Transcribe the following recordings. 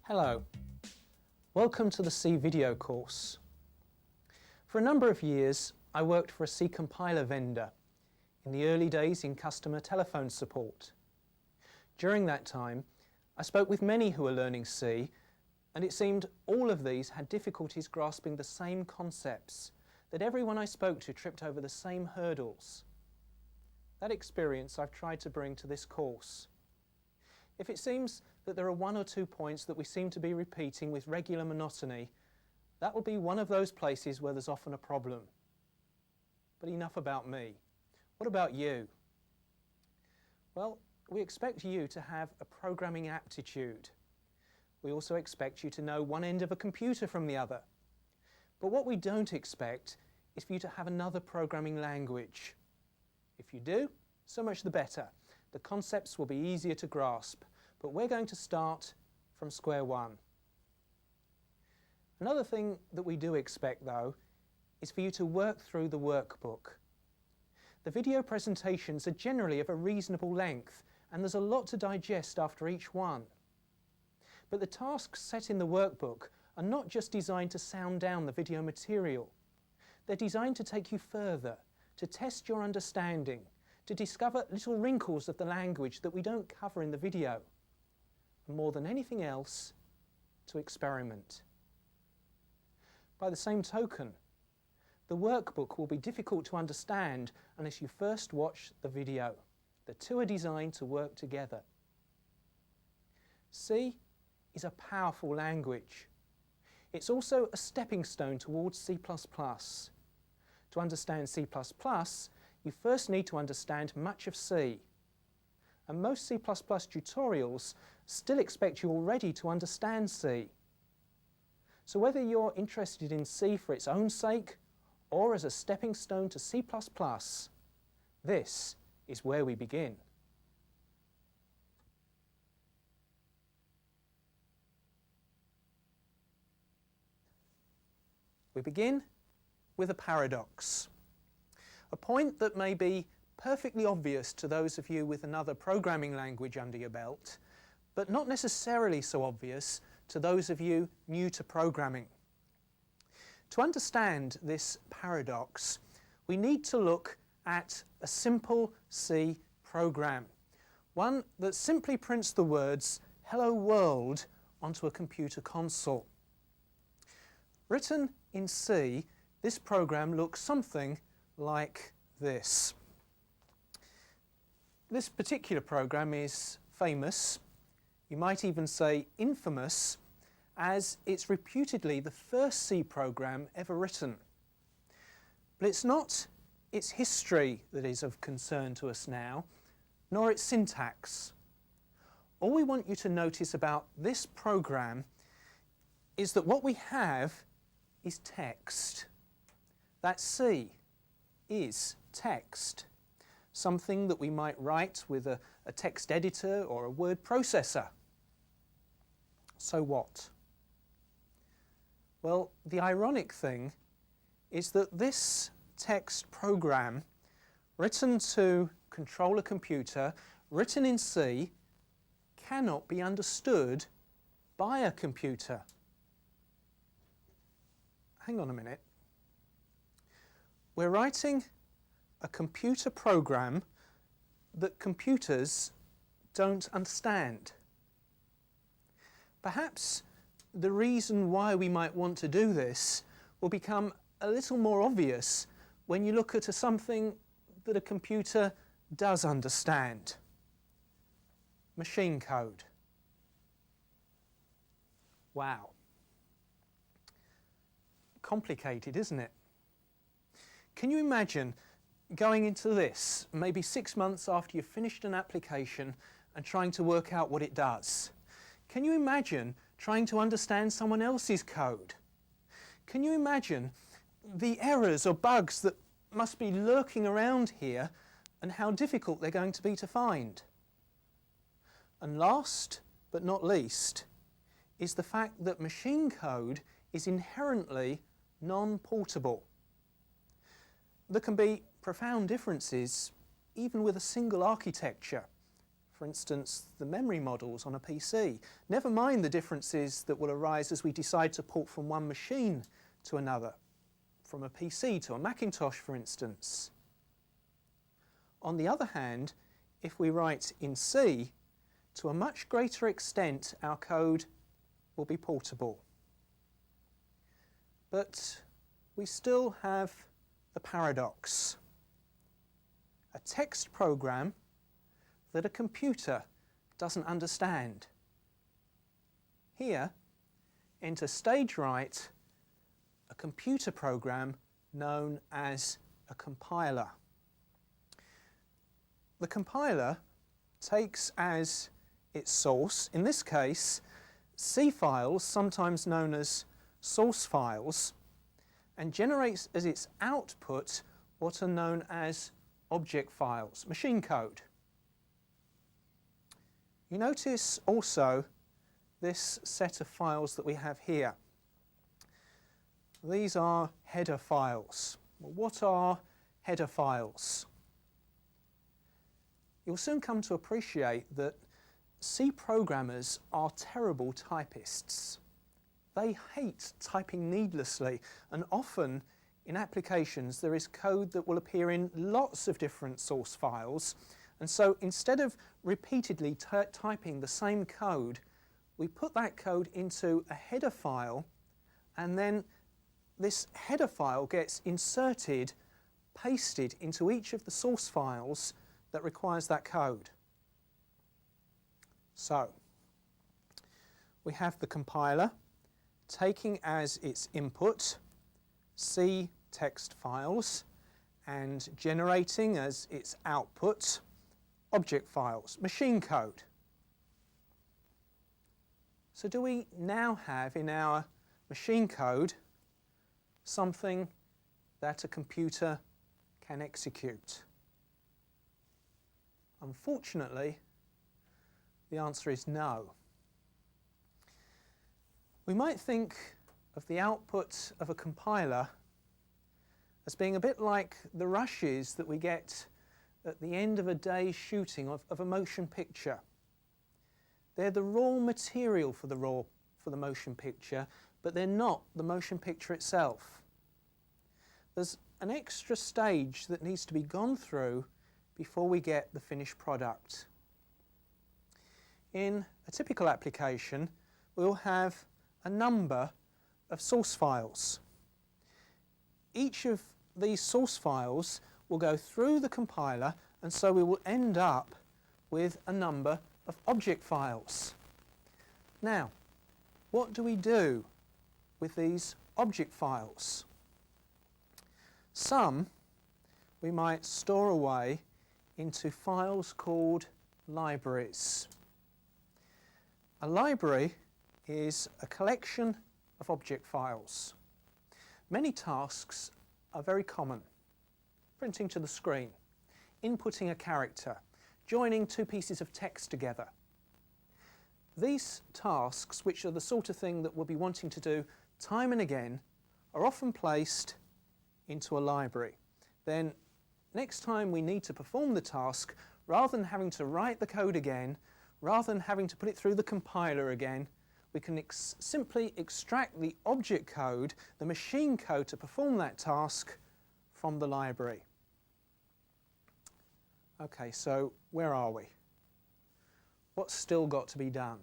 Hello, welcome to the C video course. For a number of years I worked for a C compiler vendor, in the early days in customer telephone support. During that time I spoke with many who were learning C, and it seemed all of these had difficulties grasping the same concepts, that everyone I spoke to tripped over the same hurdles. That experience I've tried to bring to this course. If it seems that there are one or two points that we seem to be repeating with regular monotony, that will be one of those places where there's often a problem. But enough about me. What about you? Well, we expect you to have a programming aptitude. We also expect you to know one end of a computer from the other. But what we don't expect is for you to have another programming language. If you do, so much the better. The concepts will be easier to grasp, but we're going to start from square one. Another thing that we do expect, though, is for you to work through the workbook. The video presentations are generally of a reasonable length, and there's a lot to digest after each one. But the tasks set in the workbook are not just designed to sound down the video material. They're designed to take you further, to test your understanding, to discover little wrinkles of the language that we don't cover in the video, and more than anything else, to experiment. By the same token, the workbook will be difficult to understand unless you first watch the video. The two are designed to work together. C is a powerful language. It's also a stepping stone towards C++. To understand C++, you first need to understand much of C. And most C++ tutorials still expect you already to understand C. So whether you're interested in C for its own sake or as a stepping stone to C++, this is where we begin. We begin with a paradox. A point that may be perfectly obvious to those of you with another programming language under your belt, but not necessarily so obvious to those of you new to programming. To understand this paradox, we need to look at a simple C program, one that simply prints the words "Hello World" onto a computer console. Written in C, this program looks something like this. This particular program is famous, you might even say infamous, as it's reputedly the first C program ever written. But it's not its history that is of concern to us now, nor its syntax. All we want you to notice about this program is that what we have is text. That C is text, something that we might write with a text editor or a word processor. So what? Well, the ironic thing is that this text program, written to control a computer, written in C, cannot be understood by a computer. Hang on a minute. We're writing a computer program that computers don't understand. Perhaps the reason why we might want to do this will become a little more obvious when you look at something that a computer does understand. Machine code. Wow. Complicated, isn't it? Can you imagine going into this maybe 6 months after you've finished an application and trying to work out what it does? Can you imagine trying to understand someone else's code? Can you imagine the errors or bugs that must be lurking around here and how difficult they're going to be to find? And last but not least is the fact that machine code is inherently non-portable. There can be profound differences even with a single architecture. for instance, the memory models on a PC. Never mind the differences that will arise as we decide to port from one machine to another, from a PC to a Macintosh, for instance. On the other hand, if we write in C, to a much greater extent our code will be portable. But we still have the paradox. A text program that a computer doesn't understand. Here, enter stage right, a computer program known as a compiler. The compiler takes as its source, in this case, C files, sometimes known as source files, and generates as its output what are known as object files, machine code. You notice also this set of files that we have here. These are header files. Well, what are header files? You'll soon come to appreciate that C programmers are terrible typists. They hate typing needlessly, and often in applications there is code that will appear in lots of different source files, and so instead of repeatedly typing the same code, we put that code into a header file, and then this header file gets inserted, pasted into each of the source files that requires that code. So, we have the compiler taking as its input C text files and generating as its output object files, machine code. So do we now have in our machine code something that a computer can execute? Unfortunately, the answer is no. We might think of the output of a compiler as being a bit like the rushes that we get at the end of a day's shooting of a motion picture. They're the raw material for the motion picture, but they're not the motion picture itself. There's an extra stage that needs to be gone through before we get the finished product. In a typical application, we'll have a number of source files. Each of these source files will go through the compiler, and so we will end up with a number of object files. Now, what do we do with these object files? Some we might store away into files called libraries. A library is a collection of object files. Many tasks are very common. Printing to the screen, inputting a character, joining two pieces of text together. These tasks, which are the sort of thing that we'll be wanting to do time and again, are often placed into a library. Then, next time we need to perform the task, rather than having to write the code again, rather than having to put it through the compiler again, we can simply extract the object code, the machine code to perform that task from the library. Okay, so where are we? What's still got to be done?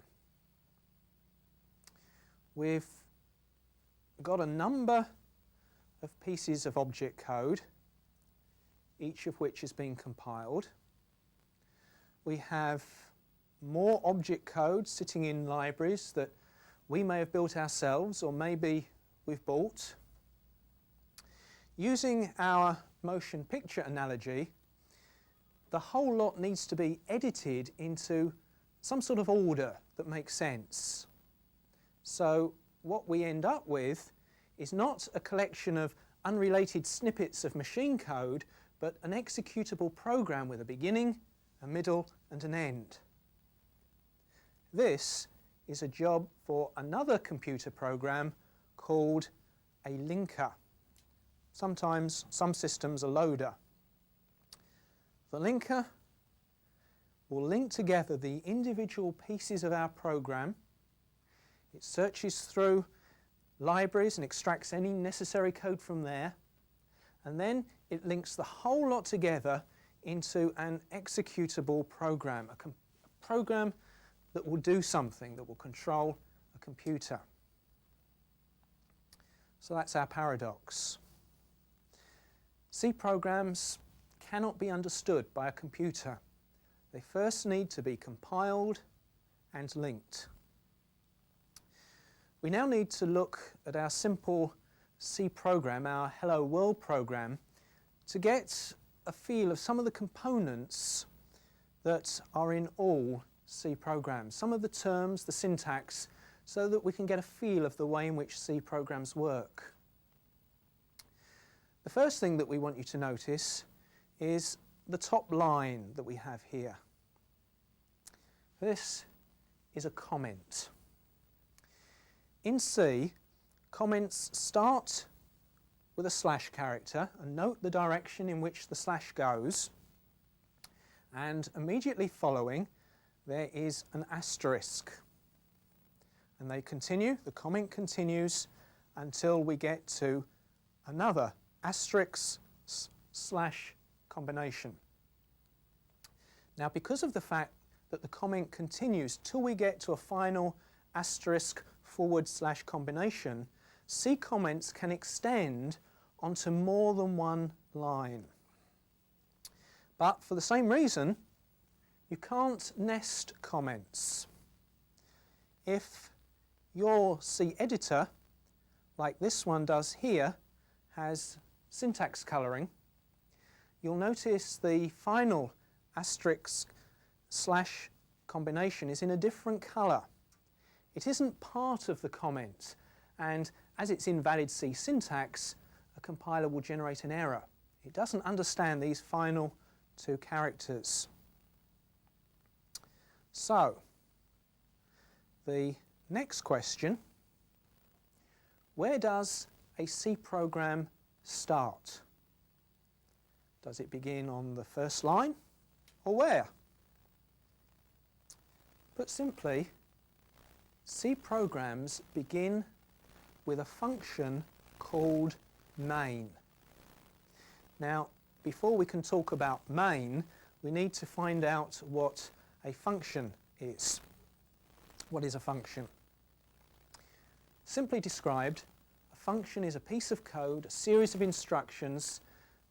We've got a number of pieces of object code, each of which is being compiled. We have more object code sitting in libraries that we may have built ourselves, or maybe we've bought. Using our motion picture analogy, the whole lot needs to be edited into some sort of order that makes sense. So what we end up with is not a collection of unrelated snippets of machine code, but an executable program with a beginning, a middle, and an end. This is a job for another computer program called a linker. Sometimes some systems a loader. The linker will link together the individual pieces of our program. It searches through libraries and extracts any necessary code from there, and then it links the whole lot together into an executable program, a program that will do something, that will control a computer. So that's our paradox. C programs cannot be understood by a computer. They first need to be compiled and linked. We now need to look at our simple C program, our Hello World program, to get a feel of some of the components that are in all C programs, some of the terms, the syntax, so that we can get a feel of the way in which C programs work. The first thing that we want you to notice is the top line that we have here. This is a comment. In C, comments start with a slash character, and note the direction in which the slash goes, and immediately following there is an asterisk, and they continue, the comment continues until we get to another asterisk slash combination. Now, because of the fact that the comment continues till we get to a final asterisk forward slash combination, C comments can extend onto more than one line. But for the same reason, you can't nest comments. If your C editor, like this one does here, has syntax colouring, you'll notice the final asterisk slash combination is in a different colour. It isn't part of the comment, and as it's invalid C syntax, a compiler will generate an error. It doesn't understand these final two characters. So, the next question, where does a C program start? Does it begin on the first line, or where? Put simply, C programs begin with a function called main. Now, before we can talk about main, we need to find out what a function is. What is a function? Simply described, a function is a piece of code, a series of instructions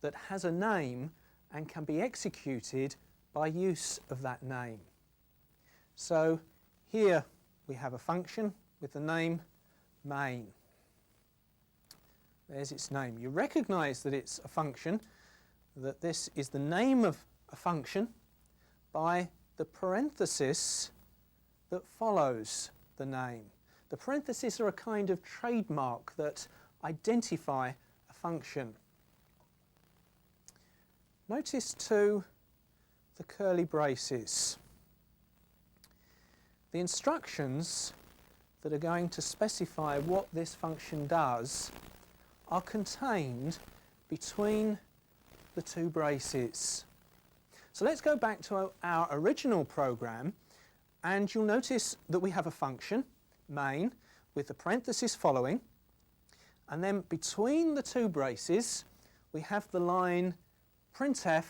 that has a name and can be executed by use of that name. So here we have a function with the name main. There's its name. You recognise that it's a function, that this is the name of a function, by the parenthesis that follows the name. The parentheses are a kind of trademark that identify a function. Notice too the curly braces. The instructions that are going to specify what this function does are contained between the two braces. So let's go back to our original program, and you'll notice that we have a function, main, with the parenthesis following, and then between the two braces we have the line printf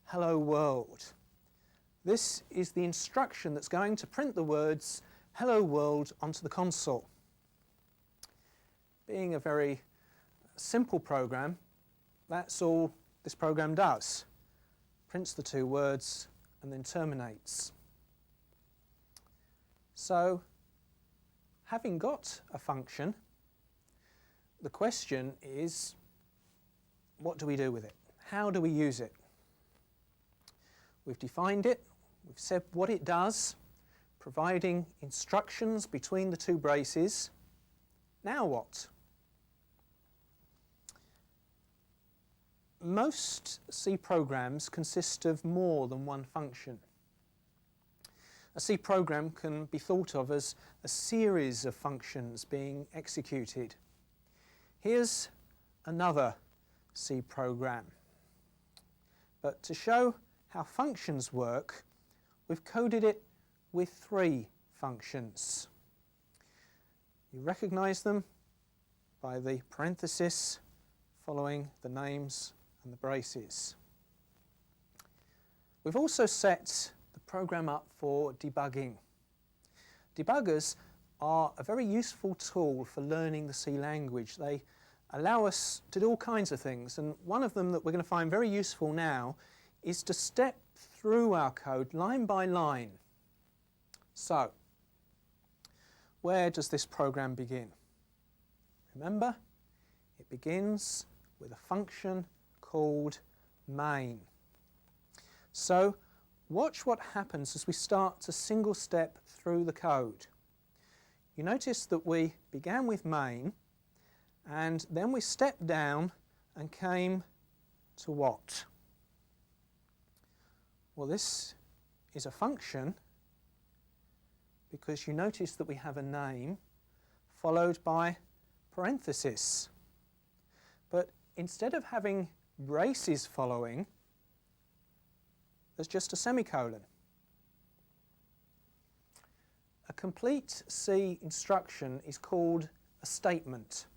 hello world. This is the instruction that's going to print the words hello world onto the console. Being a very simple program, that's all this program does. Prints the two words and then terminates. So, having got a function, the question is, what do we do with it? How do we use it? We've defined it, we've said what it does, providing instructions between the two braces. Now what? Most C programs consist of more than one function. A C program can be thought of as a series of functions being executed. Here's another C program. But to show how functions work, we've coded it with 3 functions. You recognise them by the parenthesis following the names and the braces. We've also set the program up for debugging. Debuggers are a very useful tool for learning the C language. They allow us to do all kinds of things, and one of them that we're going to find very useful now is to step through our code line by line. So, where does this program begin? Remember, it begins with a function called main. So, watch what happens as we start to single step through the code. You notice that we began with main, and then we stepped down and came to what? Well, this is a function because you notice that we have a name followed by parenthesis. But instead of having braces following, there's just a semicolon. A complete C instruction is called a statement,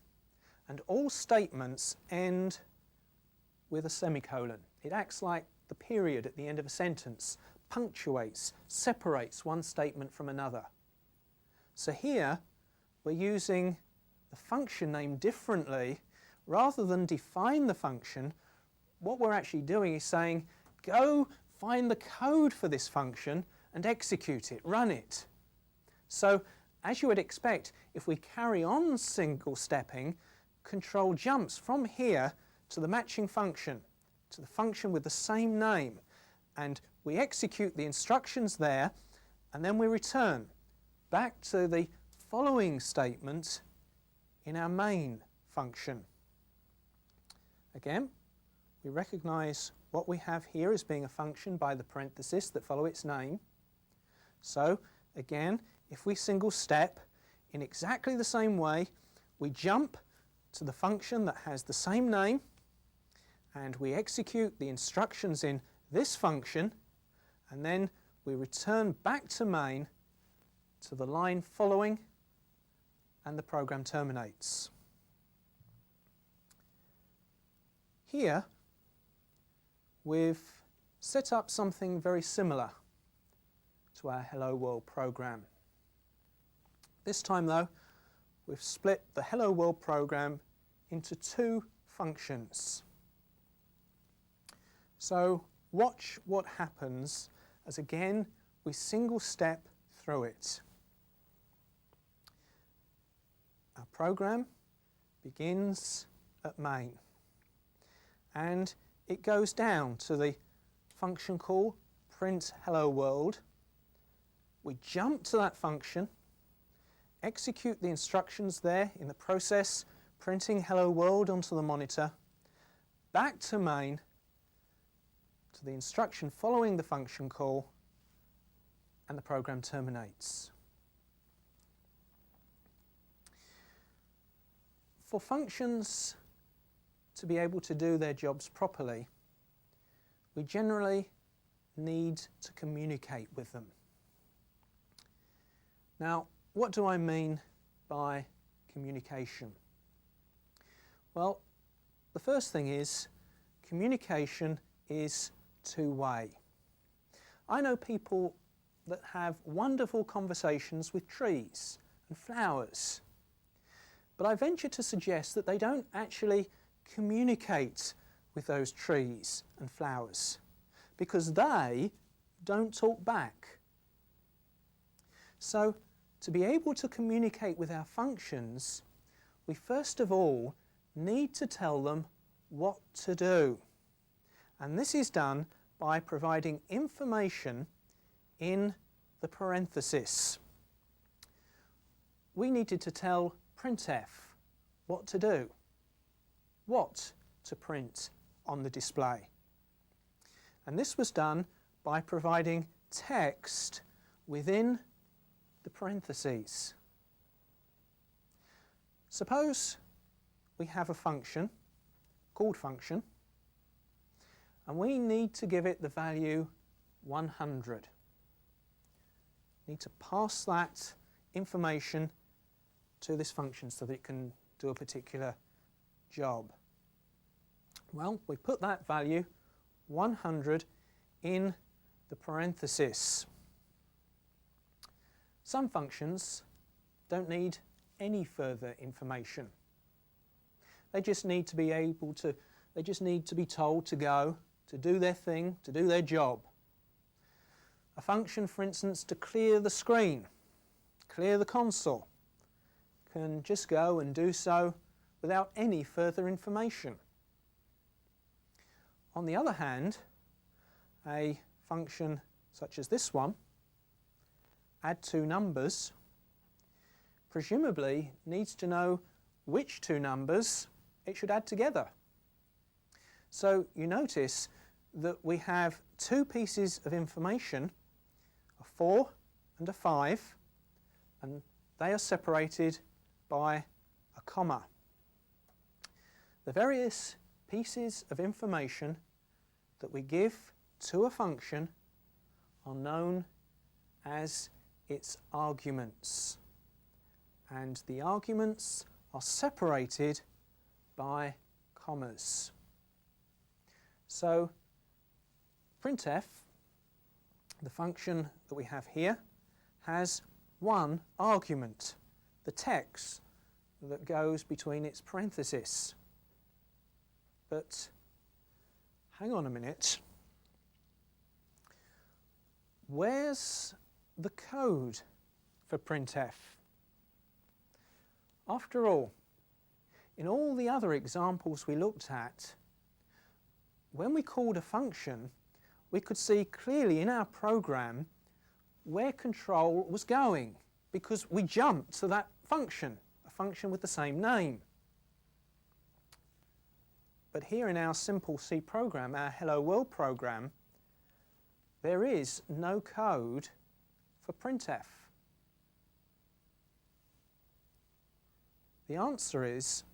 and all statements end with a semicolon. It acts like the period at the end of a sentence, punctuates, separates one statement from another. So here we're using the function name differently. Rather than define the function, what we're actually doing is saying, go find the code for this function and execute it, run it. So, as you would expect, if we carry on single stepping, control jumps from here to the matching function, to the function with the same name, and we execute the instructions there, and then we return back to the following statement in our main function. Again, we recognise what we have here as being a function by the parenthesis that follow its name. So, again, if we single step in exactly the same way, we jump to the function that has the same name, and we execute the instructions in this function, and then we return back to main to the line following, and the program terminates. Here we've set up something very similar to our Hello World program. This time though, we've split the Hello World program into 2 functions. So watch what happens as again we single step through it. Our program begins at main, and it goes down to the function call print hello world. We jump to that function, execute the instructions there in the process, printing hello world onto the monitor, back to main, to the instruction following the function call, and the program terminates. For functions to be able to do their jobs properly, we generally need to communicate with them. Now, what do I mean by communication? Well, the first thing is communication is two-way. I know people that have wonderful conversations with trees and flowers, but I venture to suggest that they don't actually communicate with those trees and flowers because they don't talk back. So, to be able to communicate with our functions, we first of all need to tell them what to do. And this is done by providing information in the parenthesis. We needed to tell printf what to do, what to print on the display. And this was done by providing text within the parentheses. Suppose we have a function called function, and we need to give it the value 100. need to pass that information to this function so that it can do a particular job. Well, we put that value, 100, in the parenthesis. Some functions don't need any further information. They just need to be told to go, to do their thing, to do their job. A function, for instance, to clear the screen, clear the console, can just go and do so without any further information. On the other hand, a function such as this one, add two numbers, presumably needs to know which two numbers it should add together. So you notice that we have two pieces of information, a 4 and a 5, and they are separated by a comma. The various pieces of information that we give to a function are known as its arguments, and the arguments are separated by commas. So printf, the function that we have here, has one argument, the text that goes between its parentheses. But hang on a minute, where's the code for printf? After all, in all the other examples we looked at, when we called a function, we could see clearly in our program where control was going, because we jumped to that function, a function with the same name. But here in our simple C program, our Hello World program, there is no code for printf. The answer is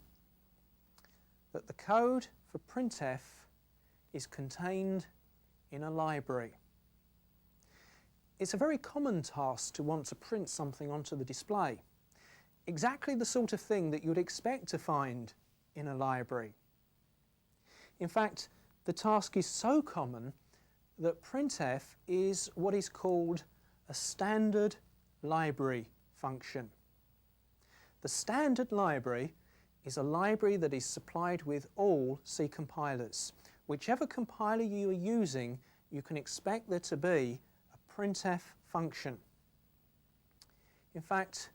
that the code for printf is contained in a library. It's a very common task to want to print something onto the display. Exactly the sort of thing that you'd expect to find in a library. In fact, the task is so common that printf is what is called a standard library function. The standard library is a library that is supplied with all C compilers. Whichever compiler you are using, you can expect there to be a printf function. In fact,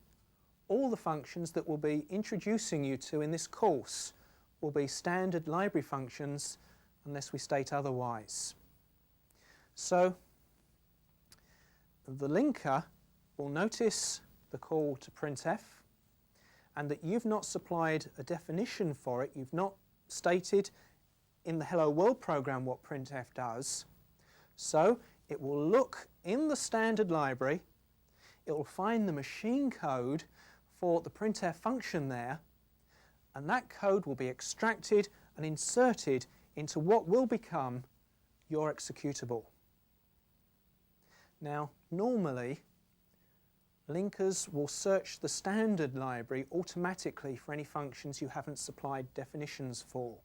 all the functions that we'll be introducing you to in this course will be standard library functions unless we state otherwise. So the linker will notice the call to printf and that you've not supplied a definition for it, you've not stated in the Hello World program what printf does. So it will look in the standard library, it will find the machine code for the printf function there, and that code will be extracted and inserted into what will become your executable. Now, normally, linkers will search the standard library automatically for any functions you haven't supplied definitions for.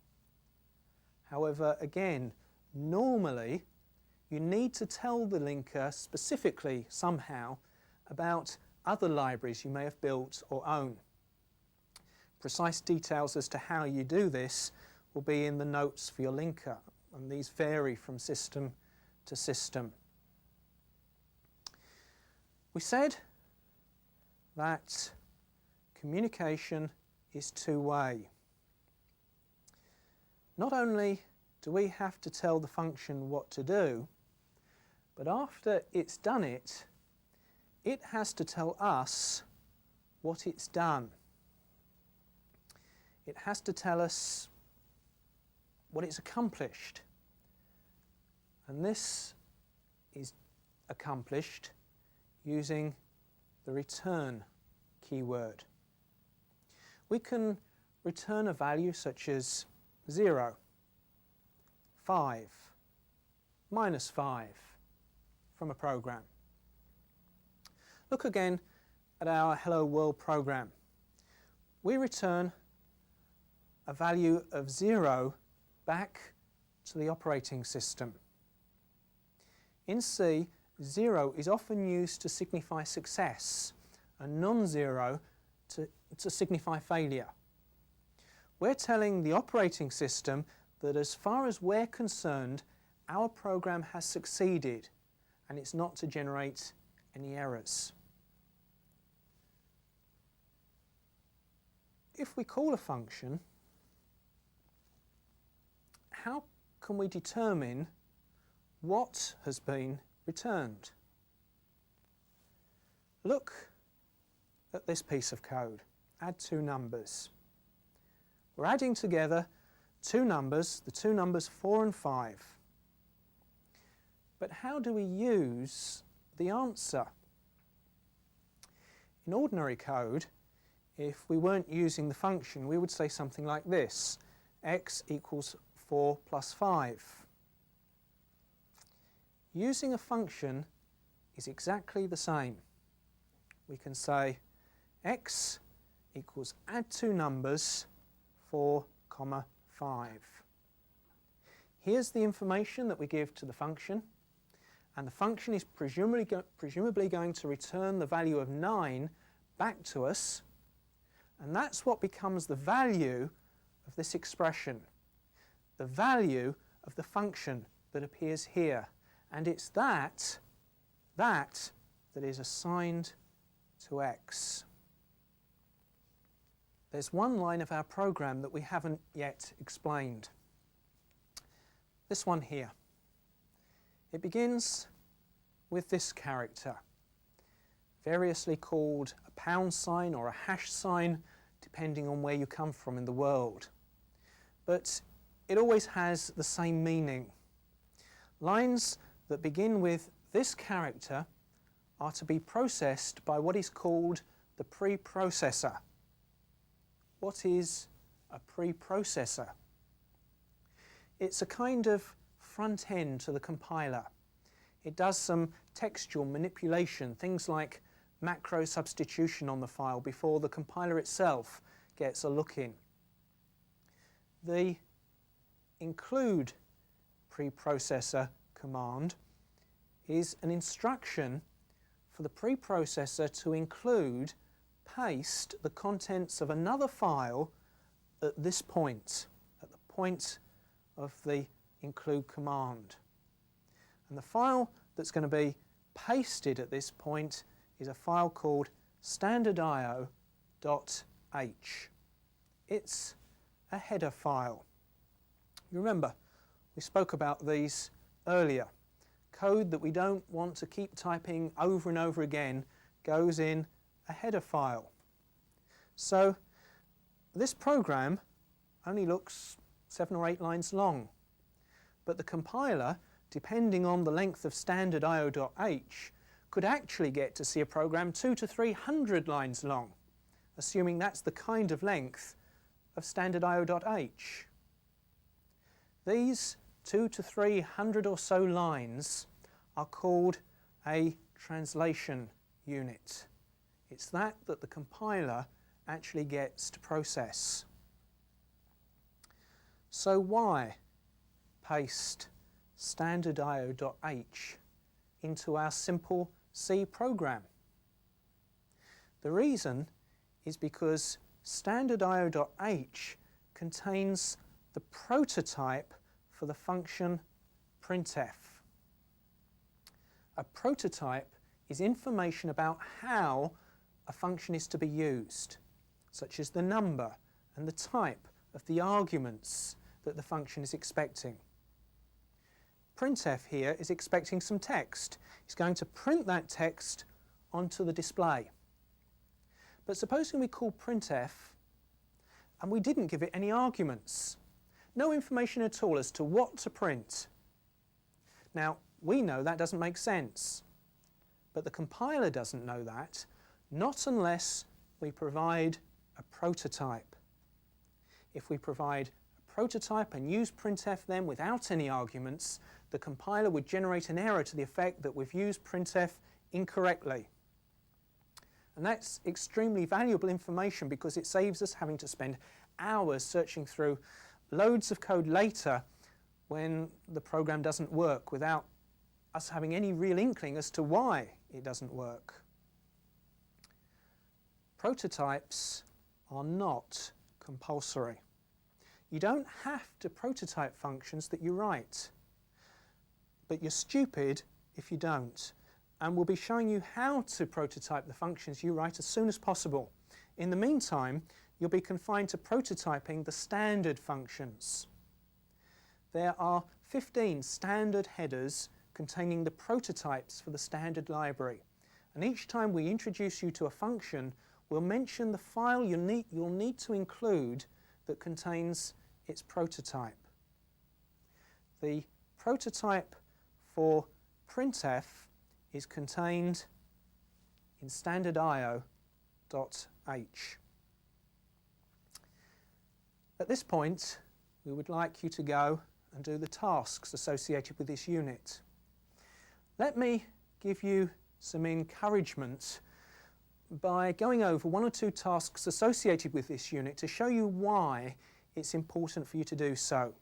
However, again, normally, you need to tell the linker specifically somehow about other libraries you may have built or own. Precise details as to how you do this will be in the notes for your linker, and these vary from system to system. We said that communication is two-way. Not only do we have to tell the function what to do, but after it's done it, it has to tell us what it's done. It has to tell us what it's accomplished. And this is accomplished using the return keyword. We can return a value such as 0, 5, -5 from a program. look again at our Hello World program. We return a value of 0 back to the operating system. In C, 0 is often used to signify success and non-zero to signify failure. We're telling the operating system that as far as we're concerned, our program has succeeded and it's not to generate any errors. If we call a function, how can we determine what has been returned? Look at this piece of code. Add two numbers. We're adding together two numbers, the two numbers 4 and 5. But how do we use the answer? In ordinary code, if we weren't using the function, we would say something like this: x equals 4 plus 5. Using a function is exactly the same. We can say x equals add two numbers 4, 5. Here's the information that we give to the function, and the function is presumably going to return the value of 9 back to us, and that's what becomes the value of this expression, the value of the function that appears here, and it's that is assigned to x. There's one line of our program that we haven't yet explained. This one here. It begins with this character, variously called a pound sign or a hash sign, depending on where you come from in the world. But it always has the same meaning. Lines that begin with this character are to be processed by what is called the preprocessor. What is a preprocessor? It's a kind of front end to the compiler. It does some textual manipulation, things like macro substitution on the file before the compiler itself gets a look in. The include preprocessor command is an instruction for the preprocessor to include, paste the contents of another file at this point, at the point of the include command. And the file that's going to be pasted at this point is a file called standardio.h. It's a header file. You remember, we spoke about these earlier. Code that we don't want to keep typing over and over again goes in a header file. So this program only looks 7 or 8 lines long, but the compiler, depending on the length of standardio.h, could actually get to see a program 200 to 300 lines long, assuming that's the kind of length of standardio.h. These 200 to 300 or so lines are called a translation unit. It's that the compiler actually gets to process. So why paste standardio.h into our simple C program? The reason is because standardio.h contains the prototype for the function printf. A prototype is information about how a function is to be used, such as the number and the type of the arguments that the function is expecting. Printf here is expecting some text. It's going to print that text onto the display. But supposing we call printf and we didn't give it any arguments, no information at all as to what to print. Now, we know that doesn't make sense, but the compiler doesn't know that, not unless we provide a prototype. If we provide a prototype and use printf then without any arguments, the compiler would generate an error to the effect that we've used printf incorrectly. And that's extremely valuable information because it saves us having to spend hours searching through loads of code later when the program doesn't work without us having any real inkling as to why it doesn't work. Prototypes are not compulsory. You don't have to prototype functions that you write, but you're stupid if you don't. And we'll be showing you how to prototype the functions you write as soon as possible. In the meantime, you'll be confined to prototyping the standard functions. There are 15 standard headers containing the prototypes for the standard library. And each time we introduce you to a function, we'll mention the file you'll need to include that contains its prototype. The prototype for printf is contained in standard.io.h. At this point, we would like you to go and do the tasks associated with this unit. Let me give you some encouragement by going over one or two tasks associated with this unit to show you why it's important for you to do so.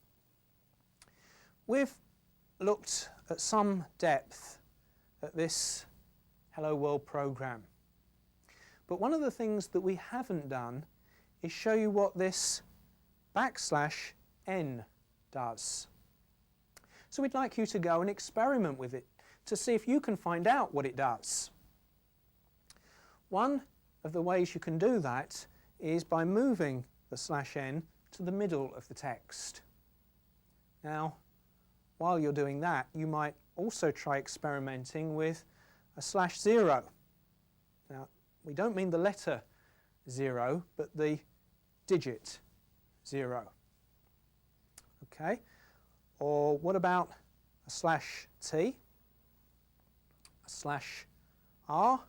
We've looked at some depth at this Hello World program, but one of the things that we haven't done is show you what this \n does. So we'd like you to go and experiment with it to see if you can find out what it does. One of the ways you can do that is by moving the /n to the middle of the text. Now, while you're doing that, you might also try experimenting with a /0. Now, we don't mean the letter 0, but the digit 0. Okay? Or what about a /t, a /r,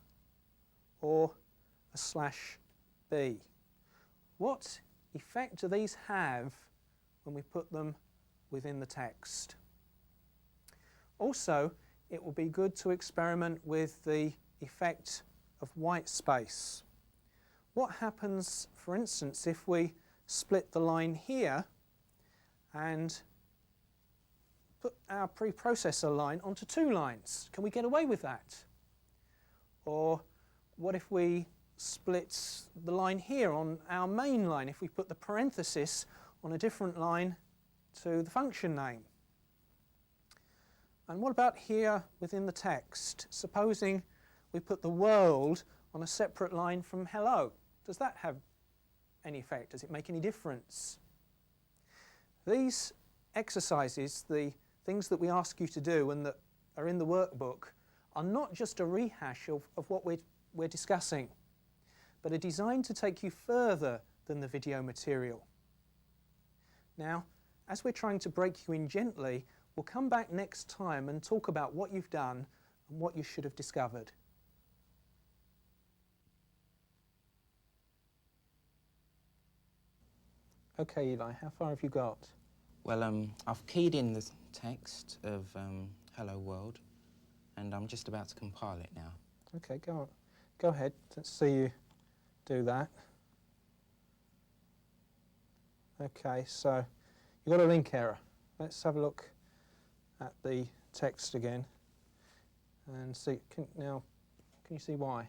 or a /b? What effect do these have when we put them within the text? Also, it will be good to experiment with the effect of white space. What happens, for instance, if we split the line here and put our preprocessor line onto two lines? Can we get away with that? Or what if we split the line here on our main line, if we put the parenthesis on a different line to the function name? And what about here within the text? Supposing we put the world on a separate line from hello. Does that have any effect? Does it make any difference? These exercises, the things that we ask you to do and that are in the workbook, are not just a rehash of what we're discussing, but are designed to take you further than the video material. Now, as we're trying to break you in gently, we'll come back next time and talk about what you've done and what you should have discovered. Okay, Eli, how far have you got? Well, I've keyed in the text of Hello World, and I'm just about to compile it now. Okay, go ahead. Let's see you do that. Okay, so you've got a link error. Let's have a look at the text again and see. Can you see why?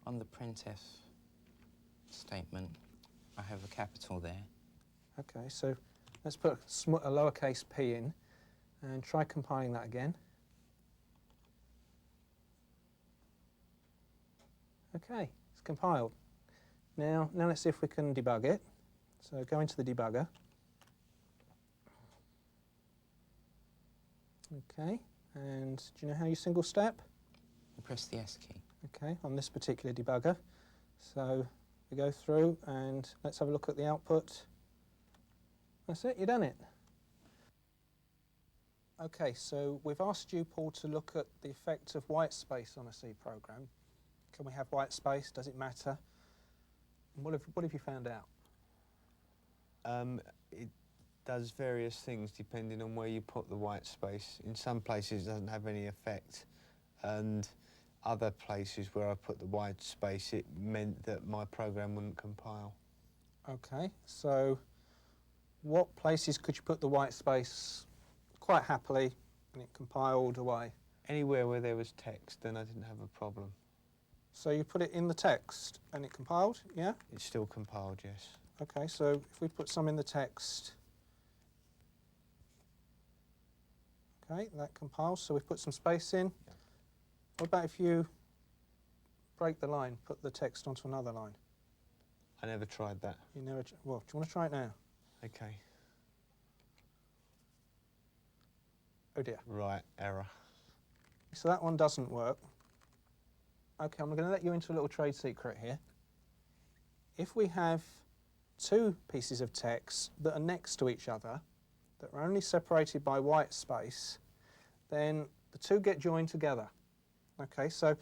On the printf statement, I have a capital there. Okay, so let's put a lowercase p in and try compiling that again. Okay, it's compiled. Now let's see if we can debug it. So go into the debugger. Okay, and do you know how you single step? You press the S key. Okay, on this particular debugger. So we go through and let's have a look at the output. That's it, you've done it. Okay, so we've asked you, Paul, to look at the effect of white space on a C program. Can we have white space? Does it matter? And what have you found out? does various things depending on where you put the white space. In some places it doesn't have any effect, and other places where I put the white space it meant that my program wouldn't compile. Okay, so what places could you put the white space quite happily and it compiled away? Anywhere where there was text, then I didn't have a problem. So you put it in the text and it compiled, yeah? It still compiled, yes. Okay, so if we put some in the text, okay, that compiles, so we put some space in. Yeah. What about if you break the line, put the text onto another line? I never tried that. You never, well, do you want to try it now? Okay. Oh dear. Right, error. So that one doesn't work. Okay, I'm going to let you into a little trade secret here. If we have two pieces of text that are next to each other, that are only separated by white space, then the two get joined together. Okay, so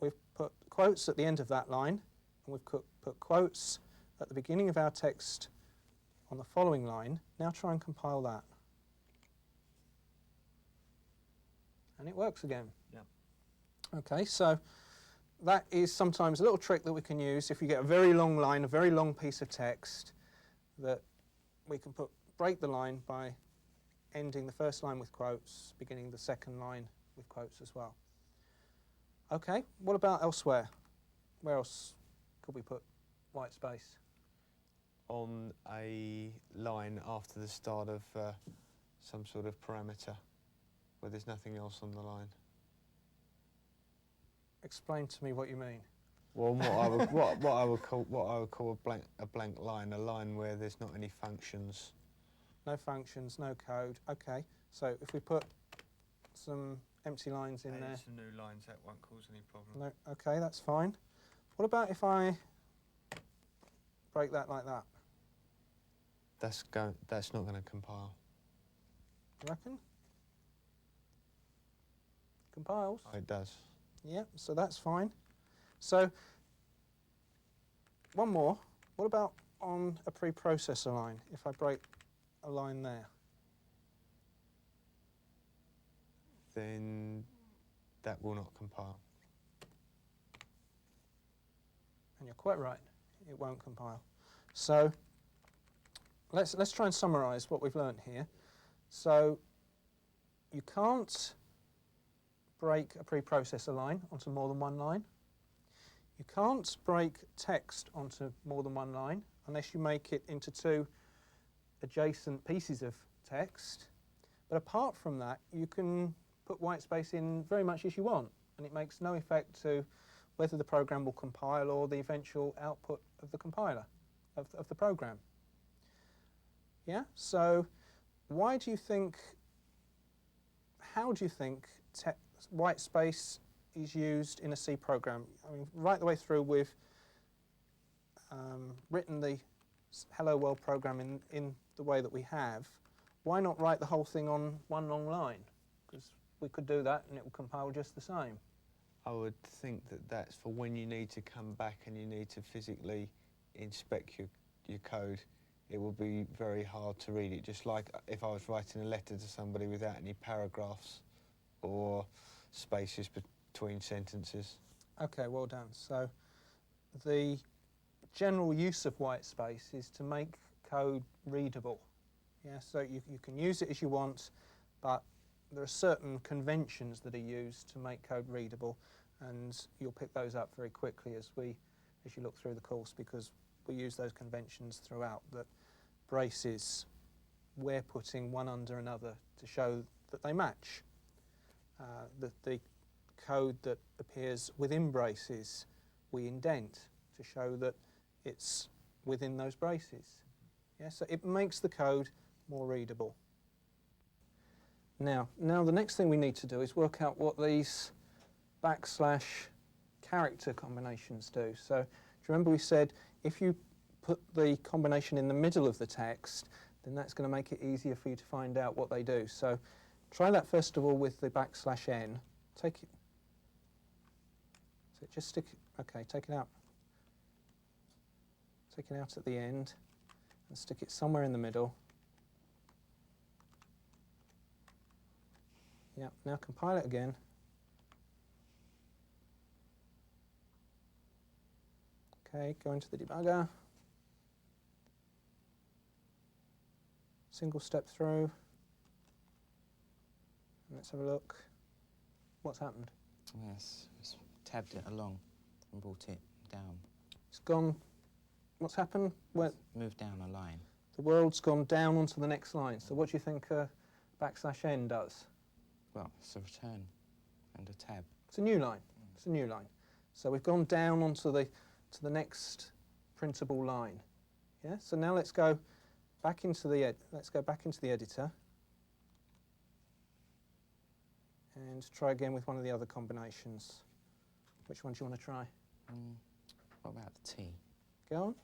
we've put quotes at the end of that line, and we've put quotes at the beginning of our text on the following line. Now try and compile that. And it works again. Yeah. Okay, so that is sometimes a little trick that we can use if you get a very long line, a very long piece of text, that we can break the line by ending the first line with quotes, beginning the second line with quotes as well. Okay, what about elsewhere? Where else could we put white space? On a line after the start of some sort of parameter, where there's nothing else on the line. Explain to me what you mean. Well, what I would call a blank line, a line where there's not any functions. No functions, no code. Okay, so if we put some empty lines in there. Some new lines, that won't cause any problem. No, okay, that's fine. What about if I break that like that? That's not going to compile. You reckon? Compiles? Oh, it does. Yeah, so that's fine. So, one more. What about on a preprocessor line, if I break a line there? Then that will not compile. And you're quite right, it won't compile. So, let's try and summarise what we've learnt here. So, you can't break a preprocessor line onto more than one line. You can't break text onto more than one line unless you make it into two adjacent pieces of text. But apart from that, you can put white space in very much as you want, and it makes no effect to whether the program will compile or the eventual output of the compiler, of the program. Yeah, so how do you think white space is used in a C program? I mean, right the way through we've written the Hello World program in the way that we have. Why not write the whole thing on one long line? Because we could do that and it will compile just the same. I would think that that's for when you need to come back and you need to physically inspect your code. It will be very hard to read it, just like if I was writing a letter to somebody without any paragraphs or spaces between sentences. Okay, well done. So the general use of white space is to make code readable. Yeah, so you can use it as you want, but there are certain conventions that are used to make code readable, and you'll pick those up very quickly as you look through the course, because we use those conventions throughout. That braces, we're putting one under another to show that they match. The code that appears within braces, we indent to show that it's within those braces. Yeah, so it makes the code more readable. Now the next thing we need to do is work out what these / character combinations do. So do you remember we said if you put the combination in the middle of the text, then that's going to make it easier for you to find out what they do. So try that first of all with the \n. Take it. So just stick. Okay, take it out. Take it out at the end and stick it somewhere in the middle. Yeah, now compile it again. Okay, go into the debugger. Single step through. And let's have a look. What's happened? Yes, it's tabbed it along and brought it down. It's gone. What's happened? Well, Moved down a line. the world's gone down onto the next line. So what do you think \n does? Well, it's a return and a tab. It's a new line. It's a new line. So we've gone down onto the next printable line. Yeah. So now let's go back into the editor and try again with one of the other combinations. Which one do you want to try? What about the T? Go on.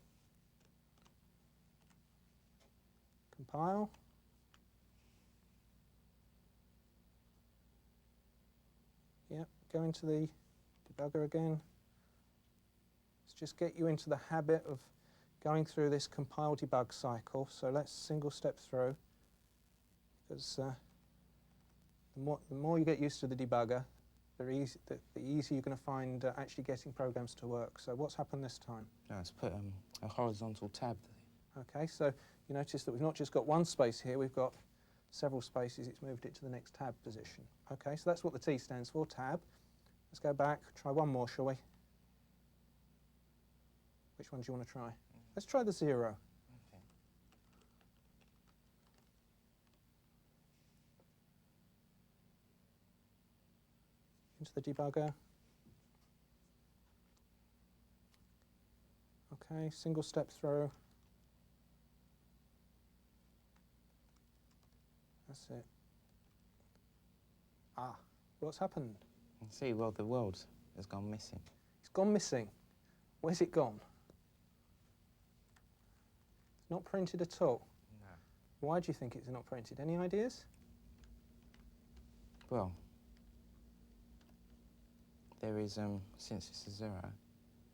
Compile. Yep, go into the debugger again. Let's just get you into the habit of going through this compile debug cycle. So let's single step through, because the more you get used to the debugger, the easier you're going to find actually getting programs to work. So what's happened this time? No, it's put a horizontal tab. Okay, so you notice that we've not just got one space here, we've got several spaces. It's moved it to the next tab position. Okay, so that's what the T stands for, tab. Let's go back, try one more, shall we? Which one do you want to try? Let's try the 0. Okay. Into the debugger. Okay, single step through. That's it. Ah, what's happened? You see, well, the world has gone missing. It's gone missing. Where's it gone? It's not printed at all. No. Why do you think it's not printed? Any ideas? Well, there is, since it's a 0,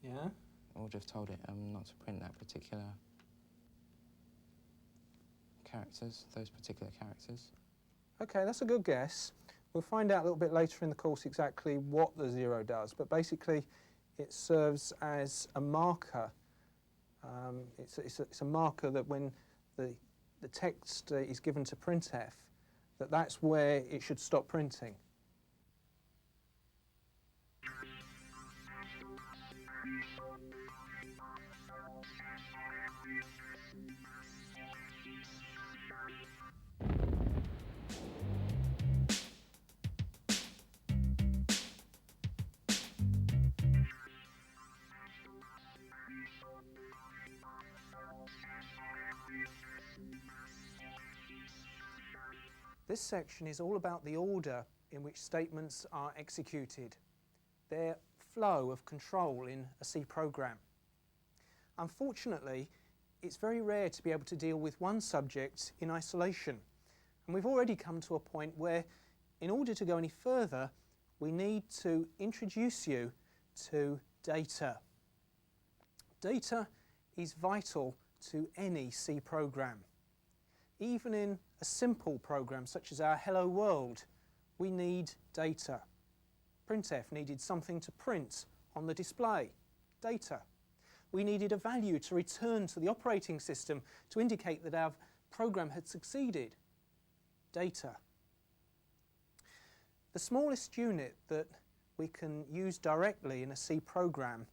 Yeah? I would have told it not to print that particular characters, those particular characters. Okay, that's a good guess. We'll find out a little bit later in the course exactly what the 0 does, but basically it serves as a marker. It's a marker that when the text is given to printf, that's where it should stop printing. This section is all about the order in which statements are executed, their flow of control in a C program. Unfortunately, it's very rare to be able to deal with one subject in isolation, and we've already come to a point where, in order to go any further, we need to introduce you to data. Data is vital to any C program. Even in a simple program such as our Hello World, we need data. printf needed something to print on the display, data. We needed a value to return to the operating system to indicate that our program had succeeded, data. The smallest unit that we can use directly in a C program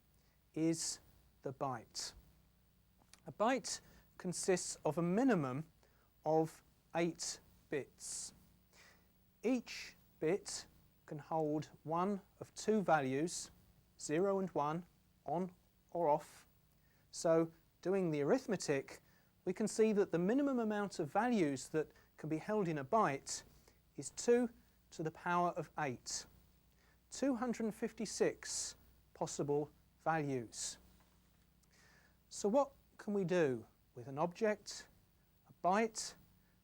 is the byte. A byte consists of a minimum of 8 bits. Each bit can hold one of 2 values, 0 and 1, on or off. So, doing the arithmetic, we can see that the minimum amount of values that can be held in a byte is 2 to the power of 8. 256 possible values. So what can we do with an object, a byte,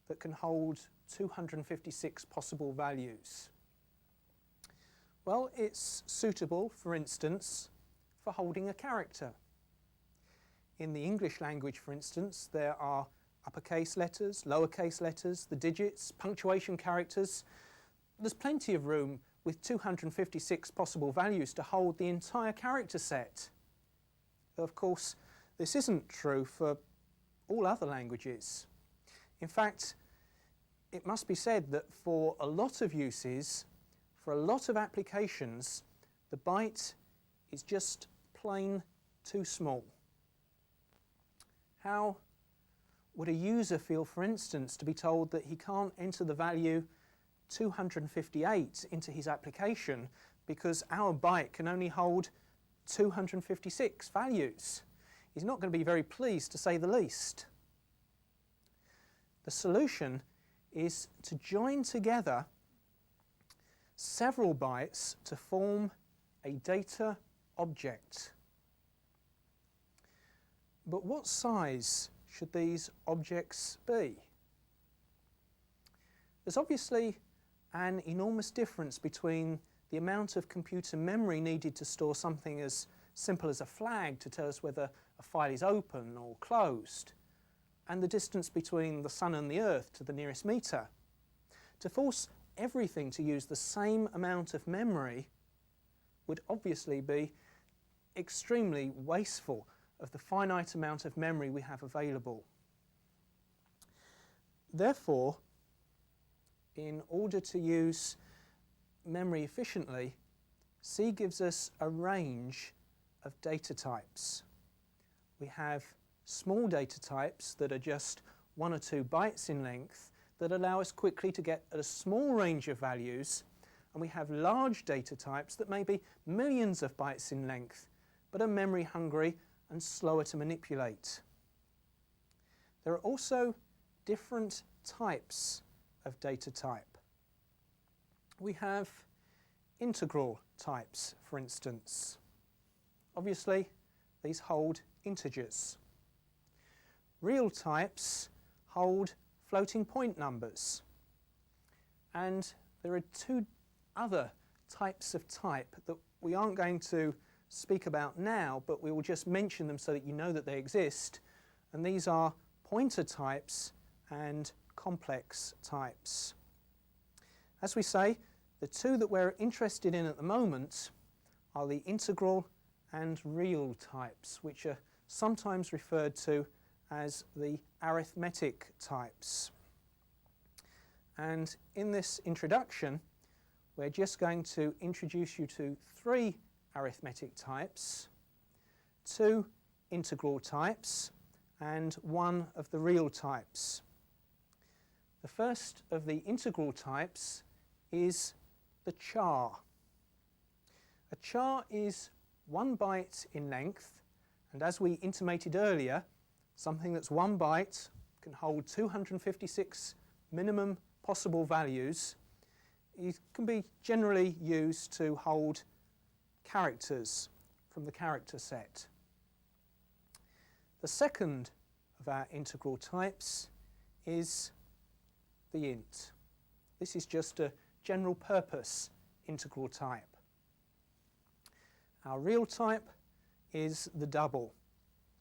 that can hold 256 possible values? Well, it's suitable, for instance, for holding a character. In the English language, for instance, there are uppercase letters, lowercase letters, the digits, punctuation characters. there's plenty of room with 256 possible values to hold the entire character set. Of course, this isn't true for all other languages. In fact, it must be said that for a lot of uses, for a lot of applications, the byte is just plain too small. How would a user feel, for instance, to be told that he can't enter the value 258 into his application because our byte can only hold 256 values? He's not going to be very pleased, to say the least. The solution is to join together several bytes to form a data object. But what size should these objects be? There's obviously an enormous difference between the amount of computer memory needed to store something as simple as a flag to tell us whether a file is open or closed, and the distance between the sun and the earth to the nearest meter. To force everything to use the same amount of memory would obviously be extremely wasteful of the finite amount of memory we have available. Therefore, in order to use memory efficiently, C gives us a range of data types. We have small data types that are just 1 or 2 bytes in length that allow us quickly to get a small range of values, and we have large data types that may be millions of bytes in length but are memory hungry and slower to manipulate. There are also different types of data type. We have integral types, for instance. Obviously, these hold integers. Real types hold floating point numbers. And there are 2 other types of type that we aren't going to speak about now, but we will just mention them so that you know that they exist. And these are pointer types and complex types. As we say, the 2 that we're interested in at the moment are the integral and real types, which are sometimes referred to as the arithmetic types. And in this introduction, we're just going to introduce you to 3 arithmetic types, 2 integral types, and 1 of the real types. The first of the integral types is the char. A char is 1 byte in length, and as we intimated earlier, something that's 1 byte can hold 256 minimum possible values. It can be generally used to hold characters from the character set. The second of our integral types is the int. This is just a general purpose integral type. Our real type is the double,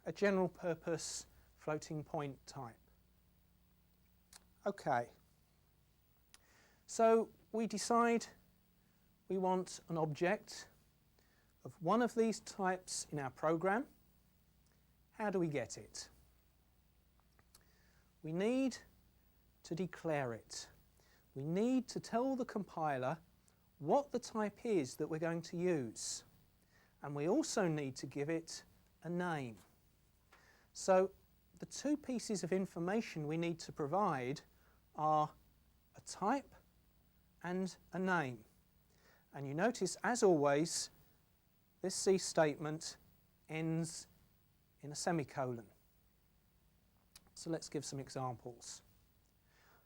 a general purpose floating point type. Okay, so we decide we want an object of 1 of these types in our program. How do we get it? We need to declare it. We need to tell the compiler what the type is that we're going to use. And we also need to give it a name. So the 2 pieces of information we need to provide are a type and a name. And you notice, as always, this C statement ends in a semicolon. So let's give some examples.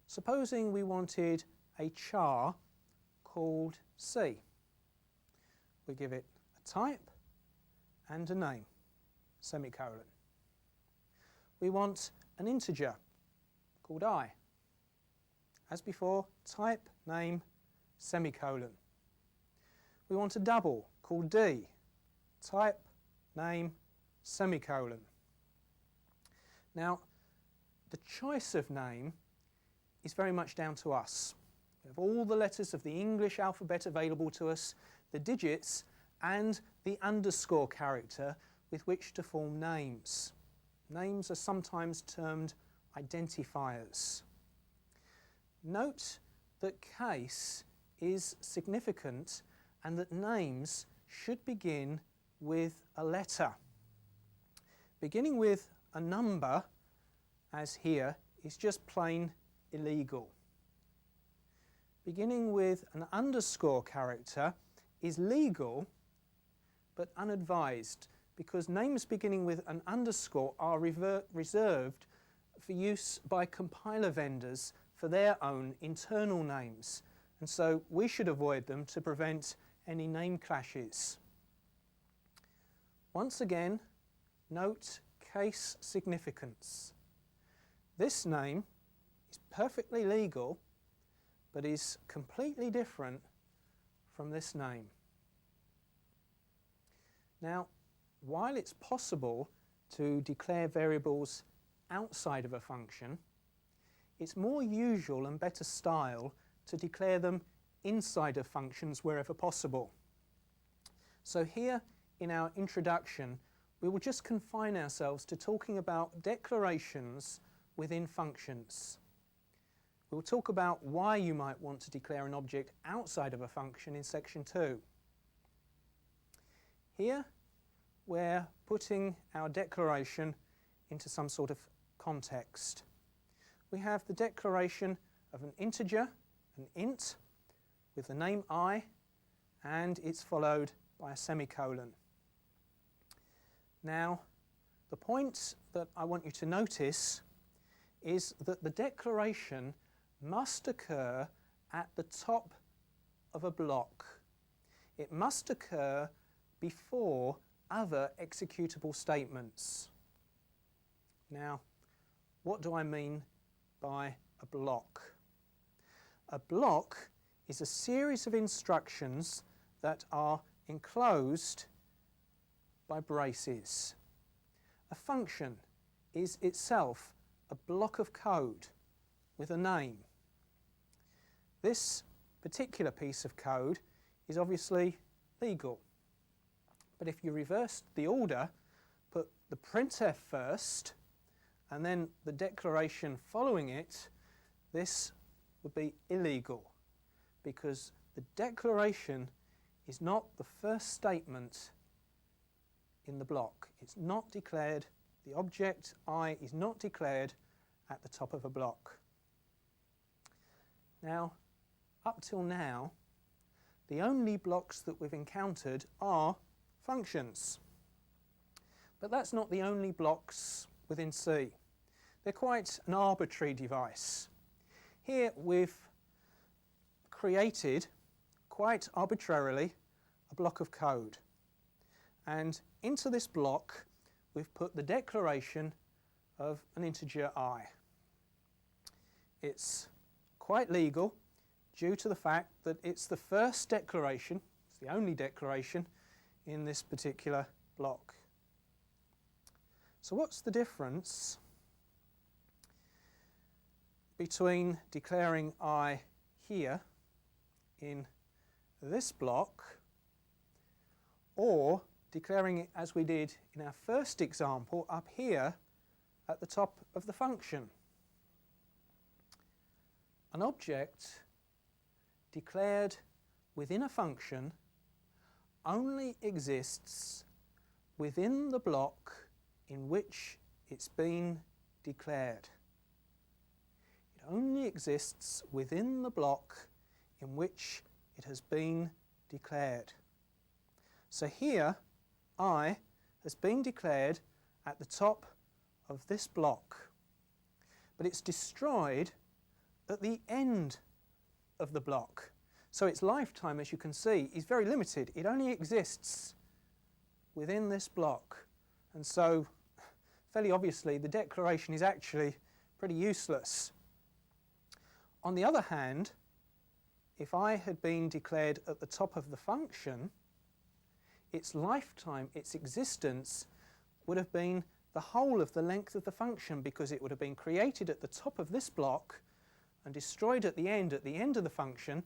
Supposing we wanted a char called C. We give it a type and a name, semicolon. We want an integer called I. As before, type, name, semicolon. We want a double called D. Type, name, semicolon. Now, the choice of name is very much down to us. We have all the letters of the English alphabet available to us, the digits, and the underscore character with which to form names. Names are sometimes termed identifiers. Note that case is significant and that names should begin with a letter. Beginning with a number, as here, is just plain illegal. Beginning with an underscore character is legal but unadvised, because names beginning with an underscore are reserved for use by compiler vendors for their own internal names, and so we should avoid them to prevent any name clashes. Once again, note case significance. This name is perfectly legal, but is completely different from this name. Now, while it's possible to declare variables outside of a function, it's more usual and better style to declare them inside of functions wherever possible. So here in our introduction, we will just confine ourselves to talking about declarations within functions. We'll talk about why you might want to declare an object outside of a function in section 2. Here, we're putting our declaration into some sort of context. We have the declaration of an integer, an int, with the name I, and it's followed by a semicolon. Now, the point that I want you to notice is that the declaration must occur at the top of a block. It must occur before other executable statements. Now, what do I mean by a block? A block is a series of instructions that are enclosed by braces. A function is itself a block of code with a name. This particular piece of code is obviously legal. But if you reversed the order, put the printf first, and then the declaration following it, this would be illegal, because the declaration is not the first statement in the block. It's not declared, the object I is not declared at the top of a block. Now, up till now, the only blocks that we've encountered are functions. But that's not the only blocks within C. They're quite an arbitrary device. Here we've created, quite arbitrarily, a block of code. And into this block we've put the declaration of an integer I. It's quite legal due to the fact that it's the first declaration, it's the only declaration in this particular block. So what's the difference between declaring I here in this block or declaring it as we did in our first example up here at the top of the function? An object declared within a function only exists within the block in which it's been declared. It only exists within the block in which it has been declared. So here, I has been declared at the top of this block, but it's destroyed at the end of the block. So its lifetime, as you can see, is very limited. It only exists within this block. And so, fairly obviously, the declaration is actually pretty useless. On the other hand, if I had been declared at the top of the function, its lifetime, its existence, would have been the whole of the length of the function, because it would have been created at the top of this block and destroyed at the end of the function,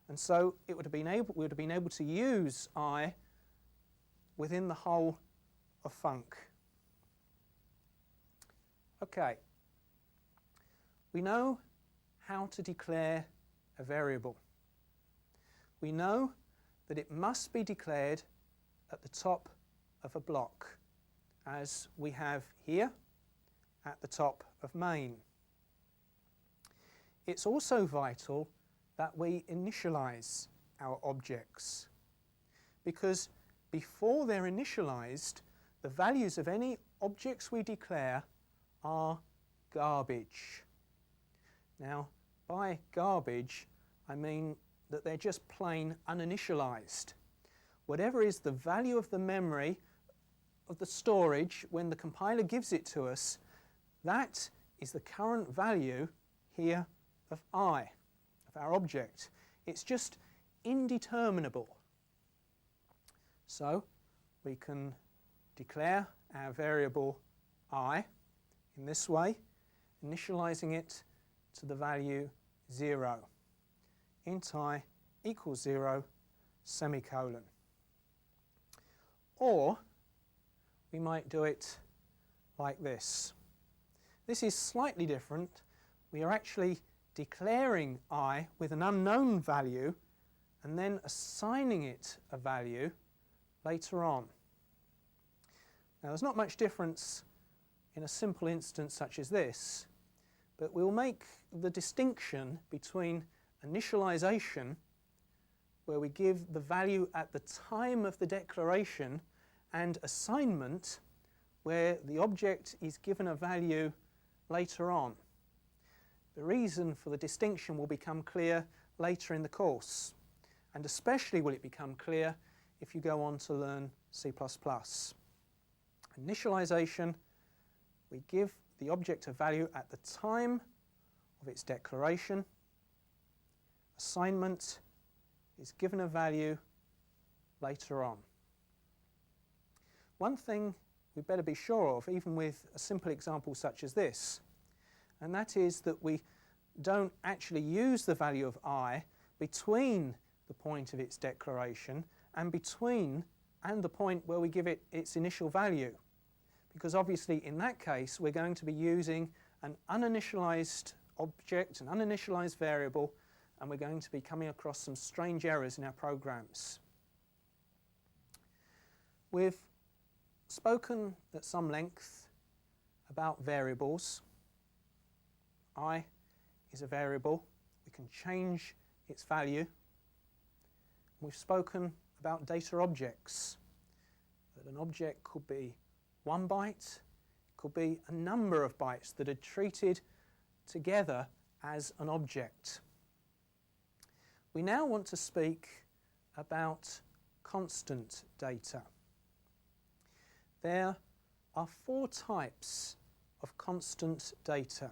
and so we would have been able to use I within the whole of func. Okay, we know how to declare a variable. We know that it must be declared at the top of a block, as we have here at the top of main. It's also vital that we initialize our objects, because before they're initialized, the values of any objects we declare are garbage. Now, by garbage, I mean that they're just plain uninitialized. Whatever is the value of the memory of the storage when the compiler gives it to us, that is the current value here of I, of our object. It's just indeterminable. So we can declare our variable I in this way, initializing it to the value 0. Int I equals 0, semicolon. Or we might do it like this. This is slightly different. We are actually declaring I with an unknown value and then assigning it a value later on. Now, there's not much difference in a simple instance such as this, but we'll make the distinction between initialization, where we give the value at the time of the declaration, and assignment, where the object is given a value later on. The reason for the distinction will become clear later in the course, and especially will it become clear if you go on to learn C++. Initialization, we give the object a value at the time of its declaration. Assignment is given a value later on. One thing we better be sure of, even with a simple example such as this, and that is that we don't actually use the value of I between the point of its declaration and the point where we give it its initial value. Because obviously in that case we're going to be using an uninitialized object, an uninitialized variable, and we're going to be coming across some strange errors in our programs. We've spoken at some length about variables. I is a variable. We can change its value. We've spoken about data objects. That an object could be 1 byte, could be a number of bytes that are treated together as an object. We now want to speak about constant data. There are 4 types of constant data.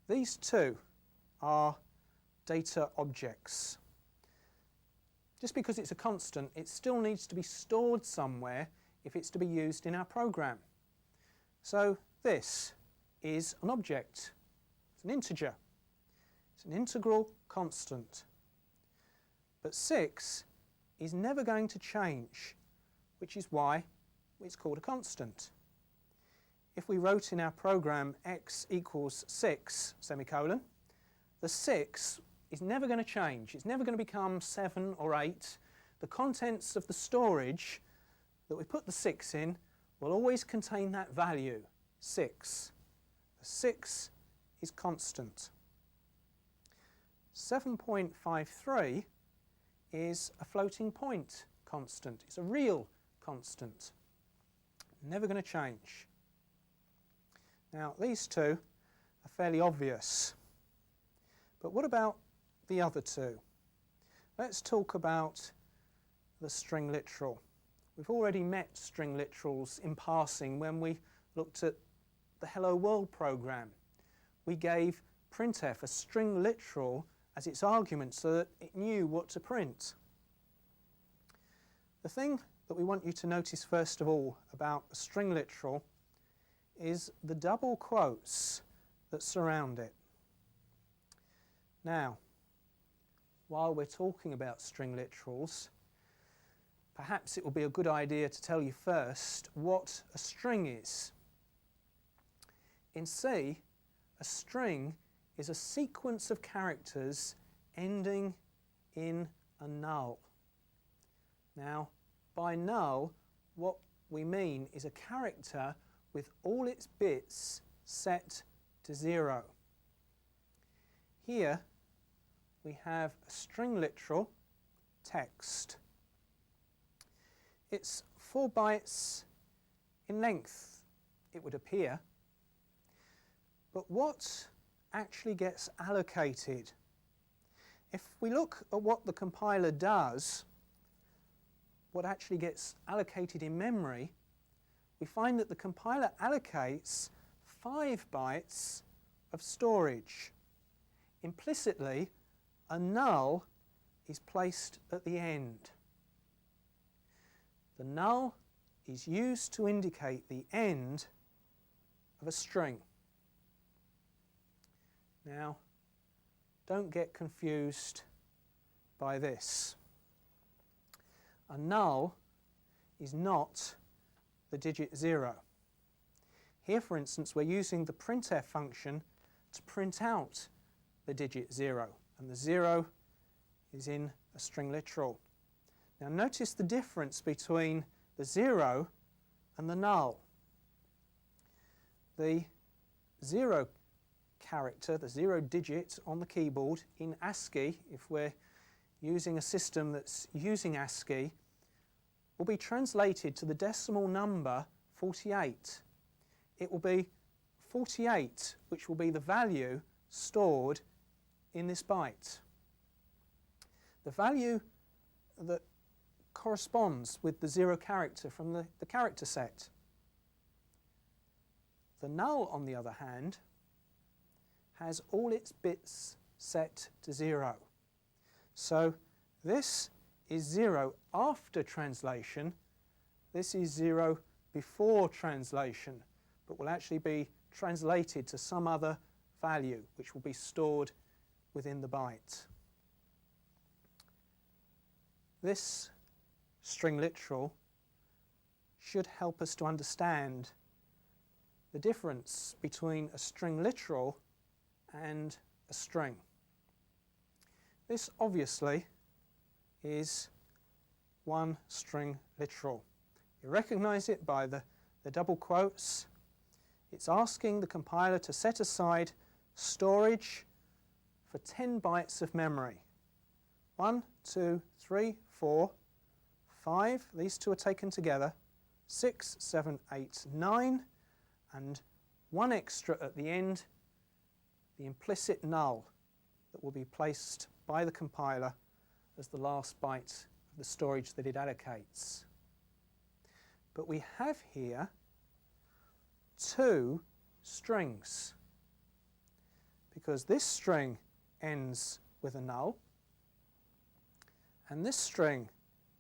These 2 are data objects. Just because it's a constant, it still needs to be stored somewhere if it's to be used in our program. So this is an object. It's an integer. It's an integral constant. But 6 is never going to change, which is why it's called a constant. If we wrote in our program x equals 6, semicolon, the 6 is never going to change. It's never going to become 7 or 8. The contents of the storage that we put the 6 in will always contain that value, 6. The 6 is constant. 7.53 is a floating point constant. It's a real constant. Never going to change. Now, these 2 are fairly obvious. But what about the other 2? Let's talk about the string literal. We've already met string literals in passing when we looked at the Hello World program. We gave printf a string literal as its argument so that it knew what to print. The thing that we want you to notice first of all about a string literal is the double quotes that surround it. Now, while we're talking about string literals, perhaps it will be a good idea to tell you first what a string is. In C, a string is a sequence of characters ending in a null. Now, by null, what we mean is a character with all its bits set to 0. Here we have a string literal, text. It's 4 bytes in length, it would appear. But what actually gets allocated? If we look at what the compiler does, what actually gets allocated in memory, we find that the compiler allocates 5 bytes of storage. Implicitly, a null is placed at the end. The null is used to indicate the end of a string. Now, don't get confused by this. A null is not the digit 0. Here, for instance, we're using the printf function to print out the digit 0, and the 0 is in a string literal. Now notice the difference between the 0 and the null. The 0 character, the 0 digit on the keyboard in ASCII, if we're using a system that's using ASCII, will be translated to the decimal number 48. It will be 48, which will be the value stored in this byte. The value that corresponds with the 0 character from the character set. The null, on the other hand, has all its bits set to 0. So this is 0 after translation, this is 0 before translation, but will actually be translated to some other value which will be stored within the byte. This string literal should help us to understand the difference between a string literal and a string. This obviously is one string literal. You recognise it by the double quotes. It's asking the compiler to set aside storage for 10 bytes of memory. 1, 2, 3, 4, 5, these two are taken together, 6, 7, 8, 9, and one extra at the end, the implicit null that will be placed by the compiler as the last byte of the storage that it allocates. But we have here 2 strings, because this string ends with a null, and this string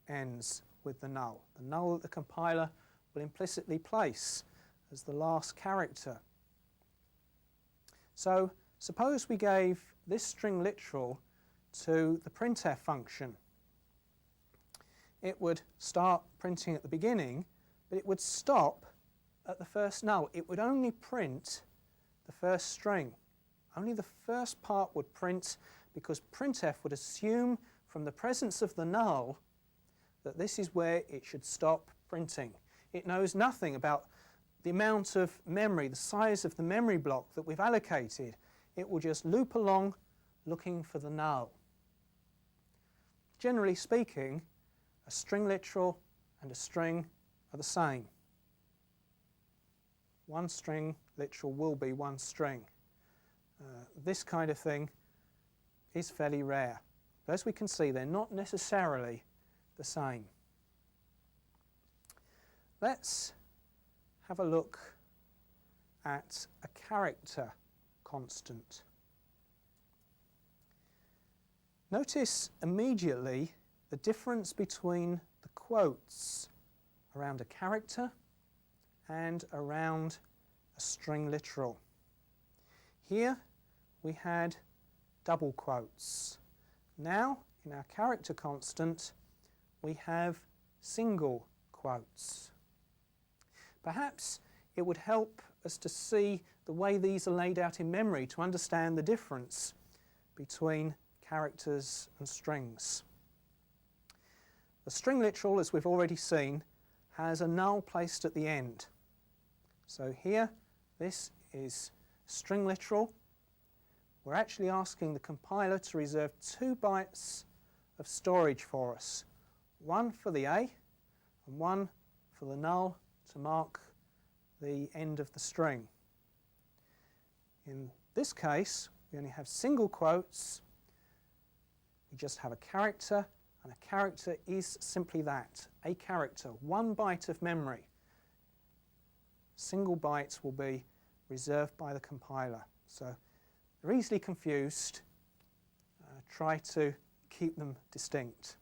ends with the null that the compiler will implicitly place as the last character. So suppose we gave this string literal to the printf function. It would start printing at the beginning, but it would stop at the first null. It would only print the first string. Only the first part would print, because printf would assume from the presence of the null that this is where it should stop printing. It knows nothing about the amount of memory, the size of the memory block that we've allocated. It will just loop along looking for the null. Generally speaking, a string literal and a string are the same. One string literal will be one string. This kind of thing is fairly rare. But as we can see, they're not necessarily the same. Let's have a look at a character constant. Notice immediately the difference between the quotes around a character and around a string literal. Here we had double quotes. Now, in our character constant, we have single quotes. Perhaps it would help us to see the way these are laid out in memory to understand the difference between characters and strings. The string literal, as we've already seen, has a null placed at the end. So here, this is string literal. We're actually asking the compiler to reserve 2 bytes of storage for us. One for the A and one for the null to mark the end of the string. In this case, we only have single quotes. We just have a character, and a character is simply that, a character, 1 byte of memory. Single bytes will be reserved by the compiler. So they're easily confused. Try to keep them distinct.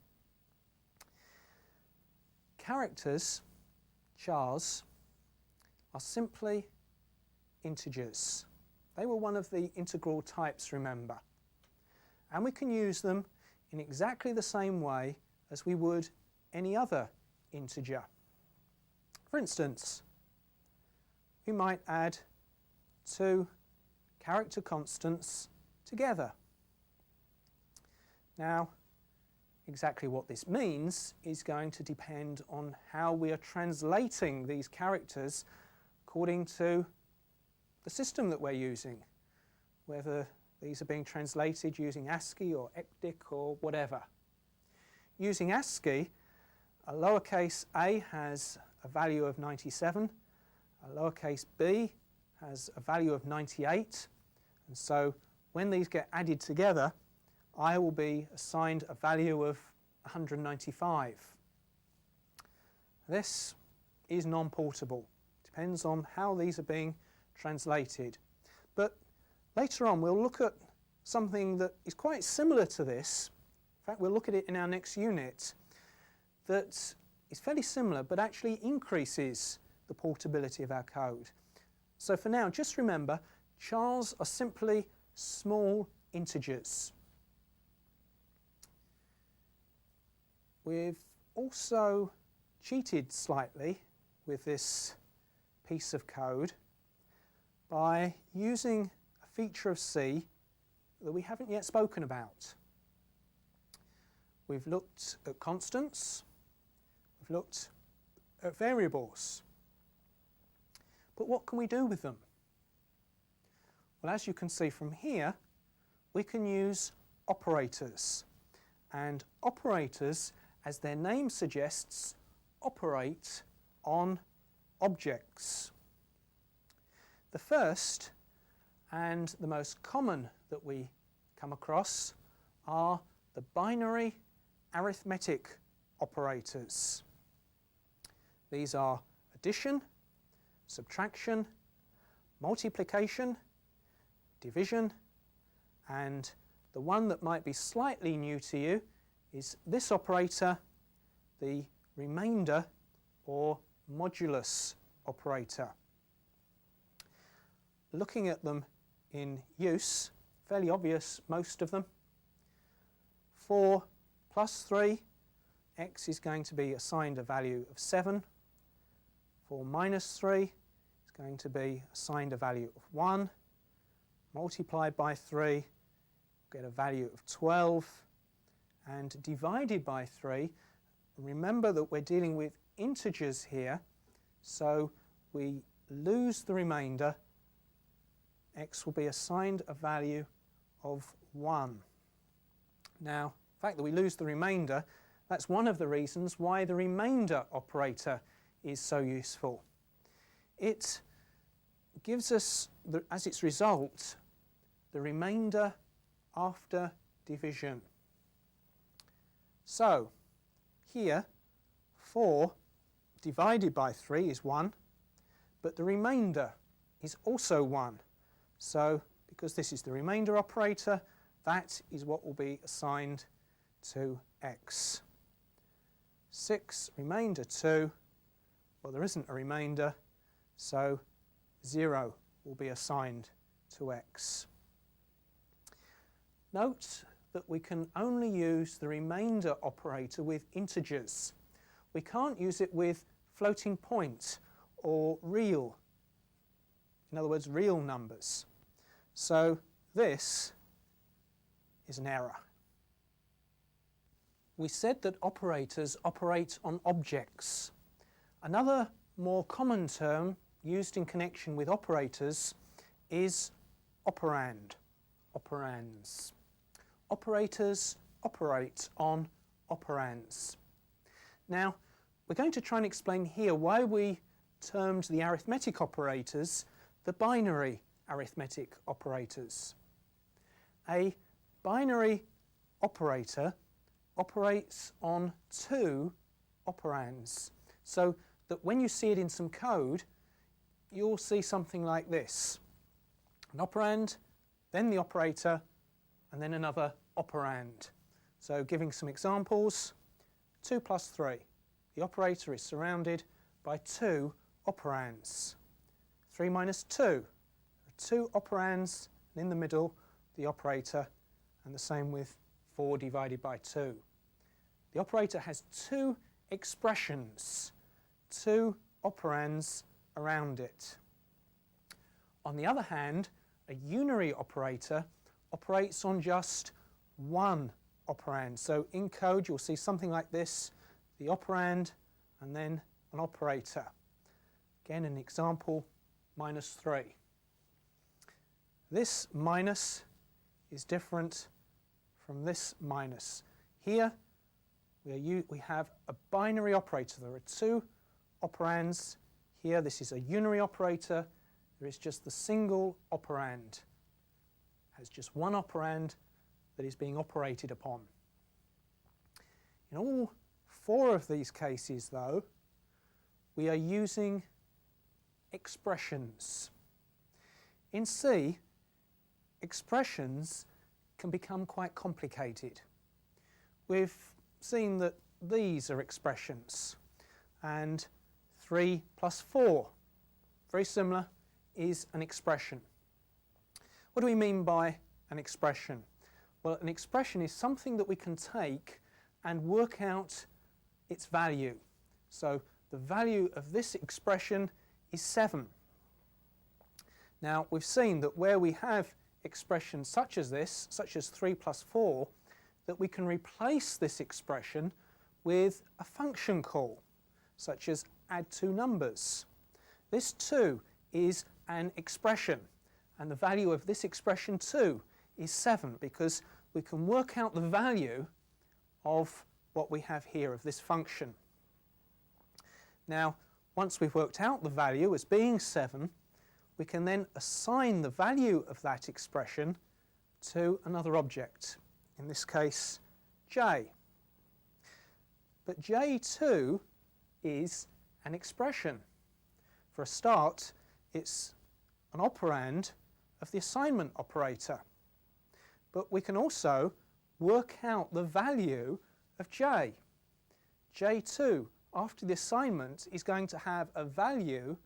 Characters, chars, are simply integers. They were one of the integral types, remember. And we can use them in exactly the same way as we would any other integer. For instance, we might add 2 character constants together. Now, exactly what this means is going to depend on how we are translating these characters according to the system that we're using, whether these are being translated using ASCII or ECDIC or whatever. Using ASCII, a lowercase a has a value of 97, a lowercase b has a value of 98, and so when these get added together, I will be assigned a value of 195. This is non-portable. Depends on how these are being translated. But later on we'll look at something that is quite similar to this. In fact, we'll look at it in our next unit, that is fairly similar but actually increases the portability of our code. So for now, just remember, chars are simply small integers. We've also cheated slightly with this piece of code by using a feature of C that we haven't yet spoken about. We've looked at constants, we've looked at variables, but what can we do with them? Well, as you can see from here, we can use operators, and operators, as their name suggests, operate on objects. The first and the most common that we come across are the binary arithmetic operators. These are addition, subtraction, multiplication, division, and the one that might be slightly new to you is this operator, the remainder or modulus operator. Looking at them in use, fairly obvious, most of them. 4 plus 3, x is going to be assigned a value of 7. 4 minus 3 is going to be assigned a value of 1. Multiplied by 3, get a value of 12. And divided by 3, remember that we're dealing with integers here, so we lose the remainder. X will be assigned a value of 1. Now, the fact that we lose the remainder, that's one of the reasons why the remainder operator is so useful. It gives us, as its result, the remainder after division. So, here, 4 divided by 3 is 1, but the remainder is also 1. So, because this is the remainder operator, that is what will be assigned to x. 6 remainder 2, well, there isn't a remainder, so 0 will be assigned to x. Note that we can only use the remainder operator with integers. We can't use it with floating point or real, in other words, real numbers. So this is an error. We said that operators operate on objects. Another more common term used in connection with operators is operand, operands. Operators operate on operands. Now, we're going to try and explain here why we termed the arithmetic operators the binary arithmetic operators. A binary operator operates on two operands, so that when you see it in some code, you'll see something like this. An operand, then the operator, and then another operand. So giving some examples, 2 plus 3. The operator is surrounded by two operands. 3 minus 2. There are two operands, and in the middle, the operator, and the same with 4 divided by 2. The operator has two expressions, two operands around it. On the other hand, a unary operator operates on just one operand. So in code you'll see something like this, the operand and then an operator. Again, an example, minus 3. This minus is different from this minus. Here we have a binary operator. There are two operands. Here this is a unary operator. There is just the single operand. It has just one operand that is being operated upon. In all four of these cases, though, we are using expressions. In C, expressions can become quite complicated. We've seen that these are expressions, and 3 plus 4, very similar, is an expression. What do we mean by an expression? Well, an expression is something that we can take and work out its value. So the value of this expression is 7. Now, we've seen that where we have expressions such as this, such as 3 plus 4, that we can replace this expression with a function call, such as add two numbers. This too is an expression, and the value of this expression too is 7, because we can work out the value of what we have here of this function. Now, once we've worked out the value as being 7, we can then assign the value of that expression to another object, in this case j. But j too is an expression. For a start, it's an operand of the assignment operator. But we can also work out the value of j. j2, after the assignment, is going to have a value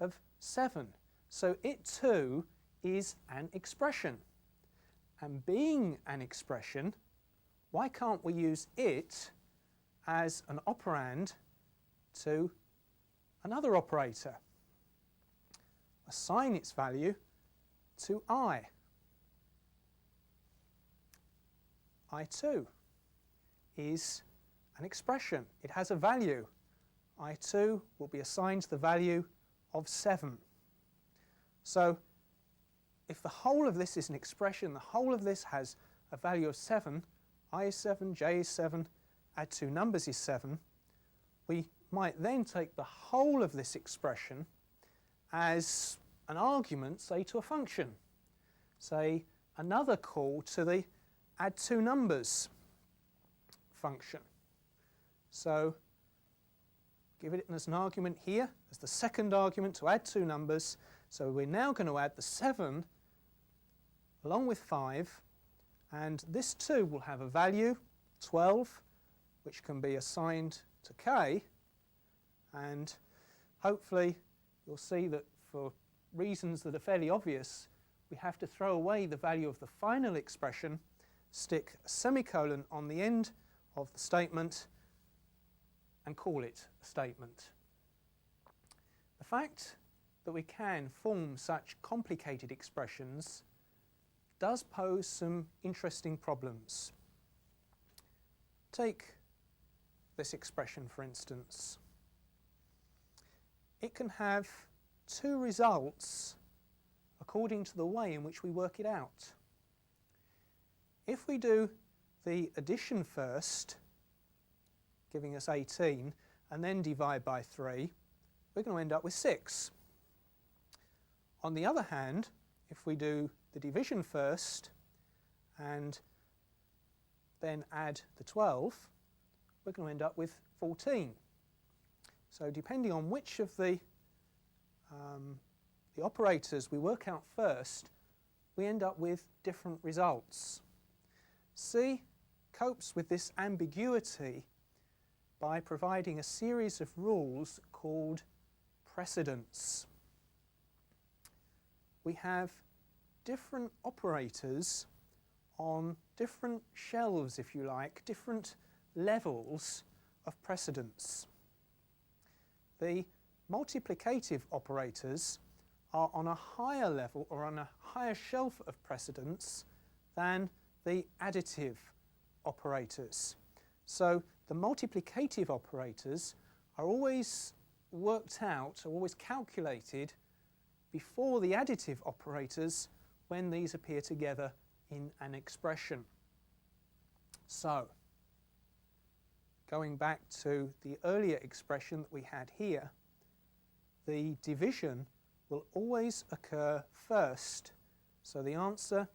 of 7. So it too is an expression. And being an expression, why can't we use it as an operand to another operator? Assign its value to I. I too is an expression. It has a value. I too will be assigned the value of 7. So if the whole of this is an expression, the whole of this has a value of 7, I is 7, j is 7, add two numbers is 7, we might then take the whole of this expression as an argument, say, to a function. Say, another call to the add two numbers function. So give it as an argument here, as the second argument to add two numbers. So we're now going to add the 7 along with 5, and this too will have a value, 12, which can be assigned to k, and hopefully you'll see that for reasons that are fairly obvious, we have to throw away the value of the final expression stick a semicolon on the end of the statement and call it a statement. The fact that we can form such complicated expressions does pose some interesting problems. Take this expression, for instance. It can have two results according to the way in which we work it out. If we do the addition first, giving us 18, and then divide by 3, we're going to end up with 6. On the other hand, if we do the division first and then add the 12, we're going to end up with 14. So depending on which of the operators we work out first, we end up with different results. C copes with this ambiguity by providing a series of rules called precedents. We have different operators on different shelves, if you like, different levels of precedence. The multiplicative operators are on a higher level or on a higher shelf of precedence than the additive operators. So the multiplicative operators are always worked out, or always calculated before the additive operators when these appear together in an expression. So, going back to the earlier expression that we had here, the division will always occur first, so the answer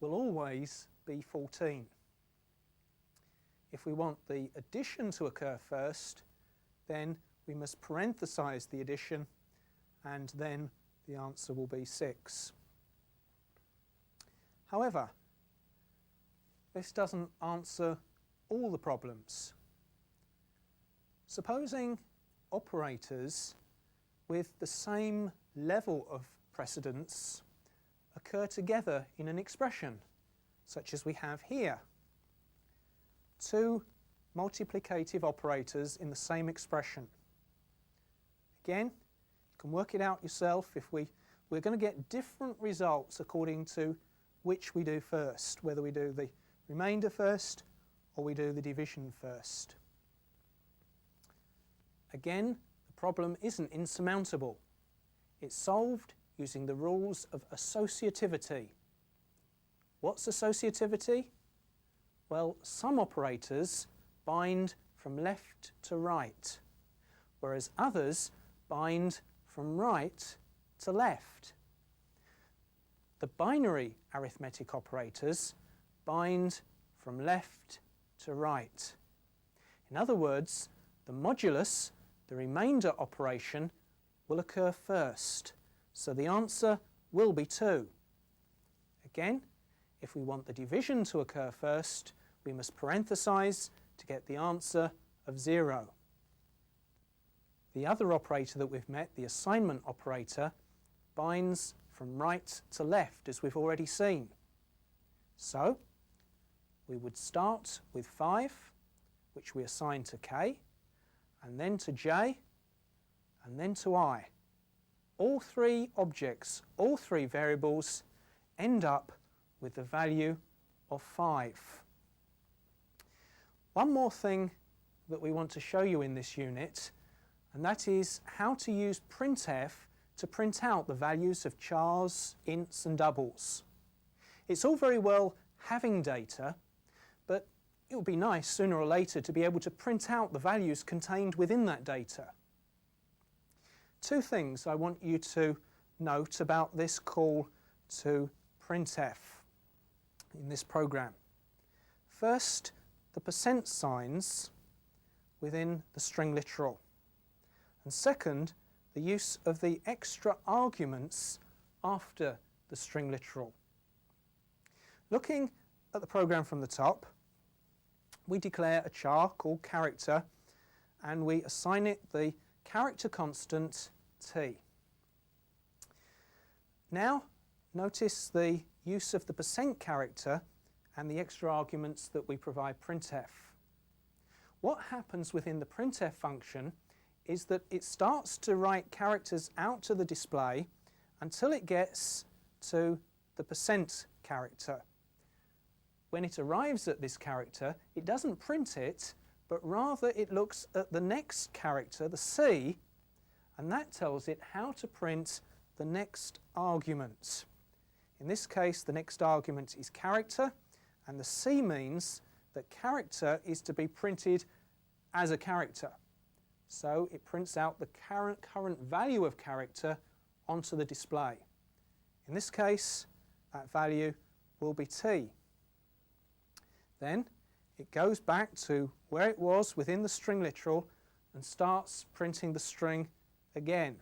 will always be 14. If we want the addition to occur first, then we must parenthesize the addition, and then the answer will be 6. However, this doesn't answer all the problems. Supposing operators with the same level of precedence occur together in an expression, such as we have here. Two multiplicative operators in the same expression. Again, you can work it out yourself. If we're going to get different results according to which we do first, whether we do the remainder first or we do the division first. Again, the problem isn't insurmountable. It's solved using the rules of associativity. What's associativity? Well, some operators bind from left to right, whereas others bind from right to left. The binary arithmetic operators bind from left to right. In other words, the modulus, the remainder operation, will occur first, so the answer will be 2. Again, if we want the division to occur first, we must parenthesize to get the answer of 0. The other operator that we've met, the assignment operator, binds from right to left, as we've already seen. So, we would start with 5, which we assign to k, and then to j, and then to I. All three objects, all three variables, end up with the value of 5. One more thing that we want to show you in this unit, and that is how to use printf to print out the values of chars, ints and doubles. It's all very well having data, but it would be nice sooner or later to be able to print out the values contained within that data. Two things I want you to note about this call to printf in this program. First, the percent signs within the string literal. And second, the use of the extra arguments after the string literal. Looking at the program from the top, we declare a char called character, and we assign it the character constant t. Now, notice the use of the percent character and the extra arguments that we provide printf. What happens within the printf function is that it starts to write characters out to the display until it gets to the % character. When it arrives at this character, it doesn't print it, but rather it looks at the next character, the C, and that tells it how to print the next argument. In this case, the next argument is character, and the C means that character is to be printed as a character. So it prints out the current value of character onto the display. In this case, that value will be T. Then it goes back to where it was within the string literal and starts printing the string again.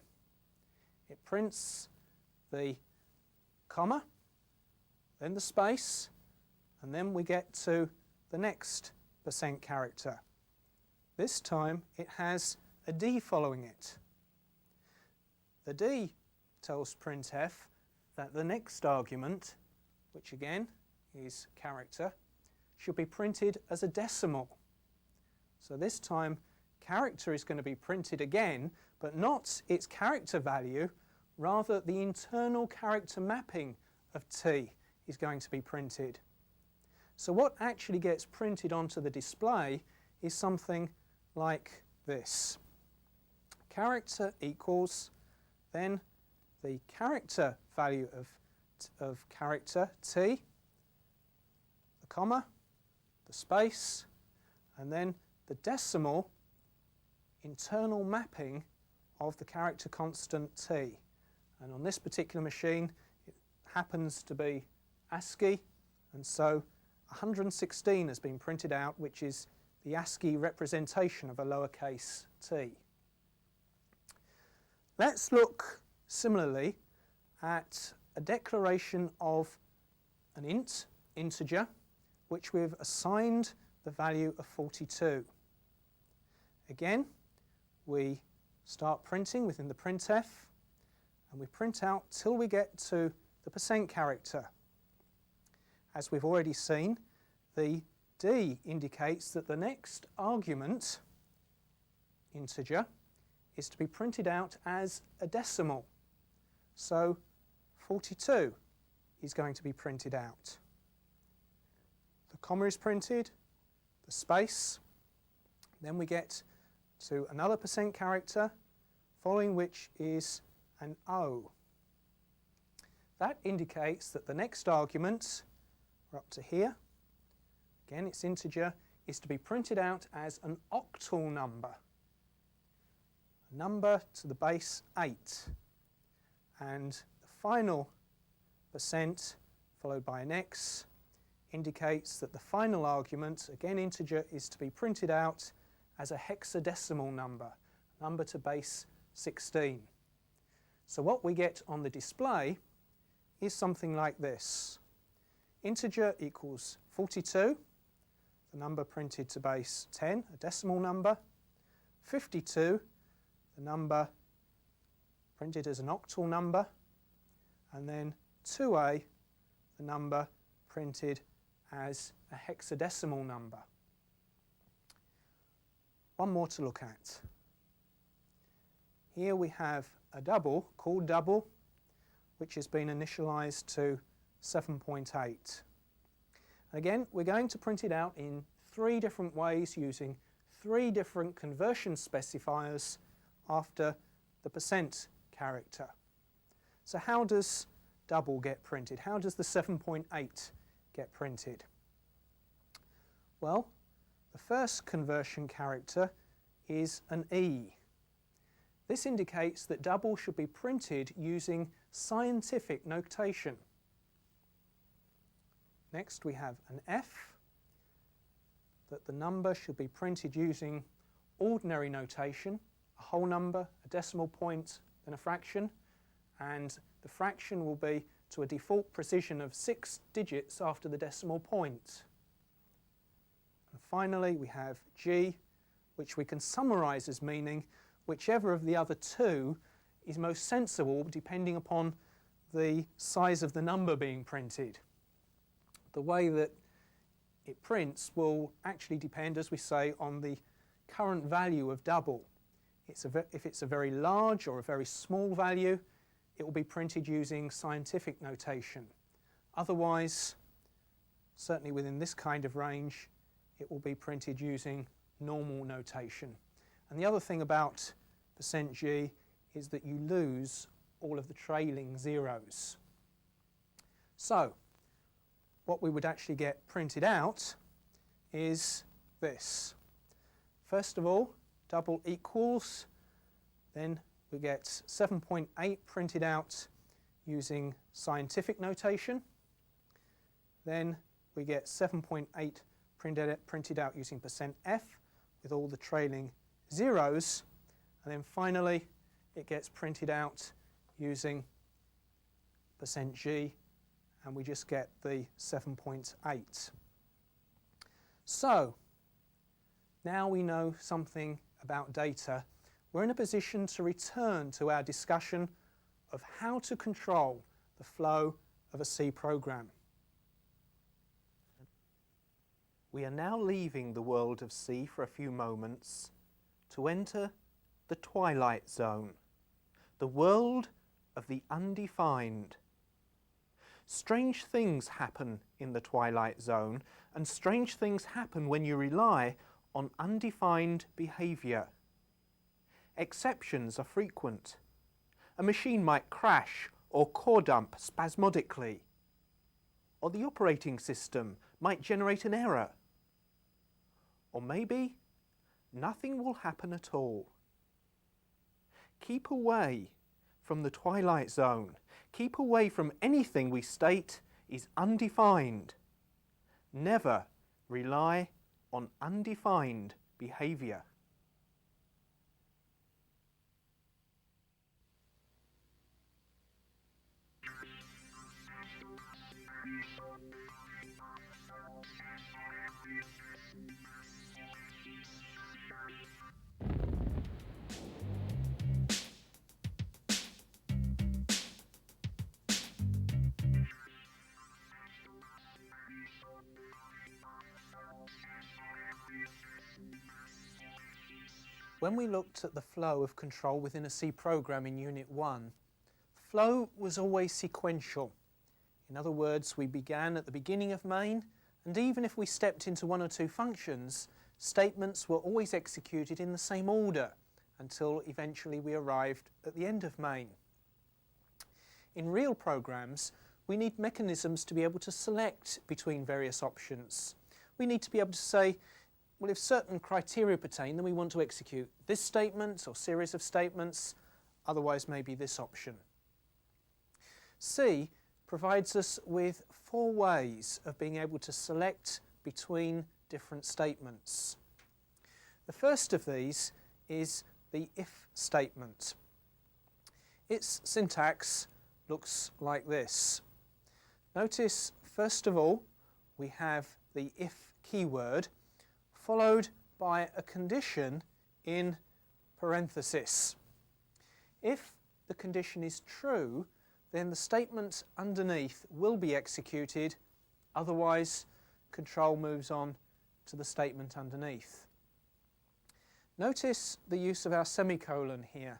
It prints the comma, then the space, and then we get to the next % character. This time it has a D following it. The D tells printf that the next argument, which again is character, should be printed as a decimal. So this time character is going to be printed again, but not its character value, rather the internal character mapping of T is going to be printed. So what actually gets printed onto the display is something like this. Character equals then the character value of character T, the comma, the space, and then the decimal internal mapping of the character constant T. And on this particular machine it happens to be ASCII, and so 116 has been printed out, which is the ASCII representation of a lowercase t. Let's look similarly at a declaration of an integer, which we've assigned the value of 42. Again, we start printing within the printf, and we print out till we get to the % character. As we've already seen, the D indicates that the next argument, integer, is to be printed out as a decimal. So 42 is going to be printed out. The comma is printed, the space, then we get to another % character, following which is an O. That indicates that the next argument, we're up to here, again it's integer, is to be printed out as an octal number. A number to the base 8. And the final % followed by an X indicates that the final argument, again integer, is to be printed out as a hexadecimal number, number to base 16. So what we get on the display is something like this. Integer equals 42, the number printed to base 10, a decimal number. 52, the number printed as an octal number. And then 2a, the number printed as a hexadecimal number. One more to look at. Here we have a double called double, which has been initialized to 7.8. Again, we're going to print it out in 3 different ways using 3 different conversion specifiers after the % character. So how does double get printed? How does the 7.8 get printed? Well, the first conversion character is an E. This indicates that double should be printed using scientific notation. Next we have an F, that the number should be printed using ordinary notation, a whole number, a decimal point, then a fraction, and the fraction will be to a default precision of 6 digits after the decimal point. And finally we have G, which we can summarise as meaning whichever of the other 2 is most sensible depending upon the size of the number being printed. The way that it prints will actually depend, as we say, on the current value of double. If it's a very large or a very small value, it will be printed using scientific notation. Otherwise, certainly within this kind of range, it will be printed using normal notation. And the other thing about %G is that you lose all of the trailing zeros. So, what we would actually get printed out is this. First of all, double equals, then we get 7.8 printed out using scientific notation. Then we get 7.8 printed out using %F with all the trailing zeros. And then finally, it gets printed out using %G, and we just get the 7.8. So, now we know something about data, we're in a position to return to our discussion of how to control the flow of a C program. We are now leaving the world of C for a few moments to enter the twilight zone, the world of the undefined. Strange things happen in the twilight zone, and strange things happen when you rely on undefined behaviour. Exceptions are frequent. A machine might crash or core dump spasmodically, or the operating system might generate an error. Or maybe nothing will happen at all. Keep away from the twilight zone. Keep away from anything we state is undefined. Never rely on undefined behaviour. When we looked at the flow of control within a C program in Unit 1, flow was always sequential. In other words, we began at the beginning of main, and even if we stepped into one or two functions, statements were always executed in the same order until eventually we arrived at the end of main. In real programs, we need mechanisms to be able to select between various options. We need to be able to say, well, if certain criteria pertain, then we want to execute this statement or series of statements, otherwise maybe this option. C provides us with 4 ways of being able to select between different statements. The first of these is the if statement. Its syntax looks like this. Notice, first of all, we have the if keyword, followed by a condition in parenthesis. If the condition is true, then the statement underneath will be executed, otherwise control moves on to the statement underneath. Notice the use of our semicolon here.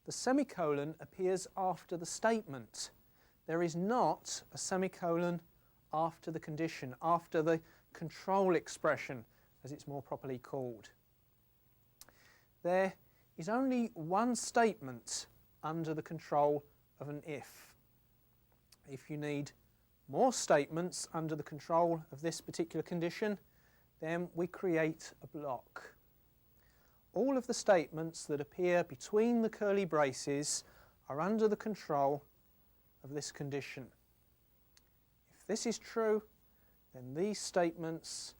The semicolon appears after the statement. There is not a semicolon after the condition, after the control expression, as it's more properly called. There is only one statement under the control of an if. If you need more statements under the control of this particular condition, then we create a block. All of the statements that appear between the curly braces are under the control of this condition. If this is true, then these statements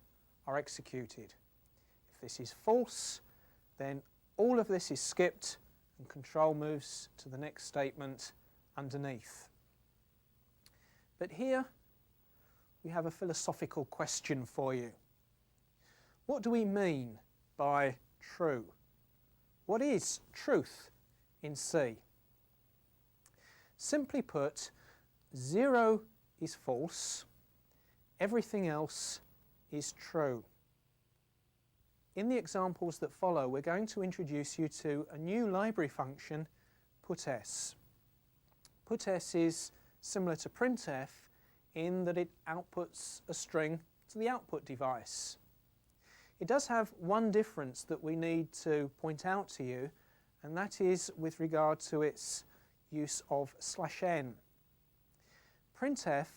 are executed. If this is false, then all of this is skipped and control moves to the next statement underneath. But here we have a philosophical question for you. What do we mean by true? What is truth in C? Simply put, 0 is false, everything else is true. In the examples that follow, we're going to introduce you to a new library function, puts. Puts is similar to printf in that it outputs a string to the output device. It does have one difference that we need to point out to you, and that is with regard to its use of /n. Printf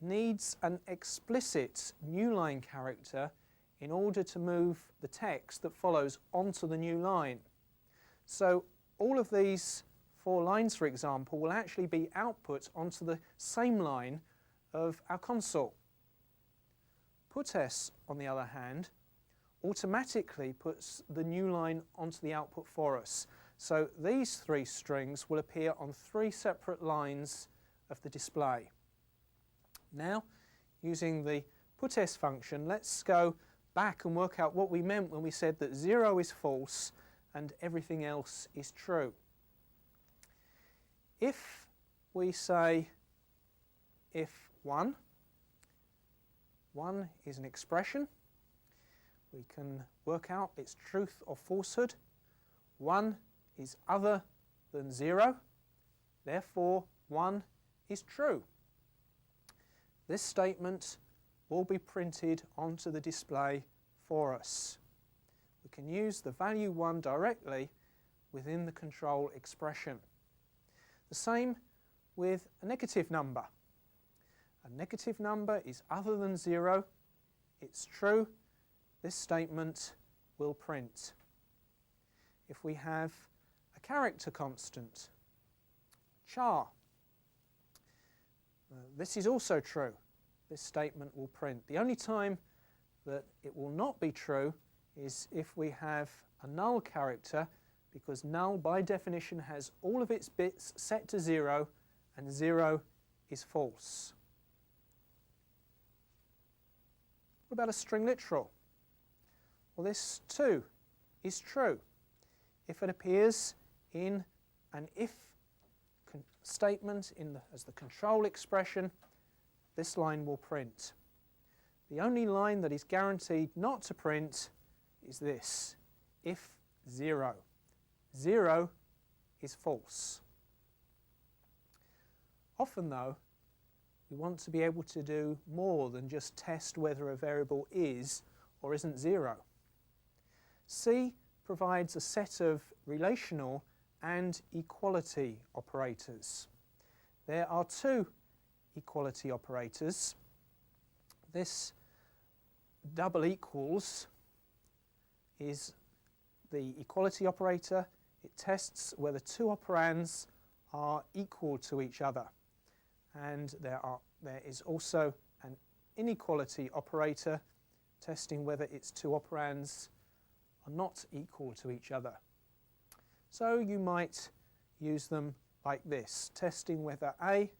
needs an explicit new line character in order to move the text that follows onto the new line. So all of these 4 lines, for example, will actually be output onto the same line of our console. Puts, on the other hand, automatically puts the new line onto the output for us. So these 3 strings will appear on 3 separate lines of the display. Now, using the puts function, let's go back and work out what we meant when we said that 0 is false and everything else is true. If we say if 1 is an expression, we can work out its truth or falsehood. 1 is other than 0, therefore 1 is true. This statement will be printed onto the display for us. We can use the value 1 directly within the control expression. The same with a negative number. A negative number is other than 0, it's true, this statement will print. If we have a character constant, char, this is also true, this statement will print. The only time that it will not be true is if we have a null character, because null by definition has all of its bits set to 0 and 0 is false. What about a string literal? Well, this too is true. If it appears in an if statement as the control expression, this line will print. The only line that is guaranteed not to print is this, if 0. 0 is false. Often though, we want to be able to do more than just test whether a variable is or isn't 0. C provides a set of relational and equality operators. There are 2 equality operators. This double equals is the equality operator. It tests whether 2 operands are equal to each other. And there is also an inequality operator testing whether its 2 operands are not equal to each other. So you might use them like this, testing whether A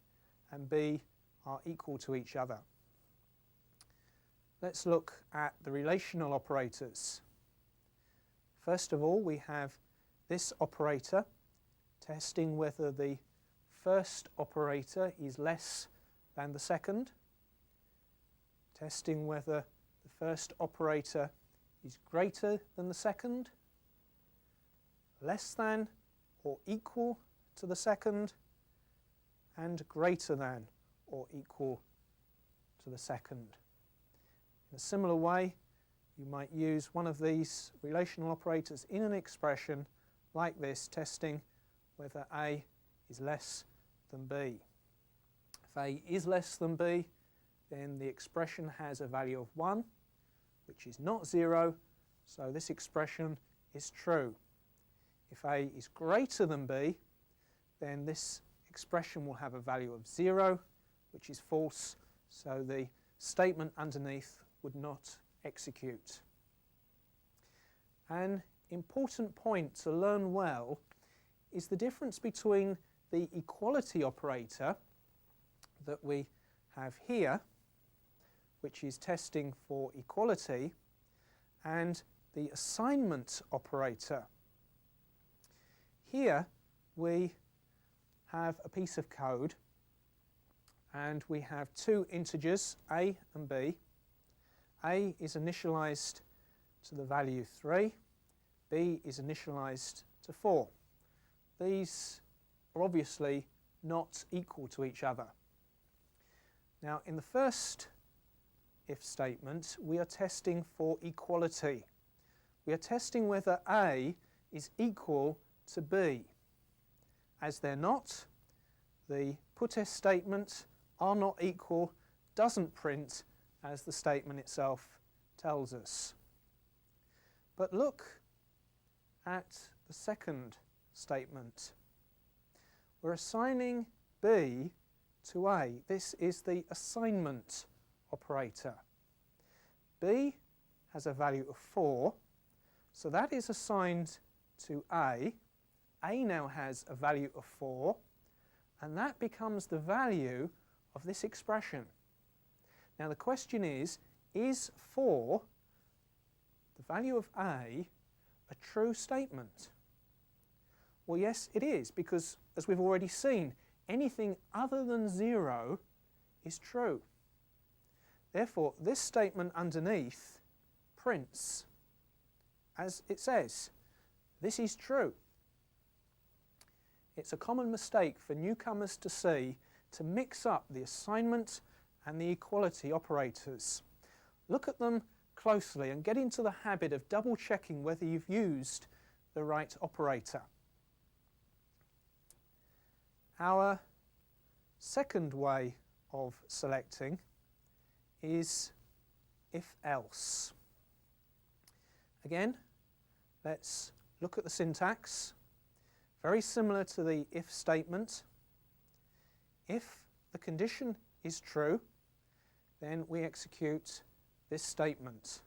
and B are equal to each other. Let's look at the relational operators. First of all, we have this operator testing whether the first operator is less than the second, testing whether the first operator is greater than the second, less than or equal to the second, and greater than or equal to the second. In a similar way, you might use one of these relational operators in an expression like this, testing whether A is less than B. If A is less than B, then the expression has a value of 1, which is not 0, so this expression is true. If A is greater than B, then this expression will have a value of 0, which is false, so the statement underneath would not execute. An important point to learn well is the difference between the equality operator that we have here, which is testing for equality, and the assignment operator. Here we have a piece of code and we have 2 integers, A and B. A is initialised to the value 3, B is initialised to 4. These are obviously not equal to each other. Now, in the first if statement, we are testing for equality. We are testing whether A is equal to B. As they're not, the putS statement are not equal doesn't print as the statement itself tells us. But look at the second statement. We're assigning B to A. This is the assignment operator. B has a value of 4, so that is assigned to A. A now has a value of 4, and that becomes the value of this expression. Now the question is 4, the value of A, a true statement? Well, yes, it is, because as we've already seen, anything other than 0 is true. Therefore, this statement underneath prints as it says, this is true. It's a common mistake for newcomers to see to mix up the assignment and the equality operators. Look at them closely and get into the habit of double checking whether you've used the right operator. Our second way of selecting is if-else. Again, let's look at the syntax. Very similar to the if statement. If the condition is true, then we execute this statement.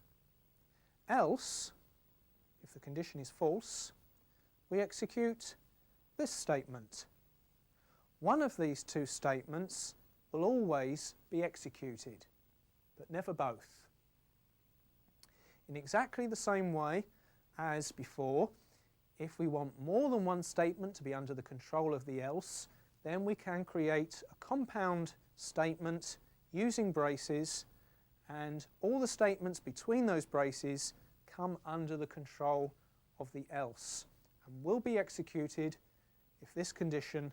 Else, if the condition is false, we execute this statement. One of these two statements will always be executed, but never both. In exactly the same way as before, if we want more than one statement to be under the control of the else, then we can create a compound statement using braces, and all the statements between those braces come under the control of the else and will be executed if this condition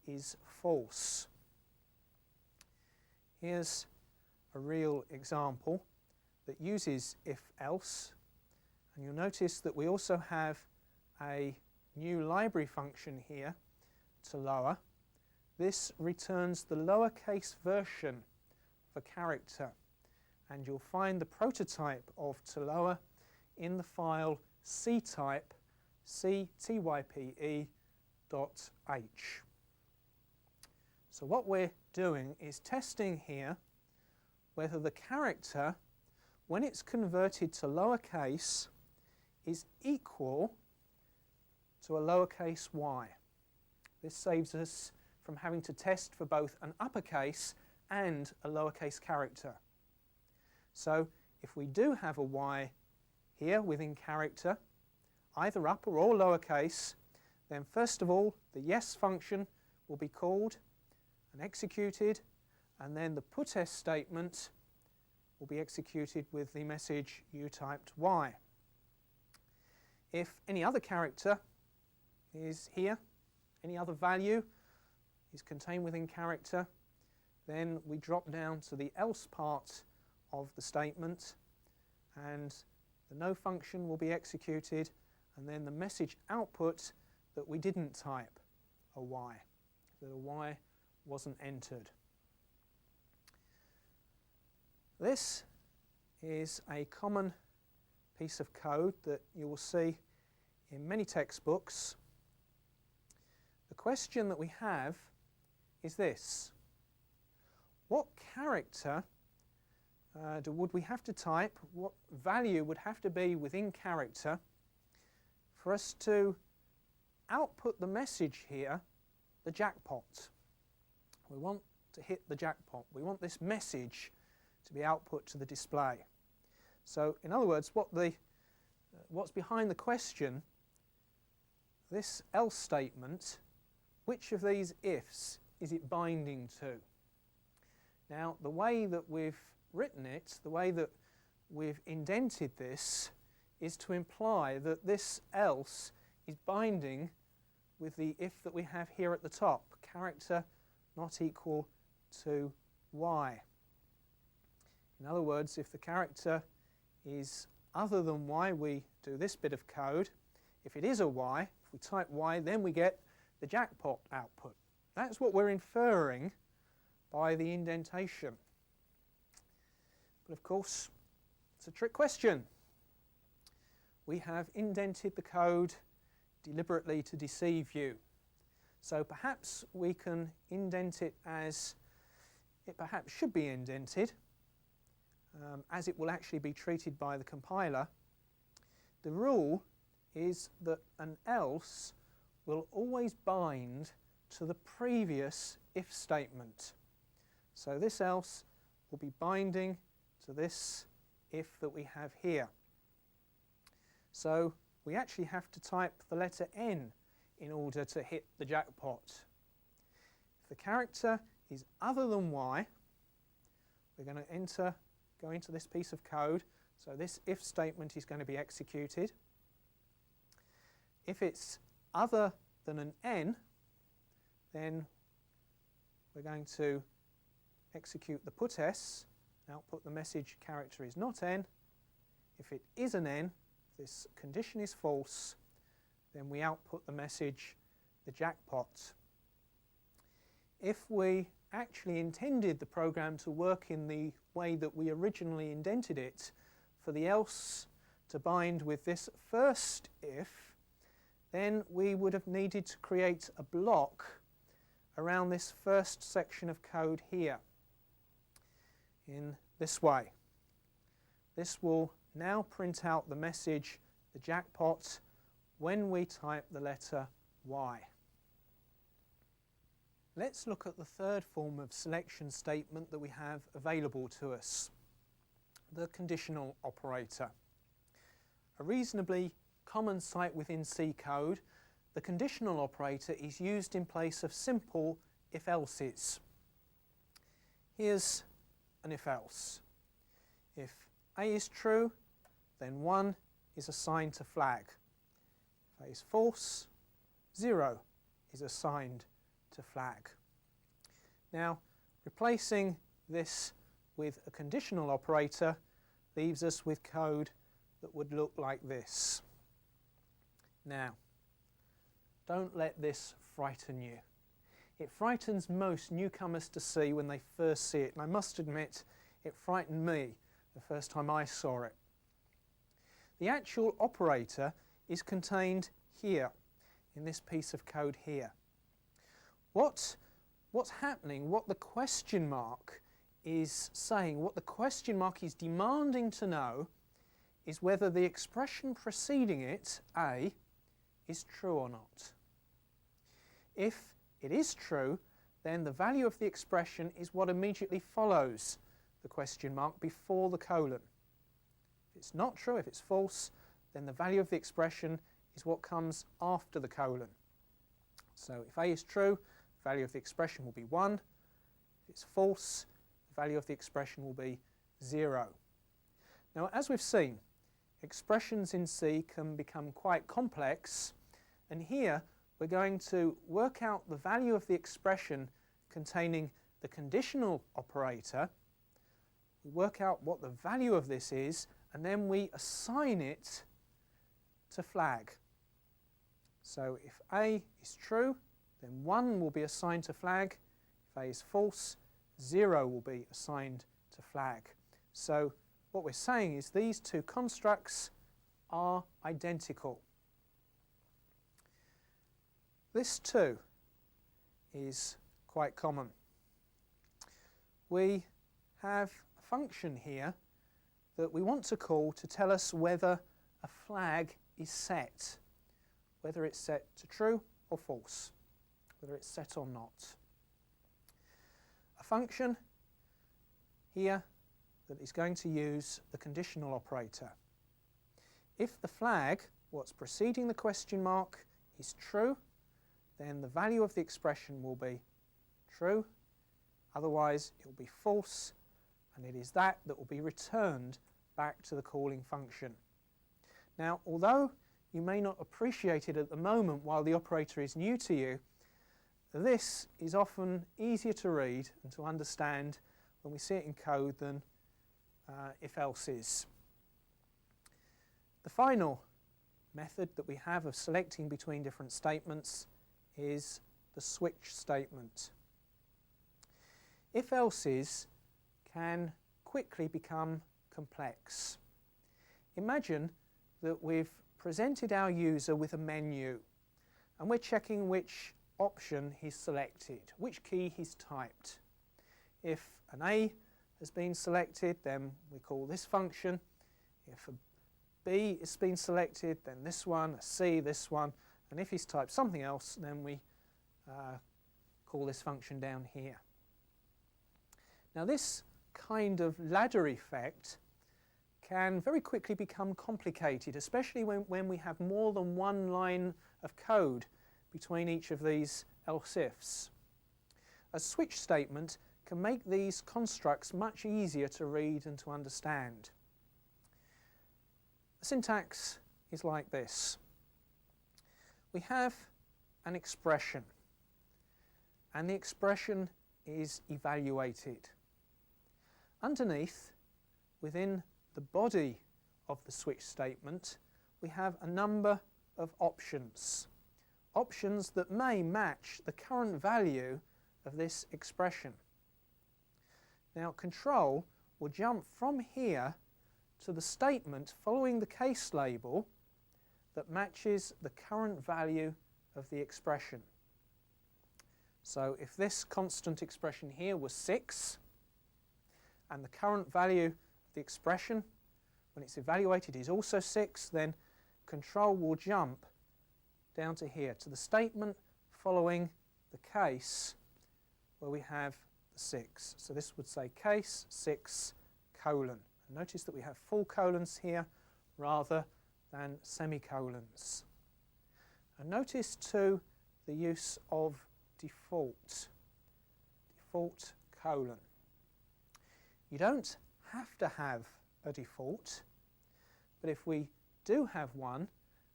is false. Here's a real example that uses if-else, and you'll notice that we also have a new library function here, to lower. This returns the lowercase version of a character, and you'll find the prototype of to lower in the file ctype, ctype.h. So what we're doing is testing here whether the character, when it's converted to lowercase, is equal to a lowercase y. This saves us from having to test for both an uppercase and a lowercase character. So if we do have a y here within character, either upper or lowercase, then first of all the yes function will be called and executed, and then the putS statement will be executed with the message you typed y. If any other character is here, any other value is contained within character, then we drop down to the else part of the statement, and the no function will be executed, and then the message output that we didn't type a y, that a y wasn't entered. This is a common piece of code that you will see in many textbooks. The question that we have is this: what character would we have to type, what value would have to be within character for us to output the message here, the jackpot? We want to hit the jackpot. We want this message to be output to the display. So in other words, what's behind the question, this else statement, which of these ifs is it binding to? Now the way that we've written it, the way that we've indented this is to imply that this else is binding with the if that we have here at the top, character not equal to y. In other words, if the character is other than y, we do this bit of code. If it is a y, if we type y, then we get the jackpot output. That's what we're inferring by the indentation. But of course, it's a trick question. We have indented the code deliberately to deceive you. So perhaps we can indent it as it perhaps should be indented, as it will actually be treated by the compiler. The rule is that an else will always bind to the previous if statement. So this else will be binding to this if that we have here. So we actually have to type the letter N in order to hit the jackpot. If the character is other than y, we're going to go into this piece of code. So this if statement is going to be executed. If it's other than an N, then we're going to execute the putS, output the message character is not N. If it is an N, this condition is false, then we output the message the jackpot. If we actually intended the program to work in the way that we originally indented it, for the else to bind with this first if, then we would have needed to create a block around this first section of code here in this way. This will now print out the message, the jackpot, when we type the letter Y. Let's look at the third form of selection statement that we have available to us, the conditional operator. A reasonably common sight within C code, the conditional operator is used in place of simple if-elses. Here's an if-else. If A is true, then 1 is assigned to flag. If A is false, 0 is assigned to flag. Now, replacing this with a conditional operator leaves us with code that would look like this. Now, don't let this frighten you. It frightens most newcomers to C when they first see it, and I must admit it frightened me the first time I saw it. The actual operator is contained here, in this piece of code here. What's happening, what the question mark is saying, what the question mark is demanding to know, is whether the expression preceding it, A, is true or not. If it is true, then the value of the expression is what immediately follows the question mark before the colon. If it's not true, if it's false, then the value of the expression is what comes after the colon. So if A is true, the value of the expression will be 1. If it's false, the value of the expression will be 0. Now, as we've seen, expressions in C can become quite complex, and here we're going to work out the value of the expression containing the conditional operator. We work out what the value of this is, and then we assign it to flag. So if A is true, then 1 will be assigned to flag. If A is false, 0 will be assigned to flag. So what we're saying is these two constructs are identical. This too is quite common. We have a function here that we want to call to tell us whether a flag is set, whether it's set to true or false, whether it's set or not. A function here that is going to use the conditional operator. If the flag, what's preceding the question mark, is true, then the value of the expression will be true, otherwise it will be false, and it is that that will be returned back to the calling function. Now, although you may not appreciate it at the moment while the operator is new to you, this is often easier to read and to understand when we see it in code than if-else's. The final method that we have of selecting between different statements is the switch statement. If-else's can quickly become complex. Imagine that we've presented our user with a menu and we're checking which option he's selected, which key he's typed. If an A has been selected, then we call this function. If a B has been selected, then this one, a C, this one, and if he's typed something else, then we call this function down here. Now this kind of ladder effect can very quickly become complicated, especially when we have more than one line of code between each of these else ifs. A switch statement can make these constructs much easier to read and to understand. The syntax is like this. We have an expression, and the expression is evaluated. Underneath, within the body of the switch statement, we have a number of options. Options that may match the current value of this expression. Now, control will jump from here to the statement following the case label that matches the current value of the expression. So if this constant expression here was 6, and the current value of the expression when it's evaluated is also 6, then control will jump down to here, to the statement following the case where we have the 6. So this would say case 6 colon. And notice that we have full colons here rather than semicolons. And notice too the use of default colon. You don't have to have a default, but if we do have one,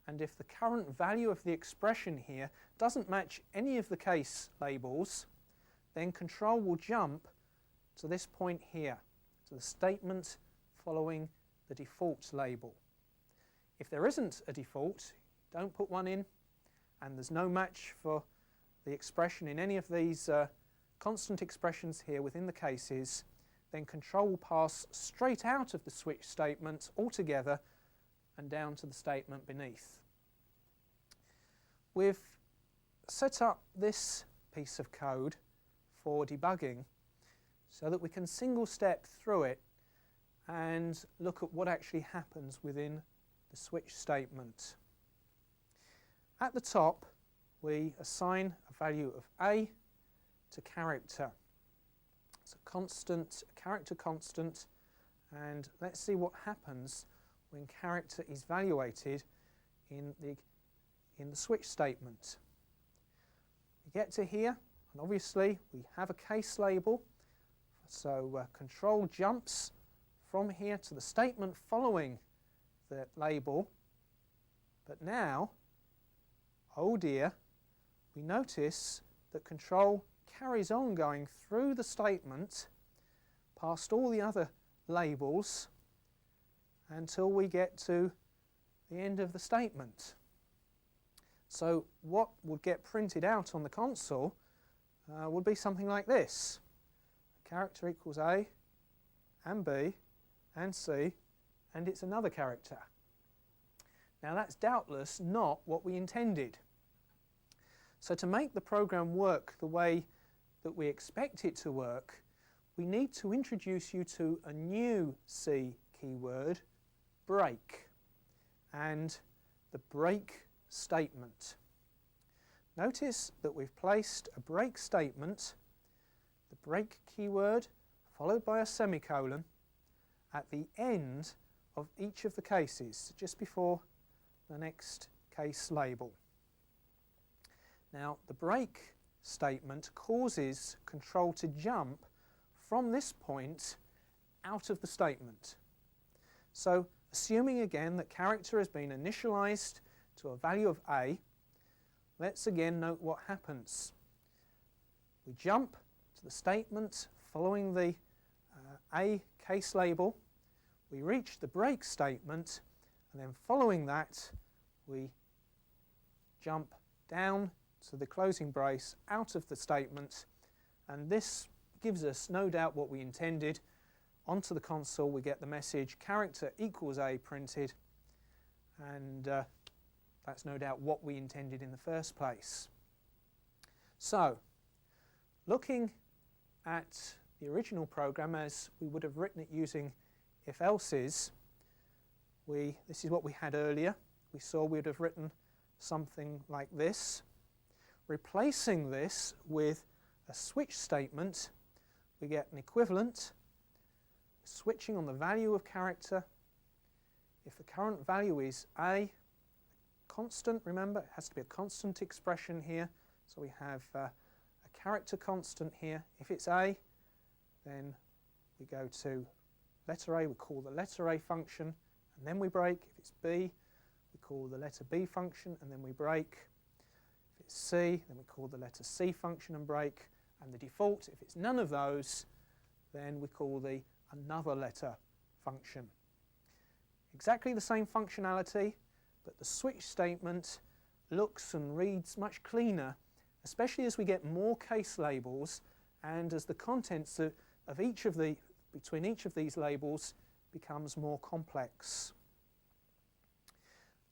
and if the current value of the expression here doesn't match any of the case labels, then control will jump to this point here, to the statement following the default label. If there isn't a default, don't put one in, and there's no match for the expression in any of these constant expressions here within the cases, then control will pass straight out of the switch statement altogether and down to the statement beneath. We've set up this piece of code for debugging so that we can single step through it and look at what actually happens within the switch statement. At the top, we assign a value of A to character. It's a constant, a character constant, and let's see what happens when character is evaluated in the switch statement. We get to here, and obviously we have a case label, so control jumps from here to the statement following the label, but now, oh dear, we notice that control carries on going through the statement past all the other labels until we get to the end of the statement. So what would get printed out on the console would be something like this. Character equals A and B and C, and it's another character. Now that's doubtless not what we intended. So to make the program work the way that we expect it to work, we need to introduce you to a new C keyword, break, and the break statement. Notice that we've placed a break statement, the break keyword followed by a semicolon, at the end of each of the cases, just before the next case label. Now, the break statement causes control to jump from this point out of the statement. So assuming again that character has been initialized to a value of A, let's again note what happens. We jump to the statement following the A case label, we reach the break statement, and then following that we jump down to the closing brace out of the statement, and this gives us no doubt what we intended. Onto the console we get the message character equals A printed, and that's no doubt what we intended in the first place. So, looking at the original program as we would have written it using if-else's, this is what we had earlier. We saw we would have written something like this. Replacing this with a switch statement, we get an equivalent, switching on the value of character. If the current value is A, constant, remember, it has to be a constant expression here, so we have a character constant here. If it's A, then we go to letter A, we call the letter A function, and then we break. If it's B, we call the letter B function, and then we break. If it's C, then we call the letter C function and break. And the default, if it's none of those, then we call the another letter function. Exactly the same functionality, but the switch statement looks and reads much cleaner, especially as we get more case labels and as the contents of each of between each of these labels becomes more complex.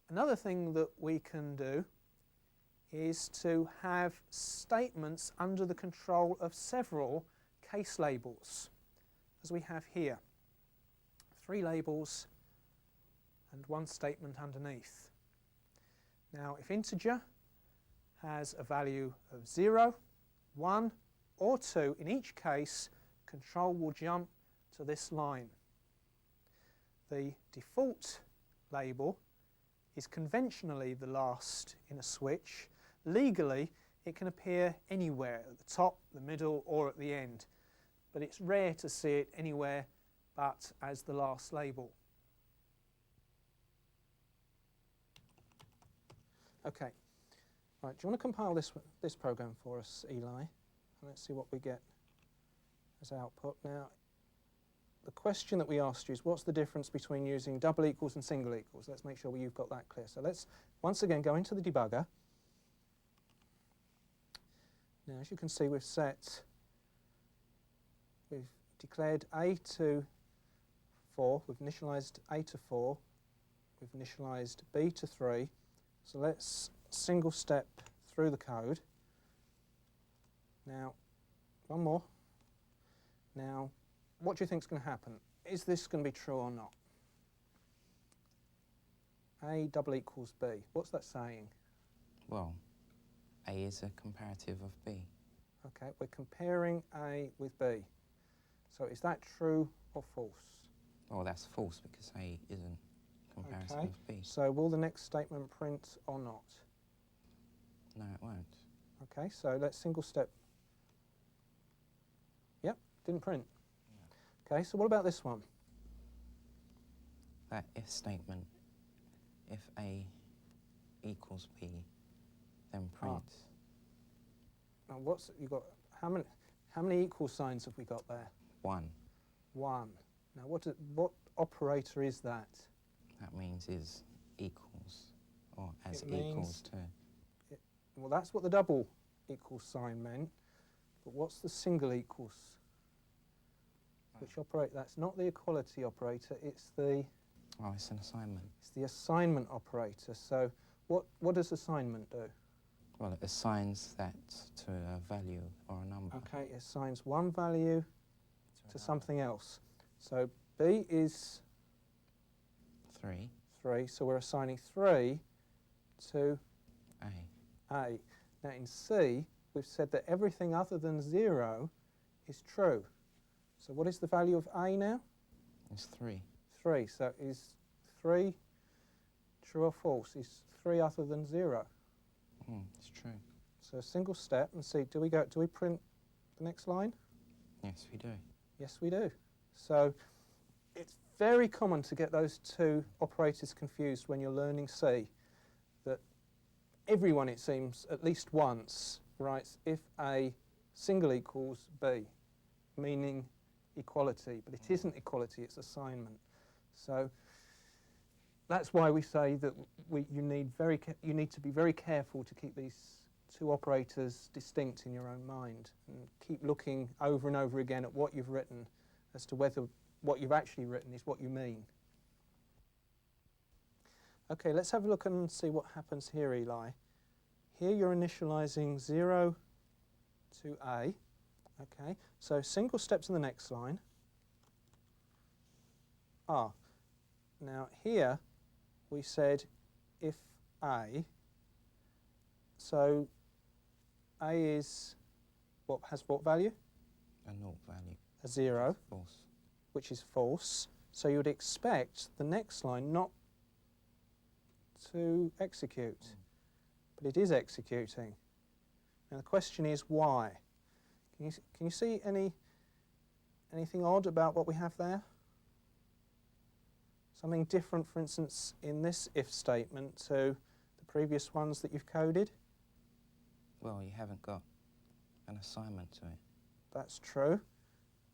Another thing that we can do is to have statements under the control of several case labels, as we have here. 3 labels and 1 statement underneath. Now, if integer has a value of 0, 1 or 2, in each case control will jump to this line. The default label is conventionally the last in a switch. Legally it can appear anywhere, at the top, the middle or at the end, but it's rare to see it anywhere but as the last label. Okay, right, do you want to compile this program for us, Eli? Let's see what we get as output. Now, the question that we asked you is what's the difference between using double equals and single equals? Let's make sure you've got that clear. So let's once again go into the debugger. Now, as you can see, we've declared A to 4, we've initialized A to 4, we've initialized B to 3. So let's single step through the code. Now, one more. Now, what do you think is going to happen? Is this going to be true or not? A double equals B. What's that saying? Well, A is a comparative of B. Okay, we're comparing A with B. So is that true or false? Well, that's false because A isn't comparison Okay, of B. so will the next statement print or not? No, it won't. Okay, so let's single step. Yep, didn't print. Yeah. Okay, so what about this one? That if statement, if A equals B, then print. Now what's you got? How many equal signs have we got there? 1. 1. Now what operator is that? That means is equals, or as It equals means to. Well, that's what the double equals sign meant, but what's the single equals? Which operator? That's not the equality operator, it's the... Oh, it's an assignment. It's the assignment operator. So what does assignment do? Well, it assigns that to a value or a number. Okay, it assigns one value to something else. So B is 3. 3, so we're assigning 3 to A. A. Now in C, we've said that everything other than 0 is true. So what is the value of A now? It's 3. 3. So is 3 true or false? Is 3 other than 0? It's true. So a single step and see, do we print the next line? Yes, we do. Yes, we do. So it's very common to get those two operators confused when you're learning C, that everyone, it seems, at least once writes if A single equals B, meaning equality, but it isn't equality, it's assignment. So that's why we say that you need to be very careful to keep these two operators distinct in your own mind, and keep looking over and over again at what you've written as to whether what you've actually written is what you mean. Okay, let's have a look and see what happens here, Eli. Here you're initializing 0 to A. Okay, so single step to the next line. Now here we said if A, so A is has what value? A naught value. A 0. False. Which is false. So you would expect the next line not to execute, but it is executing. Now the question is why? Can you see anything odd about what we have there? Something different, for instance, in this if statement to the previous ones that you've coded? Well, you haven't got an assignment to it. That's true,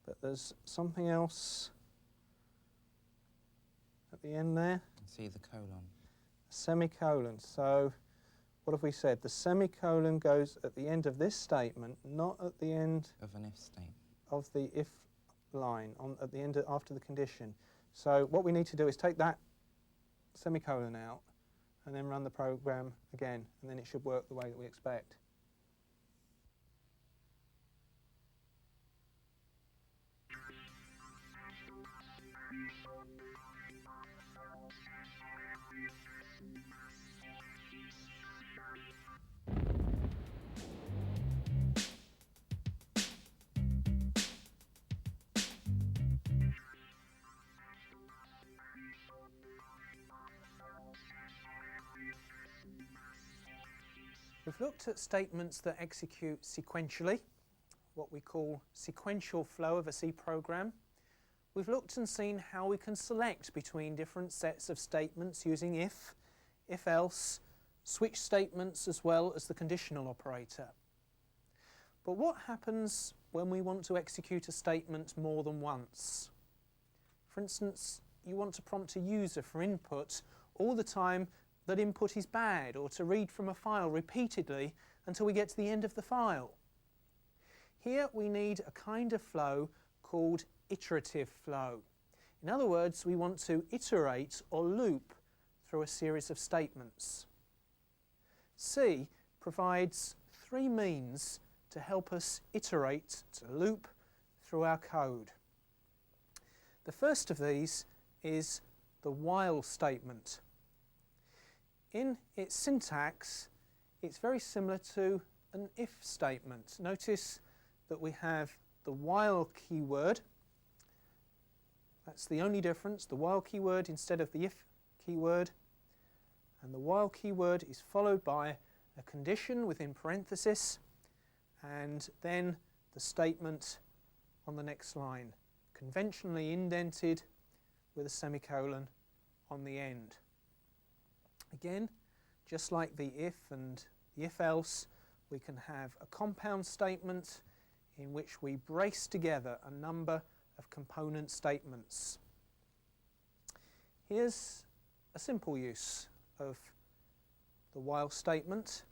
but there's something else at the end there. See the colon. A semicolon. So what have we said? The semicolon goes at the end of this statement, not at the end of an if statement. Of the if line, at the end after the condition. So what we need to do is take that semicolon out and then run the program again, and then it should work the way that we expect. We've looked at statements that execute sequentially, what we call sequential flow of a C program. We've looked and seen how we can select between different sets of statements using if else, switch statements as well as the conditional operator. But what happens when we want to execute a statement more than once? For instance, you want to prompt a user for input all the time that input is bad, or to read from a file repeatedly until we get to the end of the file. Here we need a kind of flow called iterative flow. In other words, we want to iterate or loop through a series of statements. C provides 3 means to help us iterate, to loop through our code. The first of these is the while statement. In its syntax, it's very similar to an if statement. Notice that we have the while keyword. That's the only difference, the while keyword instead of the if keyword. And the while keyword is followed by a condition within parenthesis, and then the statement on the next line, conventionally indented with a semicolon on the end. Again, just like the if and the if else, we can have a compound statement in which we brace together a number of component statements. Here's a simple use of the while statement.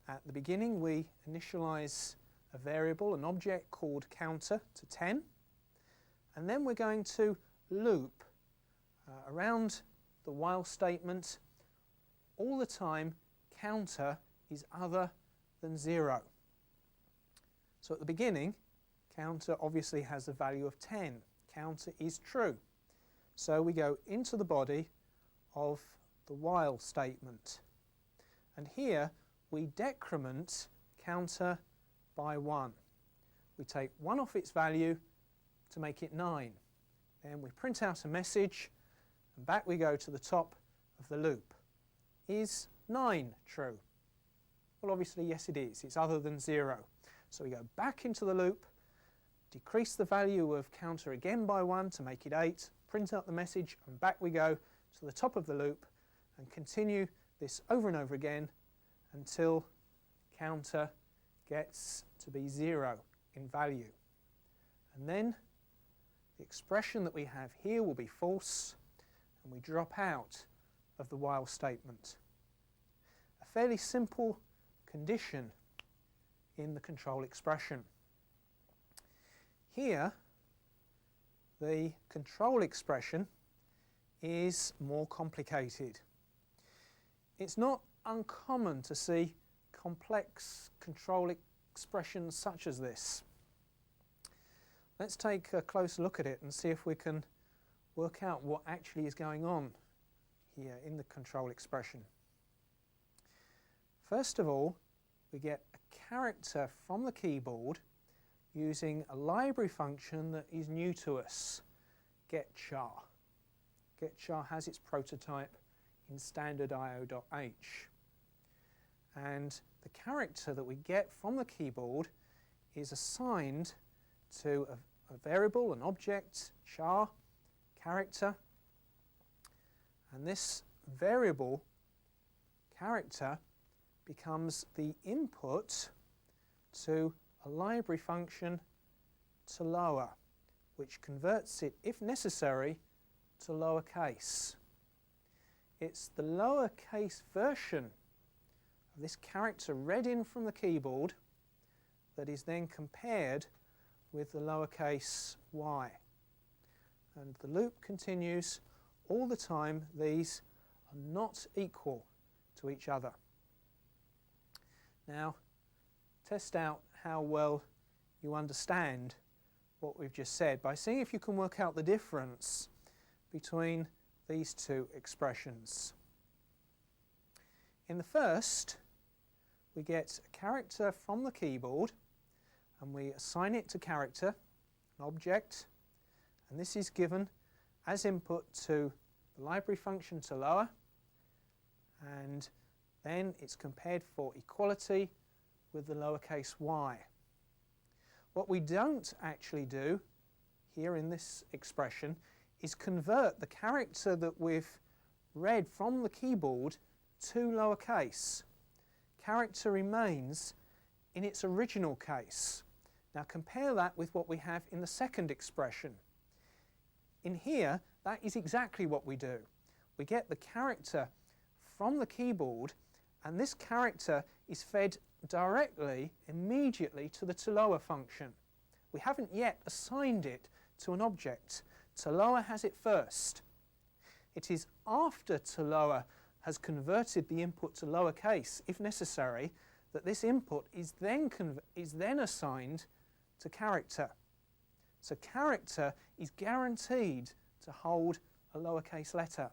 At the beginning we initialize a variable, an object called counter to 10, and then we're going to loop around the while statement all the time counter is other than 0. So at the beginning, counter obviously has a value of 10. Counter is true. So we go into the body of the while statement. And here we decrement counter by 1. We take 1 off its value to make it 9. Then we print out a message, and back we go to the top of the loop. Is 9 true? Well, obviously, yes it is. It's other than 0. So we go back into the loop, decrease the value of counter again by 1 to make it 8, print out the message, and back we go to the top of the loop and continue this over and over again until counter gets to be 0 in value. And then the expression that we have here will be false, and we drop out of the while statement. A fairly simple condition in the control expression. Here, the control expression is more complicated. It's not uncommon to see complex control expressions such as this. Let's take a close look at it and see if we can work out what actually is going on here in the control expression. First of all, we get a character from the keyboard using a library function that is new to us, getChar. getChar has its prototype in standard.io.h. And the character that we get from the keyboard is assigned to a variable, an object, char, character, and this variable character becomes the input to a library function to lower, which converts it, if necessary, to lowercase. It's the lowercase version of this character read in from the keyboard that is then compared with the lowercase y. And the loop continues all the time. These are not equal to each other. Now, test out how well you understand what we've just said by seeing if you can work out the difference between these two expressions. In the first, we get a character from the keyboard and we assign it to character, an object, and this is given as input to the library function to lower, and then it's compared for equality with the lowercase y. What we don't actually do here in this expression is convert the character that we've read from the keyboard to lowercase. Character remains in its original case. Now compare that with what we have in the second expression. In here, that is exactly what we do. We get the character from the keyboard, and this character is fed directly, immediately to the to-lower function. We haven't yet assigned it to an object. To-lower has it first. It is after to-lower has converted the input to lowercase, if necessary, that this input is then assigned to character. So character is guaranteed to hold a lowercase letter.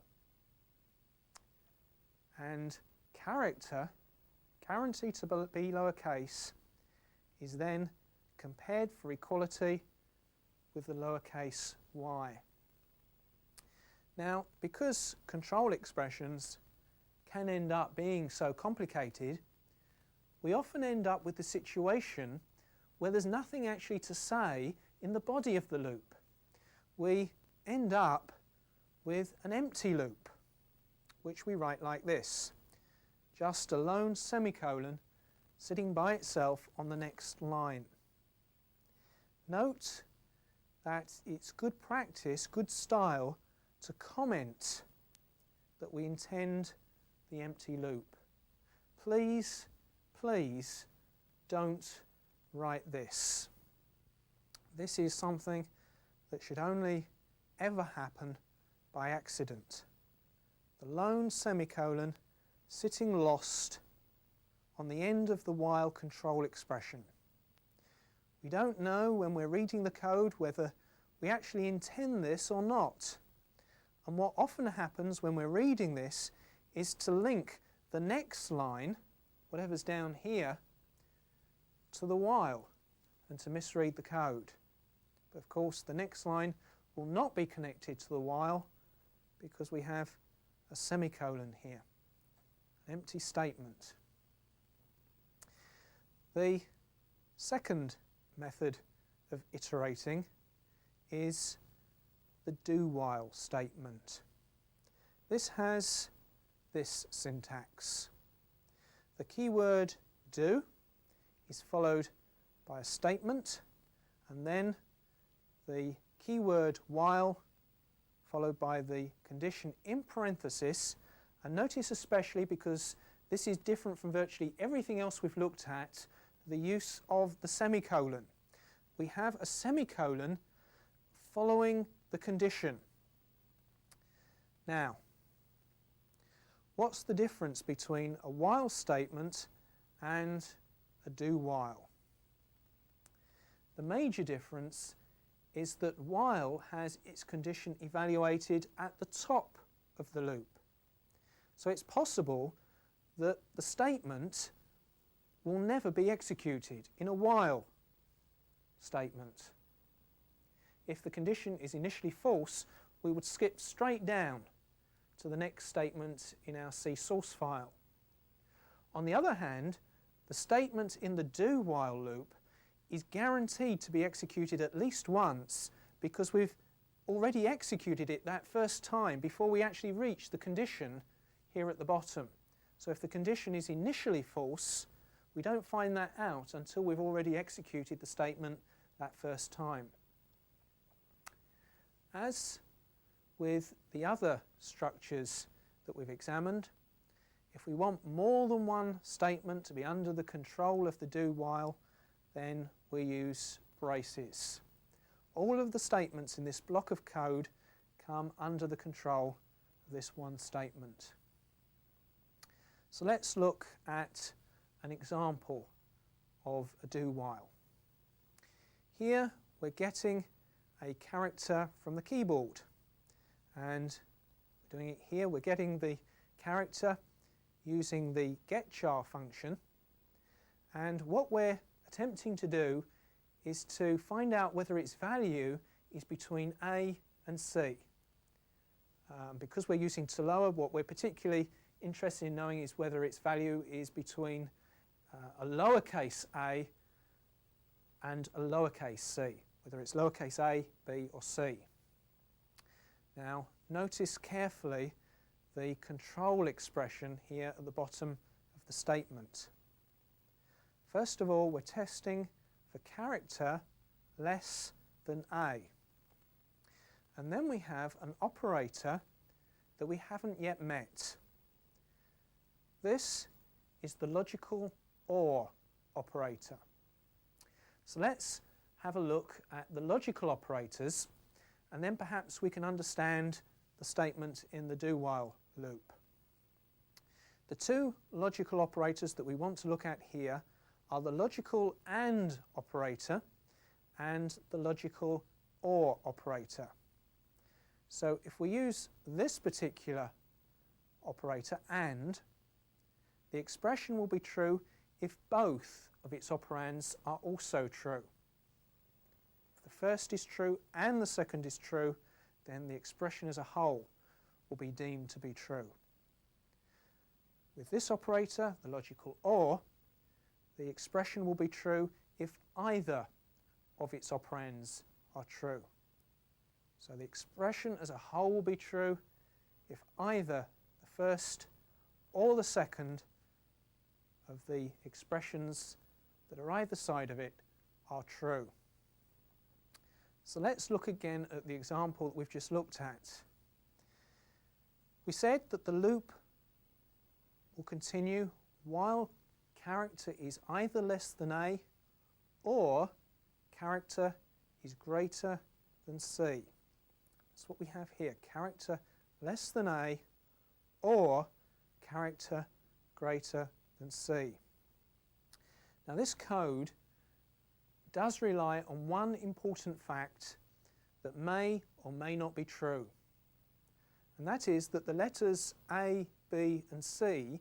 And character, guaranteed to be lowercase, is then compared for equality with the lowercase y. Now, because control expressions can end up being so complicated, we often end up with the situation where there's nothing actually to say in the body of the loop. We end up with an empty loop, which we write like this: just a lone semicolon sitting by itself on the next line. Note that it's good practice, good style, to comment that we intend the empty loop. Please, please don't write this. This is something that should only ever happen by accident. The lone semicolon sitting lost on the end of the while control expression. We don't know when we're reading the code whether we actually intend this or not. And what often happens when we're reading this is to link the next line, whatever's down here, to the while and to misread the code. But of course the next line will not be connected to the while because we have a semicolon here, an empty statement. The second method of iterating is the do-while statement. This has this syntax. The keyword do is followed by a statement, and then the keyword while followed by the condition in parenthesis. And notice especially, because this is different from virtually everything else we've looked at, the use of the semicolon. We have a semicolon following the condition. Now, what's the difference between a while statement and a do-while? The major difference is that while has its condition evaluated at the top of the loop. So it's possible that the statement will never be executed in a while statement. If the condition is initially false, we would skip straight down to the next statement in our C source file. On the other hand, the statement in the do-while loop is guaranteed to be executed at least once, because we've already executed it that first time before we actually reach the condition here at the bottom. So if the condition is initially false, we don't find that out until we've already executed the statement that first time. As with the other structures that we've examined, if we want more than one statement to be under the control of the do-while, then we use braces. All of the statements in this block of code come under the control of this one statement. So let's look at an example of a do-while. Here we're getting a character from the keyboard, and we're doing it here. We're getting the character using the getChar function, and what we're attempting to do is to find out whether its value is between A and C. Because we're using Toloa, what we're particularly interested in knowing is whether its value is between a lowercase a and a lowercase c, whether it's lowercase a, b or c. Now notice carefully the control expression here at the bottom of the statement. First of all, we're testing for character less than a. And then we have an operator that we haven't yet met. This is the logical OR operator. So let's have a look at the logical operators, and then perhaps we can understand the statement in the do-while loop. The two logical operators that we want to look at here are the logical AND operator and the logical OR operator. So if we use this particular operator, AND, the expression will be true if both of its operands are also true. If the first is true and the second is true, then the expression as a whole will be deemed to be true. With this operator, the logical OR, the expression will be true if either of its operands are true. So the expression as a whole will be true if either the first or the second of the expressions that are either side of it are true. So let's look again at the example that we've just looked at. We said that the loop will continue while character is either less than A or character is greater than C. That's what we have here, character less than A or character greater than C. Now this code does rely on one important fact that may or may not be true, and that is that the letters A, B and C,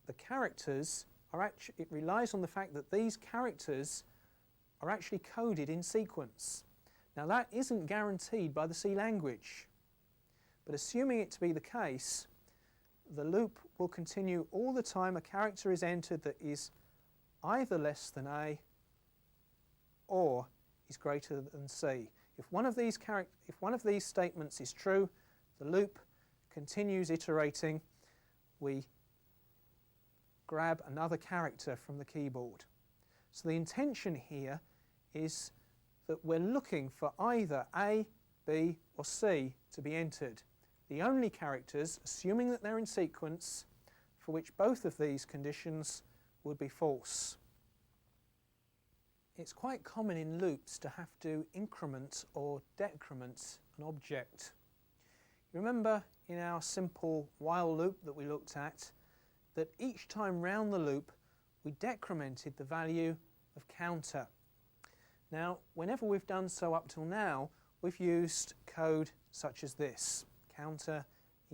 the characters are actually, it relies on the fact that these characters are actually coded in sequence. Now that isn't guaranteed by the C language, but assuming it to be the case, the loop will continue all the time a character is entered that is either less than A or is greater than C. If one of these statements is true, the loop continues iterating. We grab another character from the keyboard. So the intention here is that we're looking for either A, B or C to be entered. The only characters, assuming that they're in sequence, for which both of these conditions would be false. It's quite common in loops to have to increment or decrement an object. You remember in our simple while loop that we looked at that each time round the loop we decremented the value of counter. Now, whenever we've done so up till now, we've used code such as this: counter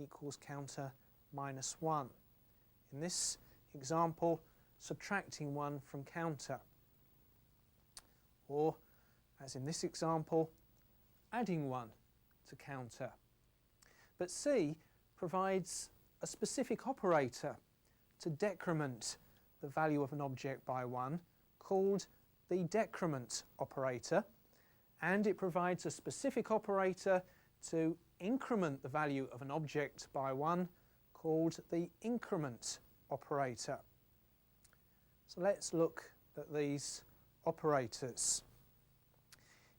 equals counter minus 1. In this example, subtracting 1 from counter. Or, as in this example, adding 1 to counter. But C provides a specific operator to decrement the value of an object by 1 called the decrement operator, and it provides a specific operator to increment the value of an object by 1 called the increment operator. So let's look at these operators.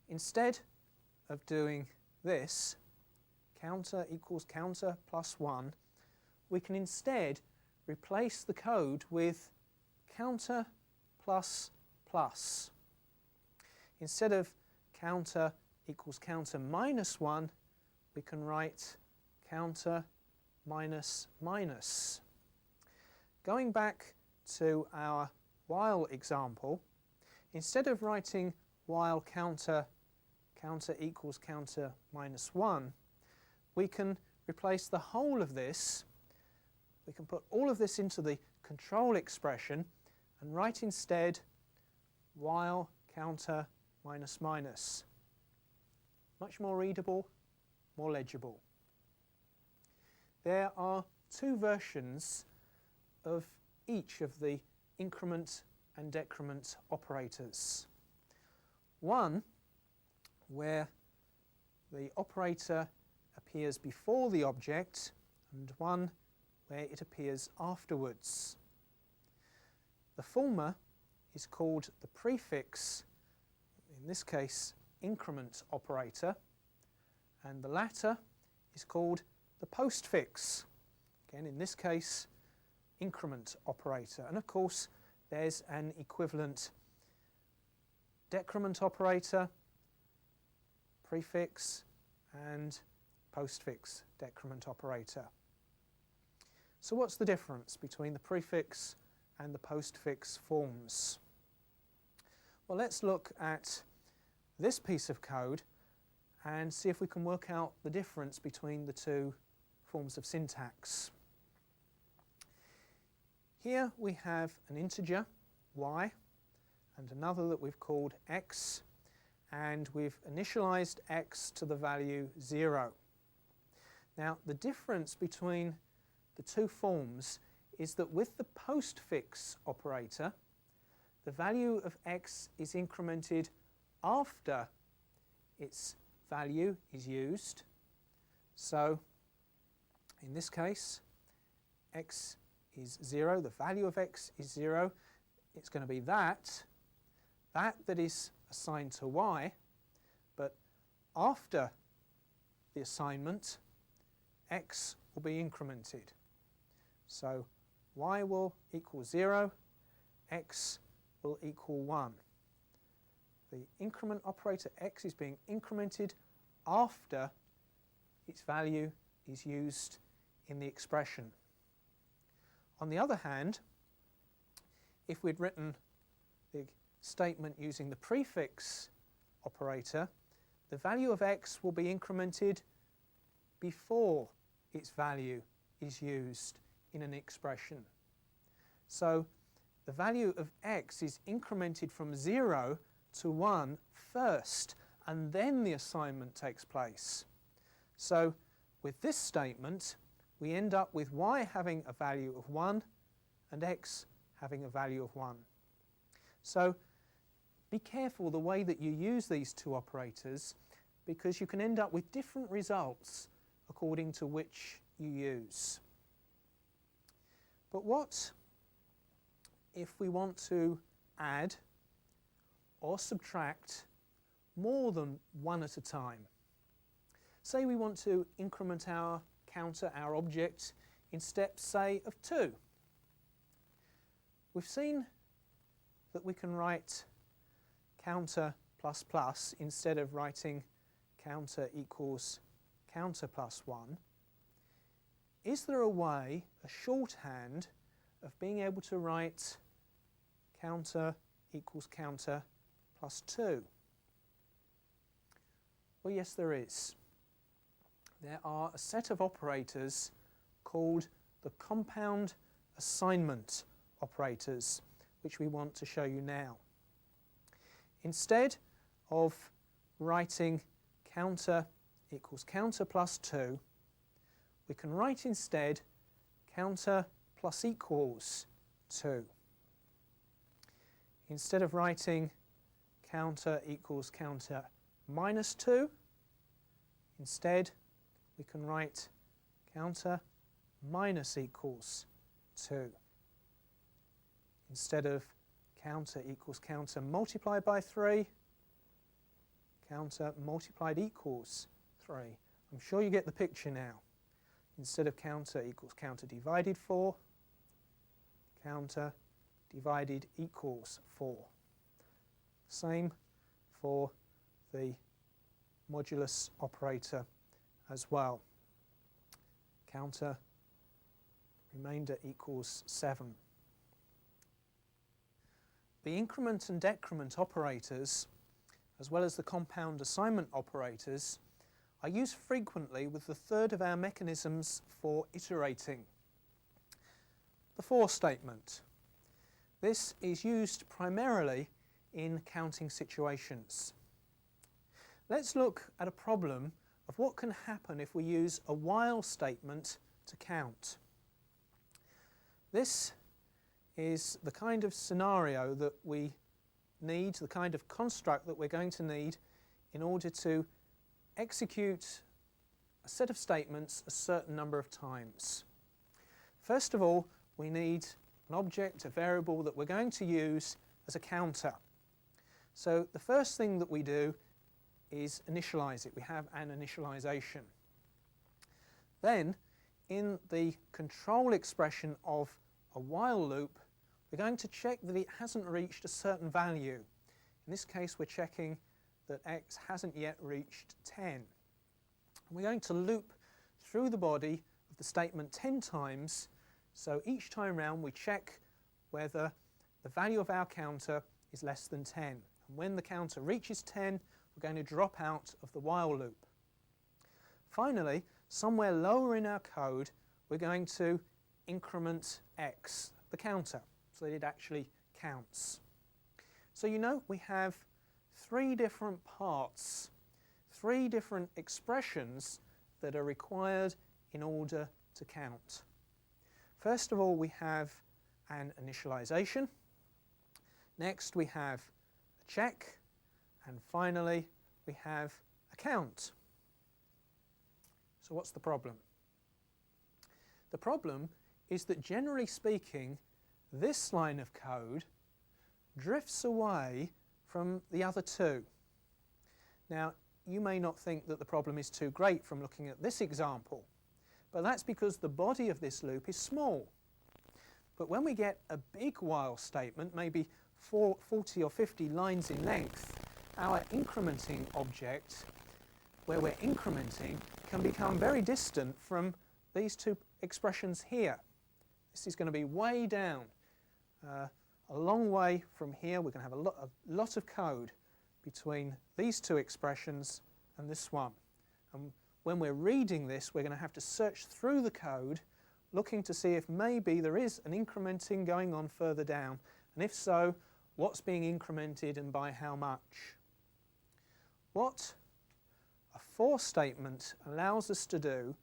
Instead of doing this, counter equals counter plus 1, we can instead replace the code with counter plus plus. Instead of counter equals counter minus 1, we can write counter minus minus. Going back to our while example, instead of writing while counter equals counter minus 1, we can replace the whole of this. We can put all of this into the control expression and write instead while counter minus minus. Much more readable, more legible. There are two versions of each of the increment and decrement operators. One where the operator appears before the object, and one where it appears afterwards. The former is called the prefix, in this case increment operator, and the latter is called the postfix, again in this case increment operator. And of course there's an equivalent decrement operator, prefix and postfix decrement operator. So what's the difference between the prefix and the postfix forms? Well, let's look at this piece of code and see if we can work out the difference between the two forms of syntax. Here we have an integer, y, and another that we've called x, and we've initialized x to the value 0. Now, the difference between the two forms is that with the postfix operator, the value of x is incremented after its value is used. So, in this case, x is 0, the value of x is 0. It's going to be that is assigned to y, but after the assignment, x will be incremented. So y will equal 0, x will equal 1. The increment operator x is being incremented after its value is used in the expression. On the other hand, if we'd written the statement using the prefix operator, the value of x will be incremented before its value is used in an expression. So the value of x is incremented from 0 to 1 first, and then the assignment takes place. So with this statement, we end up with y having a value of 1 and x having a value of 1. So be careful the way that you use these two operators, because you can end up with different results according to which you use. But what if we want to add or subtract more than one at a time? Say we want to increment our counter, our object, in steps, say, of 2. We've seen that we can write counter plus plus instead of writing counter equals counter plus 1. Is there a way, a shorthand, of being able to write counter equals counter plus 2? Well, yes, there is. There are a set of operators called the compound assignment operators, which we want to show you now. Instead of writing counter equals counter plus 2, we can write instead counter plus equals 2. Instead of writing counter equals counter minus 2, instead we can write counter minus equals 2. Instead of counter equals counter multiplied by 3, counter multiplied equals 3. I'm sure you get the picture now. Instead of counter equals counter divided 4, counter divided equals 4. Same for the modulus operator as well. Counter remainder equals 7. The increment and decrement operators, as well as the compound assignment operators, are used frequently with the third of our mechanisms for iterating, the for statement. This is used primarily in counting situations. Let's look at a problem of what can happen if we use a while statement to count. This is the kind of scenario that we need, the kind of construct that we're going to need in order to execute a set of statements a certain number of times. First of all, we need an object, a variable that we're going to use as a counter. So the first thing that we do is initialize it. We have an initialization. Then, in the control expression of a while loop, we're going to check that it hasn't reached a certain value. In this case, we're checking that x hasn't yet reached 10. And we're going to loop through the body of the statement 10 times, so each time round we check whether the value of our counter is less than 10. And when the counter reaches 10, we're going to drop out of the while loop. Finally, somewhere lower in our code, we're going to increment x, the counter, so that it actually counts. So you know we have 3 different parts, 3 different expressions that are required in order to count. First of all, we have an initialization. Next, we have a check. And finally, we have a count. So what's the problem? The problem is that, generally speaking, this line of code drifts away from the other 2. Now, you may not think that the problem is too great from looking at this example, but that's because the body of this loop is small. But when we get a big while statement, maybe 40 or 50 lines in length, our incrementing object, where we're incrementing, can become very distant from these 2 expressions here. This is going to be way down, a long way from here. We're going to have a lot of code between these 2 expressions and this one. And when we're reading this, we're going to have to search through the code, looking to see if maybe there is an incrementing going on further down, and if so, what's being incremented and by how much. What a for statement allows us to do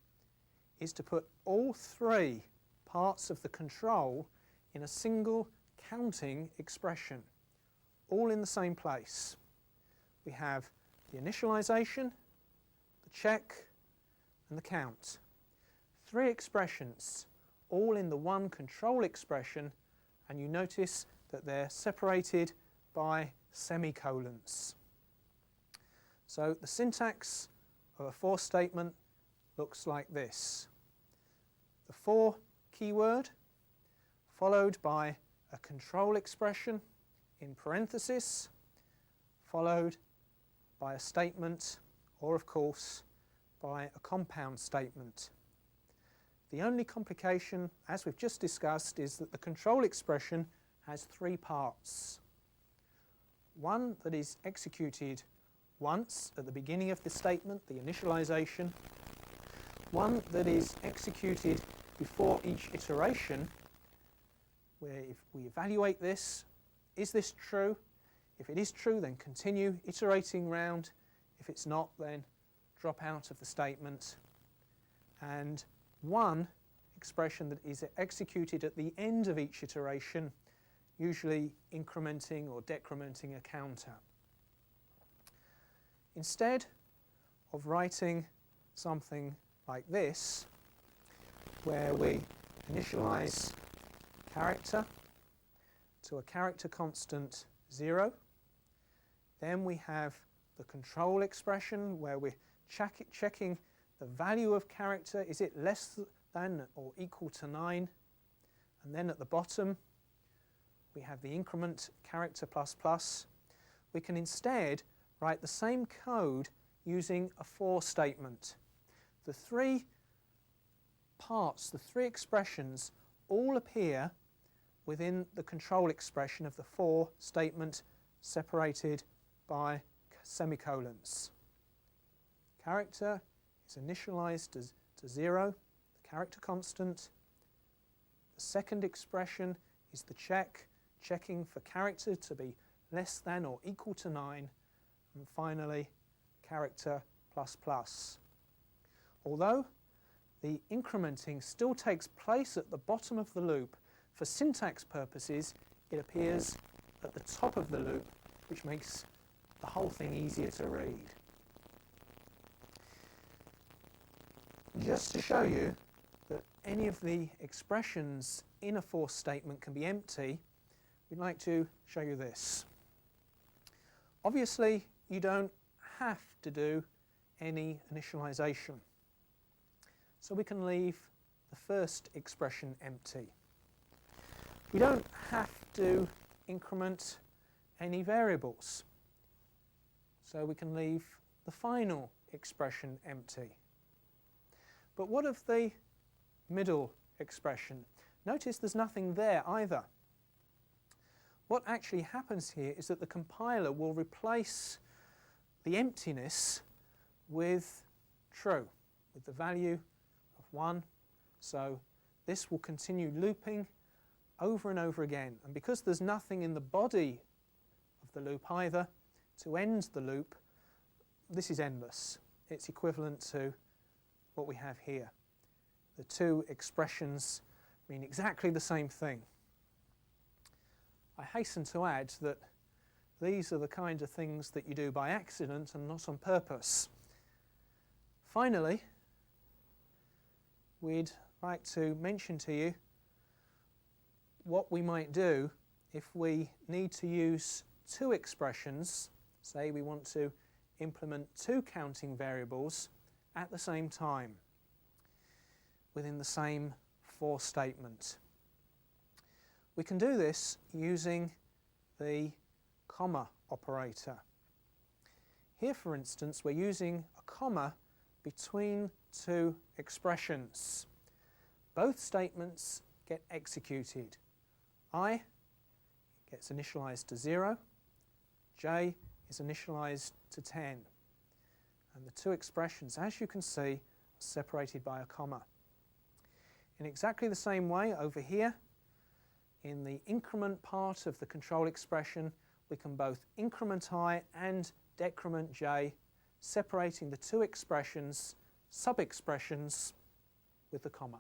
is to put all 3 parts of the control in a single counting expression, all in the same place. We have the initialization, check and the count. 3 expressions, all in the one control expression, and you notice that they're separated by semicolons. So the syntax of a for statement looks like this. The for keyword followed by a control expression in parenthesis, followed by a statement, or of course by a compound statement. The only complication, as we've just discussed, is that the control expression has 3 parts. One that is executed once at the beginning of the statement, the initialization. One that is executed before each iteration, where if we evaluate this, is this true? If it is true, then continue iterating round. If it's not, then drop out of the statement. And one expression that is executed at the end of each iteration, usually incrementing or decrementing a counter. Instead of writing something like this, where we initialize character to a character constant 0, then we have the control expression where we're checking the value of character, is it less than or equal to 9, and then at the bottom we have the increment character plus plus. We can instead write the same code using a for statement. The 3 parts, the 3 expressions, all appear within the control expression of the for statement, separated by semicolons. Character is initialized to 0, the character constant. The second expression is the checking for character to be less than or equal to 9. And finally, character plus plus. Although the incrementing still takes place at the bottom of the loop, for syntax purposes it appears at the top of the loop, which makes the whole thing easier to read. Just to show you that any of the expressions in a for statement can be empty, we'd like to show you this. Obviously, you don't have to do any initialization. So we can leave the first expression empty. We don't have to increment any variables. So we can leave the final expression empty. But what of the middle expression? Notice there's nothing there either. What actually happens here is that the compiler will replace the emptiness with true, with the value of 1. So this will continue looping over and over again. And because there's nothing in the body of the loop either to end the loop, this is endless. It's equivalent to what we have here. The 2 expressions mean exactly the same thing. I hasten to add that these are the kind of things that you do by accident and not on purpose. Finally, we'd like to mention to you what we might do if we need to use 2 expressions. Say we want to implement 2 counting variables at the same time within the same for statement. We can do this using the comma operator. Here, for instance, we're using a comma between 2 expressions. Both statements get executed. I gets initialized to 0, j is initialized to 10. And the 2 expressions, as you can see, are separated by a comma. In exactly the same way over here, in the increment part of the control expression, we can both increment I and decrement j, separating the 2 expressions, sub-expressions, with the comma.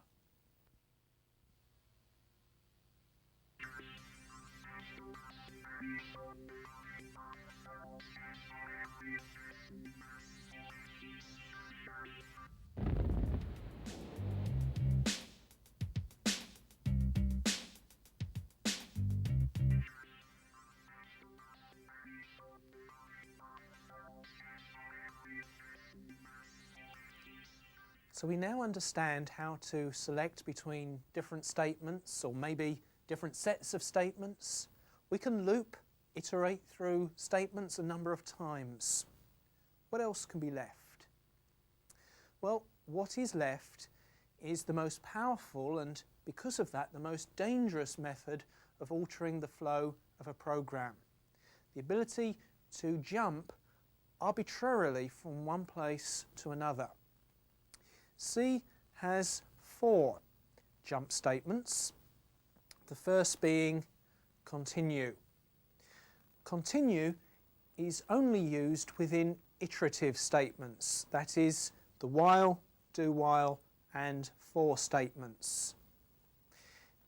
So we now understand how to select between different statements, or maybe different sets of statements. We can loop, iterate through statements a number of times. What else can be left? Well, what is left is the most powerful and, because of that, the most dangerous method of altering the flow of a program. The ability to jump arbitrarily from one place to another. C has 4 jump statements, the first being continue. Continue is only used within iterative statements, that is, the while, do while and for statements.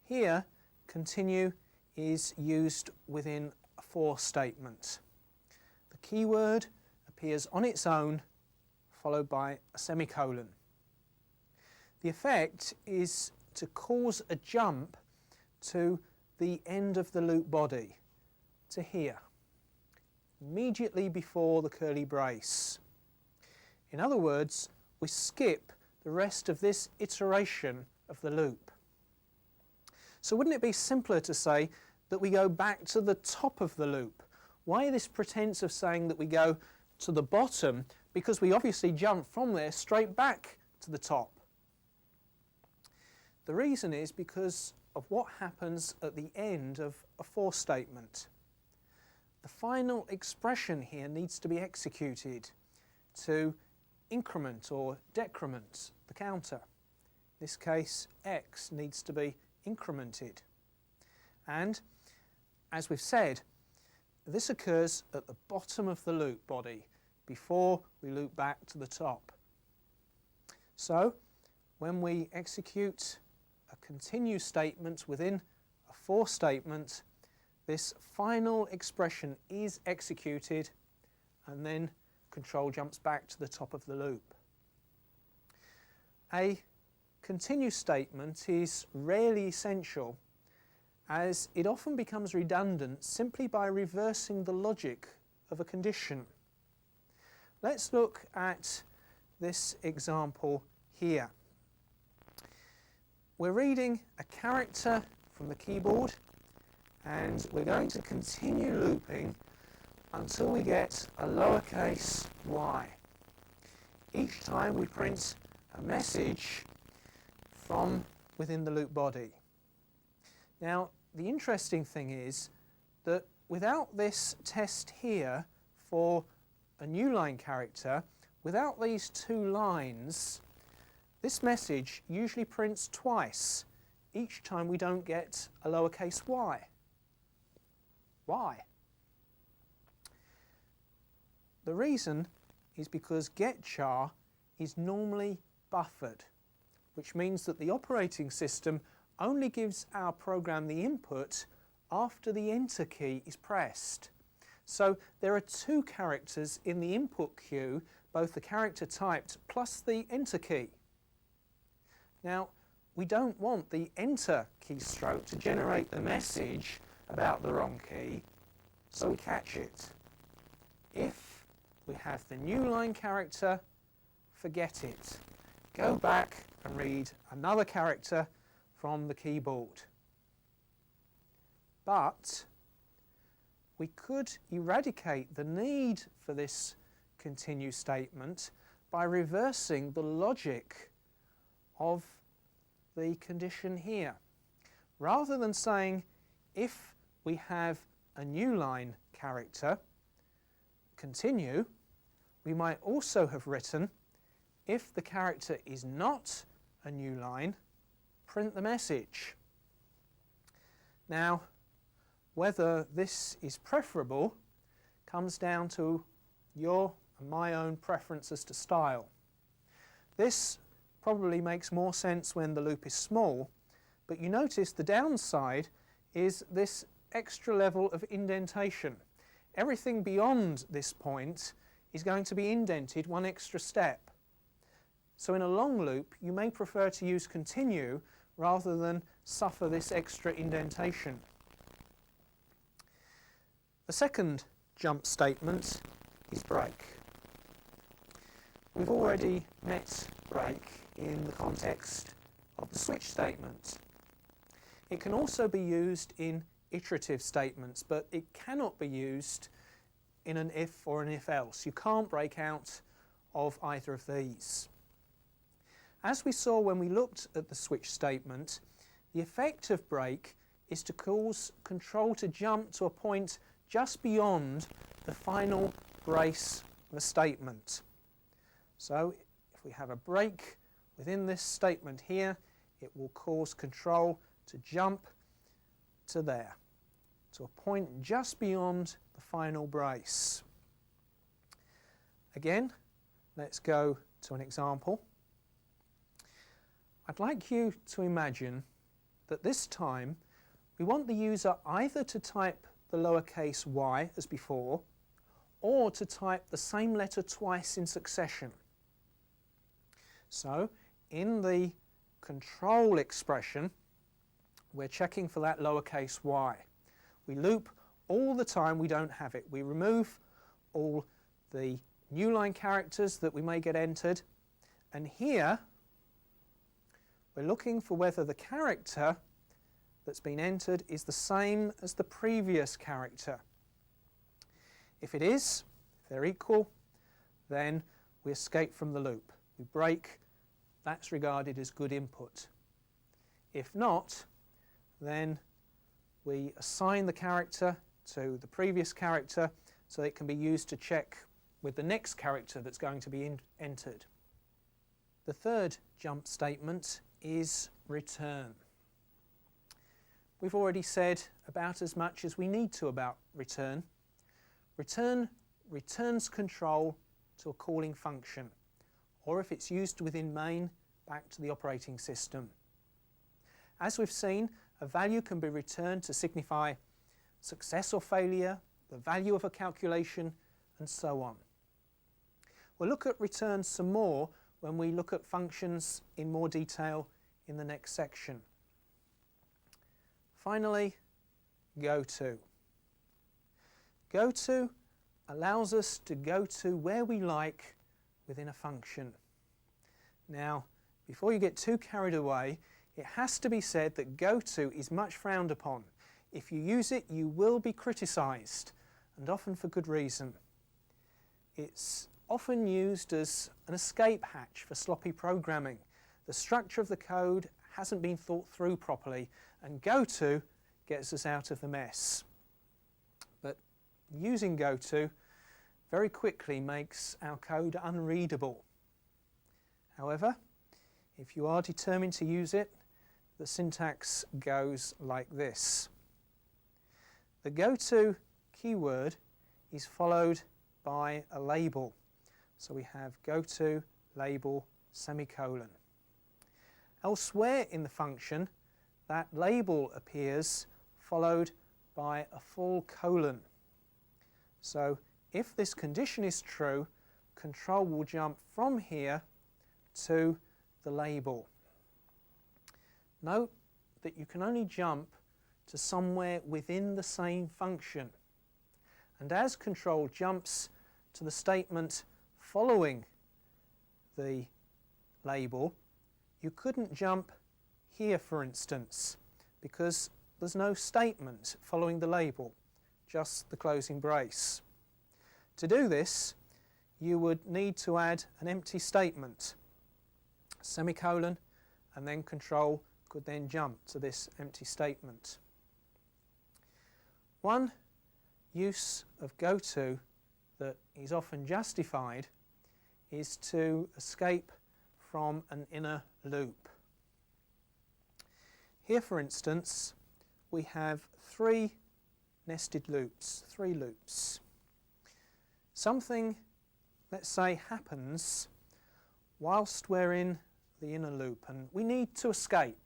Here, continue is used within a for statement. The keyword appears on its own, followed by a semicolon. The effect is to cause a jump to the end of the loop body, to here, immediately before the curly brace. In other words, we skip the rest of this iteration of the loop. So wouldn't it be simpler to say that we go back to the top of the loop? Why this pretense of saying that we go to the bottom? Because we obviously jump from there straight back to the top. The reason is because of what happens at the end of a for statement. The final expression here needs to be executed to increment or decrement the counter. In this case, x needs to be incremented. And, as we've said, this occurs at the bottom of the loop body before we loop back to the top. So, when we execute a continue statement within a for statement, this final expression is executed and then control jumps back to the top of the loop. A continue statement is rarely essential, as it often becomes redundant simply by reversing the logic of a condition. Let's look at this example here. We're reading a character from the keyboard and we're going to continue looping until we get a lowercase y. Each time we print a message from within the loop body. Now, the interesting thing is that without this test here for a new line character, without these 2 lines, this message usually prints twice each time we don't get a lowercase y. Why? The reason is because getChar is normally buffered, which means that the operating system only gives our program the input after the enter key is pressed. So there are 2 characters in the input queue, both the character typed plus the enter key. Now, we don't want the enter keystroke to generate the message about the wrong key, so we catch it. If we have the new line character, forget it. Go back and read another character from the keyboard. But we could eradicate the need for this continue statement by reversing the logic of the condition here. Rather than saying if we have a new line character, continue, we might also have written if the character is not a new line, print the message. Now, whether this is preferable comes down to your and my own preferences to style. This probably makes more sense when the loop is small, but you notice the downside is this extra level of indentation. Everything beyond this point is going to be indented 1 extra step. So in a long loop, you may prefer to use continue rather than suffer this extra indentation. The second jump statement is break. We've already met break in the context of the switch statement. It can also be used in iterative statements, but it cannot be used in an if or an if-else. You can't break out of either of these. As we saw when we looked at the switch statement, the effect of break is to cause control to jump to a point just beyond the final brace of a statement. So if we have a break within this statement here, it will cause control to jump to there, to a point just beyond the final brace. Again, let's go to an example. I'd like you to imagine that this time we want the user either to type the lowercase y as before, or to type the same letter twice in succession. So in the control expression, we're checking for that lowercase y. We loop all the time we don't have it. We remove all the new line characters that we may get entered, and here we're looking for whether the character that's been entered is the same as the previous character. If it is, if they're equal, then we escape from the loop. We break. That's regarded as good input. If not, then we assign the character to the previous character so it can be used to check with the next character that's going to be entered. The third jump statement is return. We've already said about as much as we need to about return. Return returns control to a calling function, or if it's used within main, back to the operating system. As we've seen, a value can be returned to signify success or failure, the value of a calculation, and so on. We'll look at return some more when we look at functions in more detail in the next section. Finally, goTo. goTo allows us to go to where we like within a function. Now, before you get too carried away, it has to be said that goTo is much frowned upon. If you use it, you will be criticised, and often for good reason. It's often used as an escape hatch for sloppy programming. The structure of the code hasn't been thought through properly, and goTo gets us out of the mess. But using goTo very quickly makes our code unreadable. However, if you are determined to use it, the syntax goes like this. The goTo keyword is followed by a label. So we have goTo label semicolon. Elsewhere in the function, that label appears followed by a full colon. So if this condition is true, control will jump from here to the label. Note that you can only jump to somewhere within the same function. And as control jumps to the statement following the label, you couldn't jump here, for instance, because there's no statement following the label, just the closing brace. To do this, you would need to add an empty statement, semicolon, and then control could then jump to this empty statement. One use of goTo that is often justified is to escape from an inner loop. Here, for instance, we have three nested loops, three loops. Something, let's say, happens whilst we're in the inner loop, and we need to escape.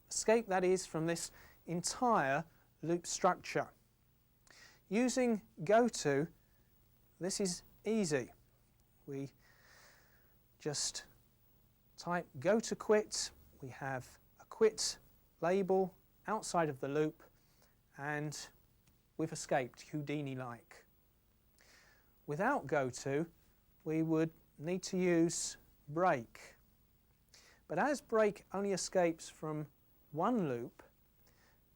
Escape, that is, from this entire loop structure. Using goTo, this is easy. We just type goTo quit. We have a quit label outside of the loop, and we've escaped, Houdini-like. Without goTo, we would need to use break. But as break only escapes from one loop,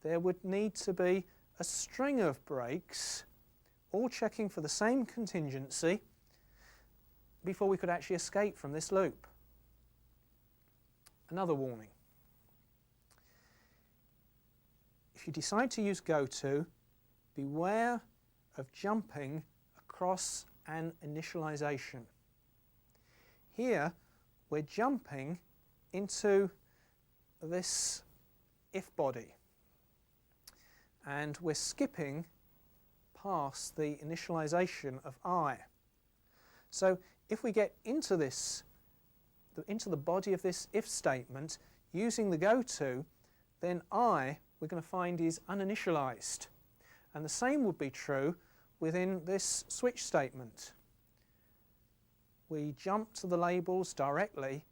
there would need to be a string of breaks, all checking for the same contingency, before we could actually escape from this loop. Another warning. If you decide to use goto, beware of jumping across an initialization. Here we're jumping into this if body, and we're skipping past the initialization of I. So if we get into the body of this if statement using the goto, then I we're going to find is uninitialized. And the same would be true within this switch statement. We jump to the labels directly,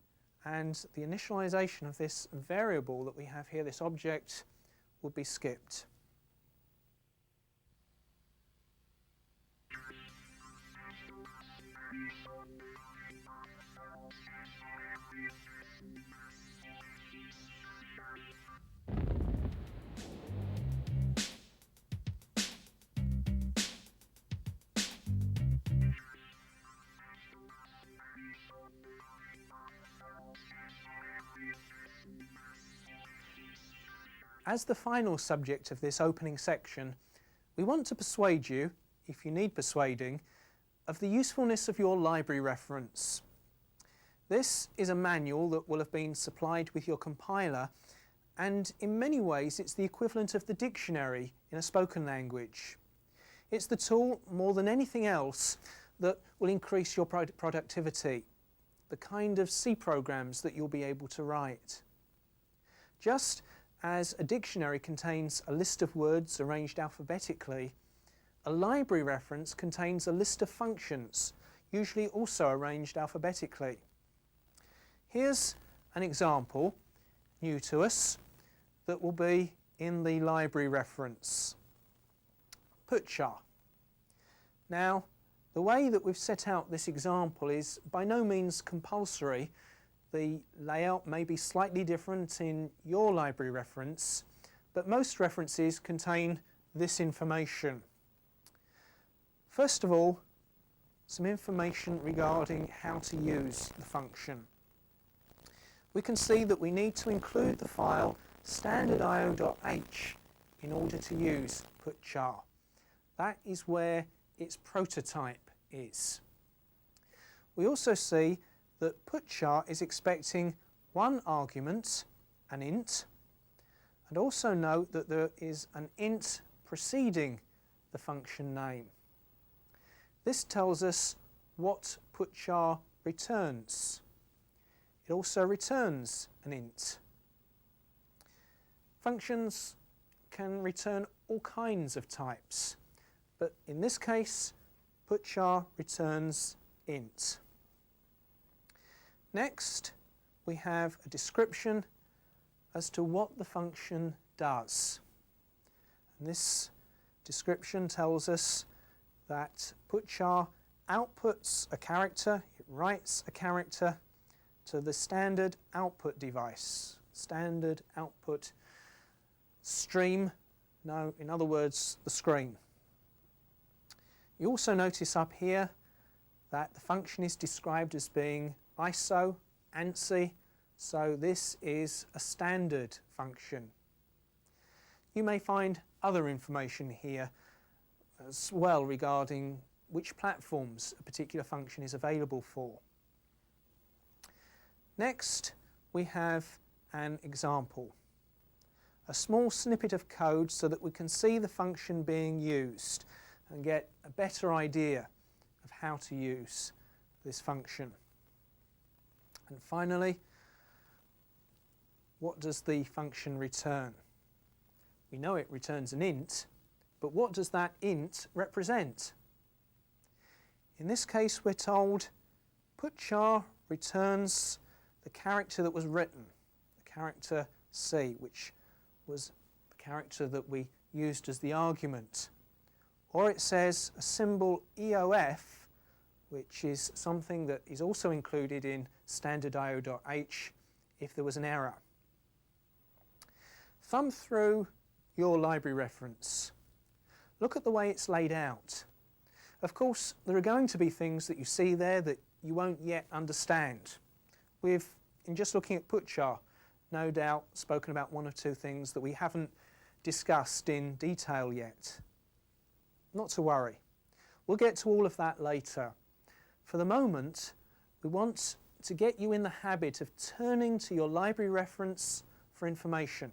and the initialization of this variable that we have here, this object, would be skipped. As the final subject of this opening section, we want to persuade you, if you need persuading, of the usefulness of your library reference. This is a manual that will have been supplied with your compiler, and in many ways it's the equivalent of the dictionary in a spoken language. It's the tool, more than anything else, that will increase your productivity, the kind of C programs that you'll be able to write. Just as a dictionary contains a list of words arranged alphabetically, a library reference contains a list of functions, usually also arranged alphabetically. Here's an example, new to us, that will be in the library reference. Putchar. Now, the way that we've set out this example is by no means compulsory. The layout may be slightly different in your library reference, but most references contain this information. First of all, some information regarding how to use the function. We can see that we need to include the file standardio.h in order to use putchar. That is where its prototype is. We also see that putchar is expecting one argument, an int, and also note that there is an int preceding the function name. This tells us what putchar returns. It also returns an int. Functions can return all kinds of types, but in this case, putchar returns int. Next, we have a description as to what the function does. And this description tells us that putchar outputs a character, it writes a character to the standard output device, standard output stream, no, in other words, the screen. You also notice up here that the function is described as being ISO, ANSI, so this is a standard function. You may find other information here as well regarding which platforms a particular function is available for. Next, we have an example, a small snippet of code so that we can see the function being used and get a better idea of how to use this function. And finally, what does the function return? We know it returns an int, but what does that int represent? In this case, we're told putchar returns the character that was written, the character C, which was the character that we used as the argument. Or it says a symbol EOF, which is something that is also included in standardio.h, if there was an error. Thumb through your library reference. Look at the way it's laid out. Of course, there are going to be things that you see there that you won't yet understand. We've, in just looking at putchar, no doubt spoken about one or two things that we haven't discussed in detail yet. Not to worry. We'll get to all of that later. For the moment, we want to get you in the habit of turning to your library reference for information.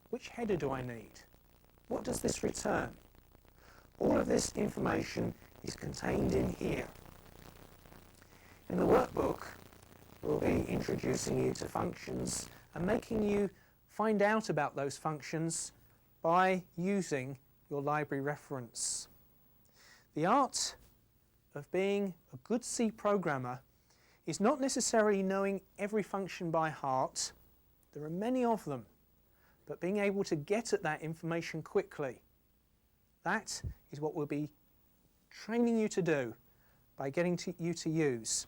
Which header do I need? What does this return? All of this information is contained in here. In the workbook, we'll be introducing you to functions and making you find out about those functions by using your library reference. The art of being a good C programmer is not necessarily knowing every function by heart. There are many of them, but being able to get at that information quickly. That is what we'll be training you to do by getting you to use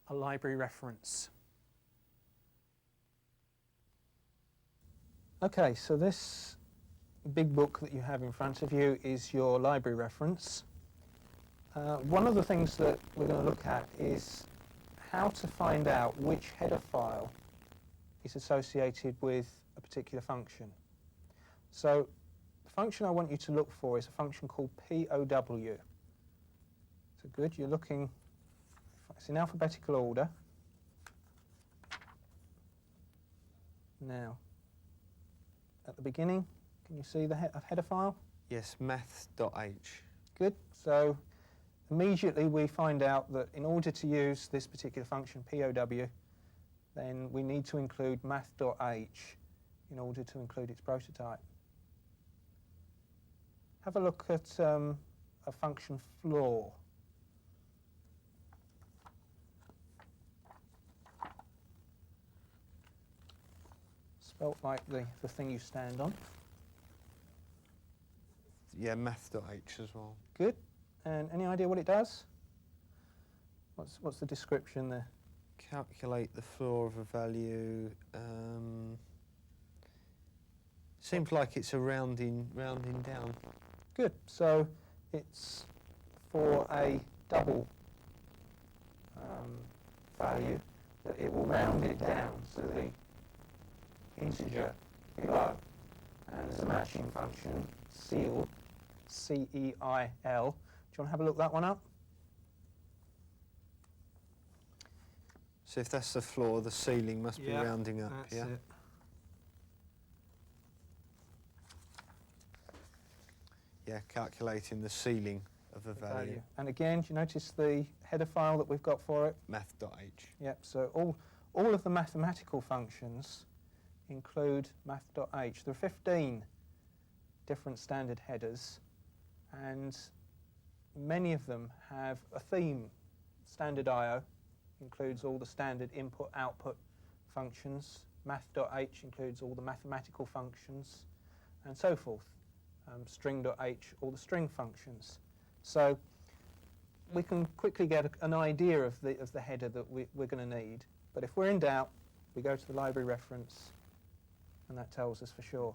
a library reference. Okay, so this big book that you have in front of you is your library reference. One of the things that we're going to look at is how to find out which header file is associated with a particular function. So the function I want you to look for is a function called POW. So good, you're looking, it's in alphabetical order. Now, at the beginning, can you see the header file? Yes, maths.h. Good. So immediately we find out that in order to use this particular function, POW, then we need to include math.h in order to include its prototype. Have a look at a function floor. Spelt like the thing you stand on. Yeah, math.h as well. Good. And any idea what it does? What's the description there? Calculate the floor of a value. Seems like it's a rounding down. Good. So it's for a double value that it will round it down to the integer below. And there's a matching function, ceil, C-E-I-L. Do you want to have a look that one up? So if that's the floor, the ceiling must be rounding up, that's yeah? it. Yeah, calculating the ceiling of a value. And again, do you notice the header file that we've got for it? Math.h. Yep, so all of the mathematical functions include math.h. There are 15 different standard headers, and many of them have a theme. Standard IO includes all the standard input-output functions. Math.h includes all the mathematical functions, and so forth. String.h, all the string functions. So we can quickly get an idea of the header that we're going to need. But if we're in doubt, we go to the library reference, and that tells us for sure.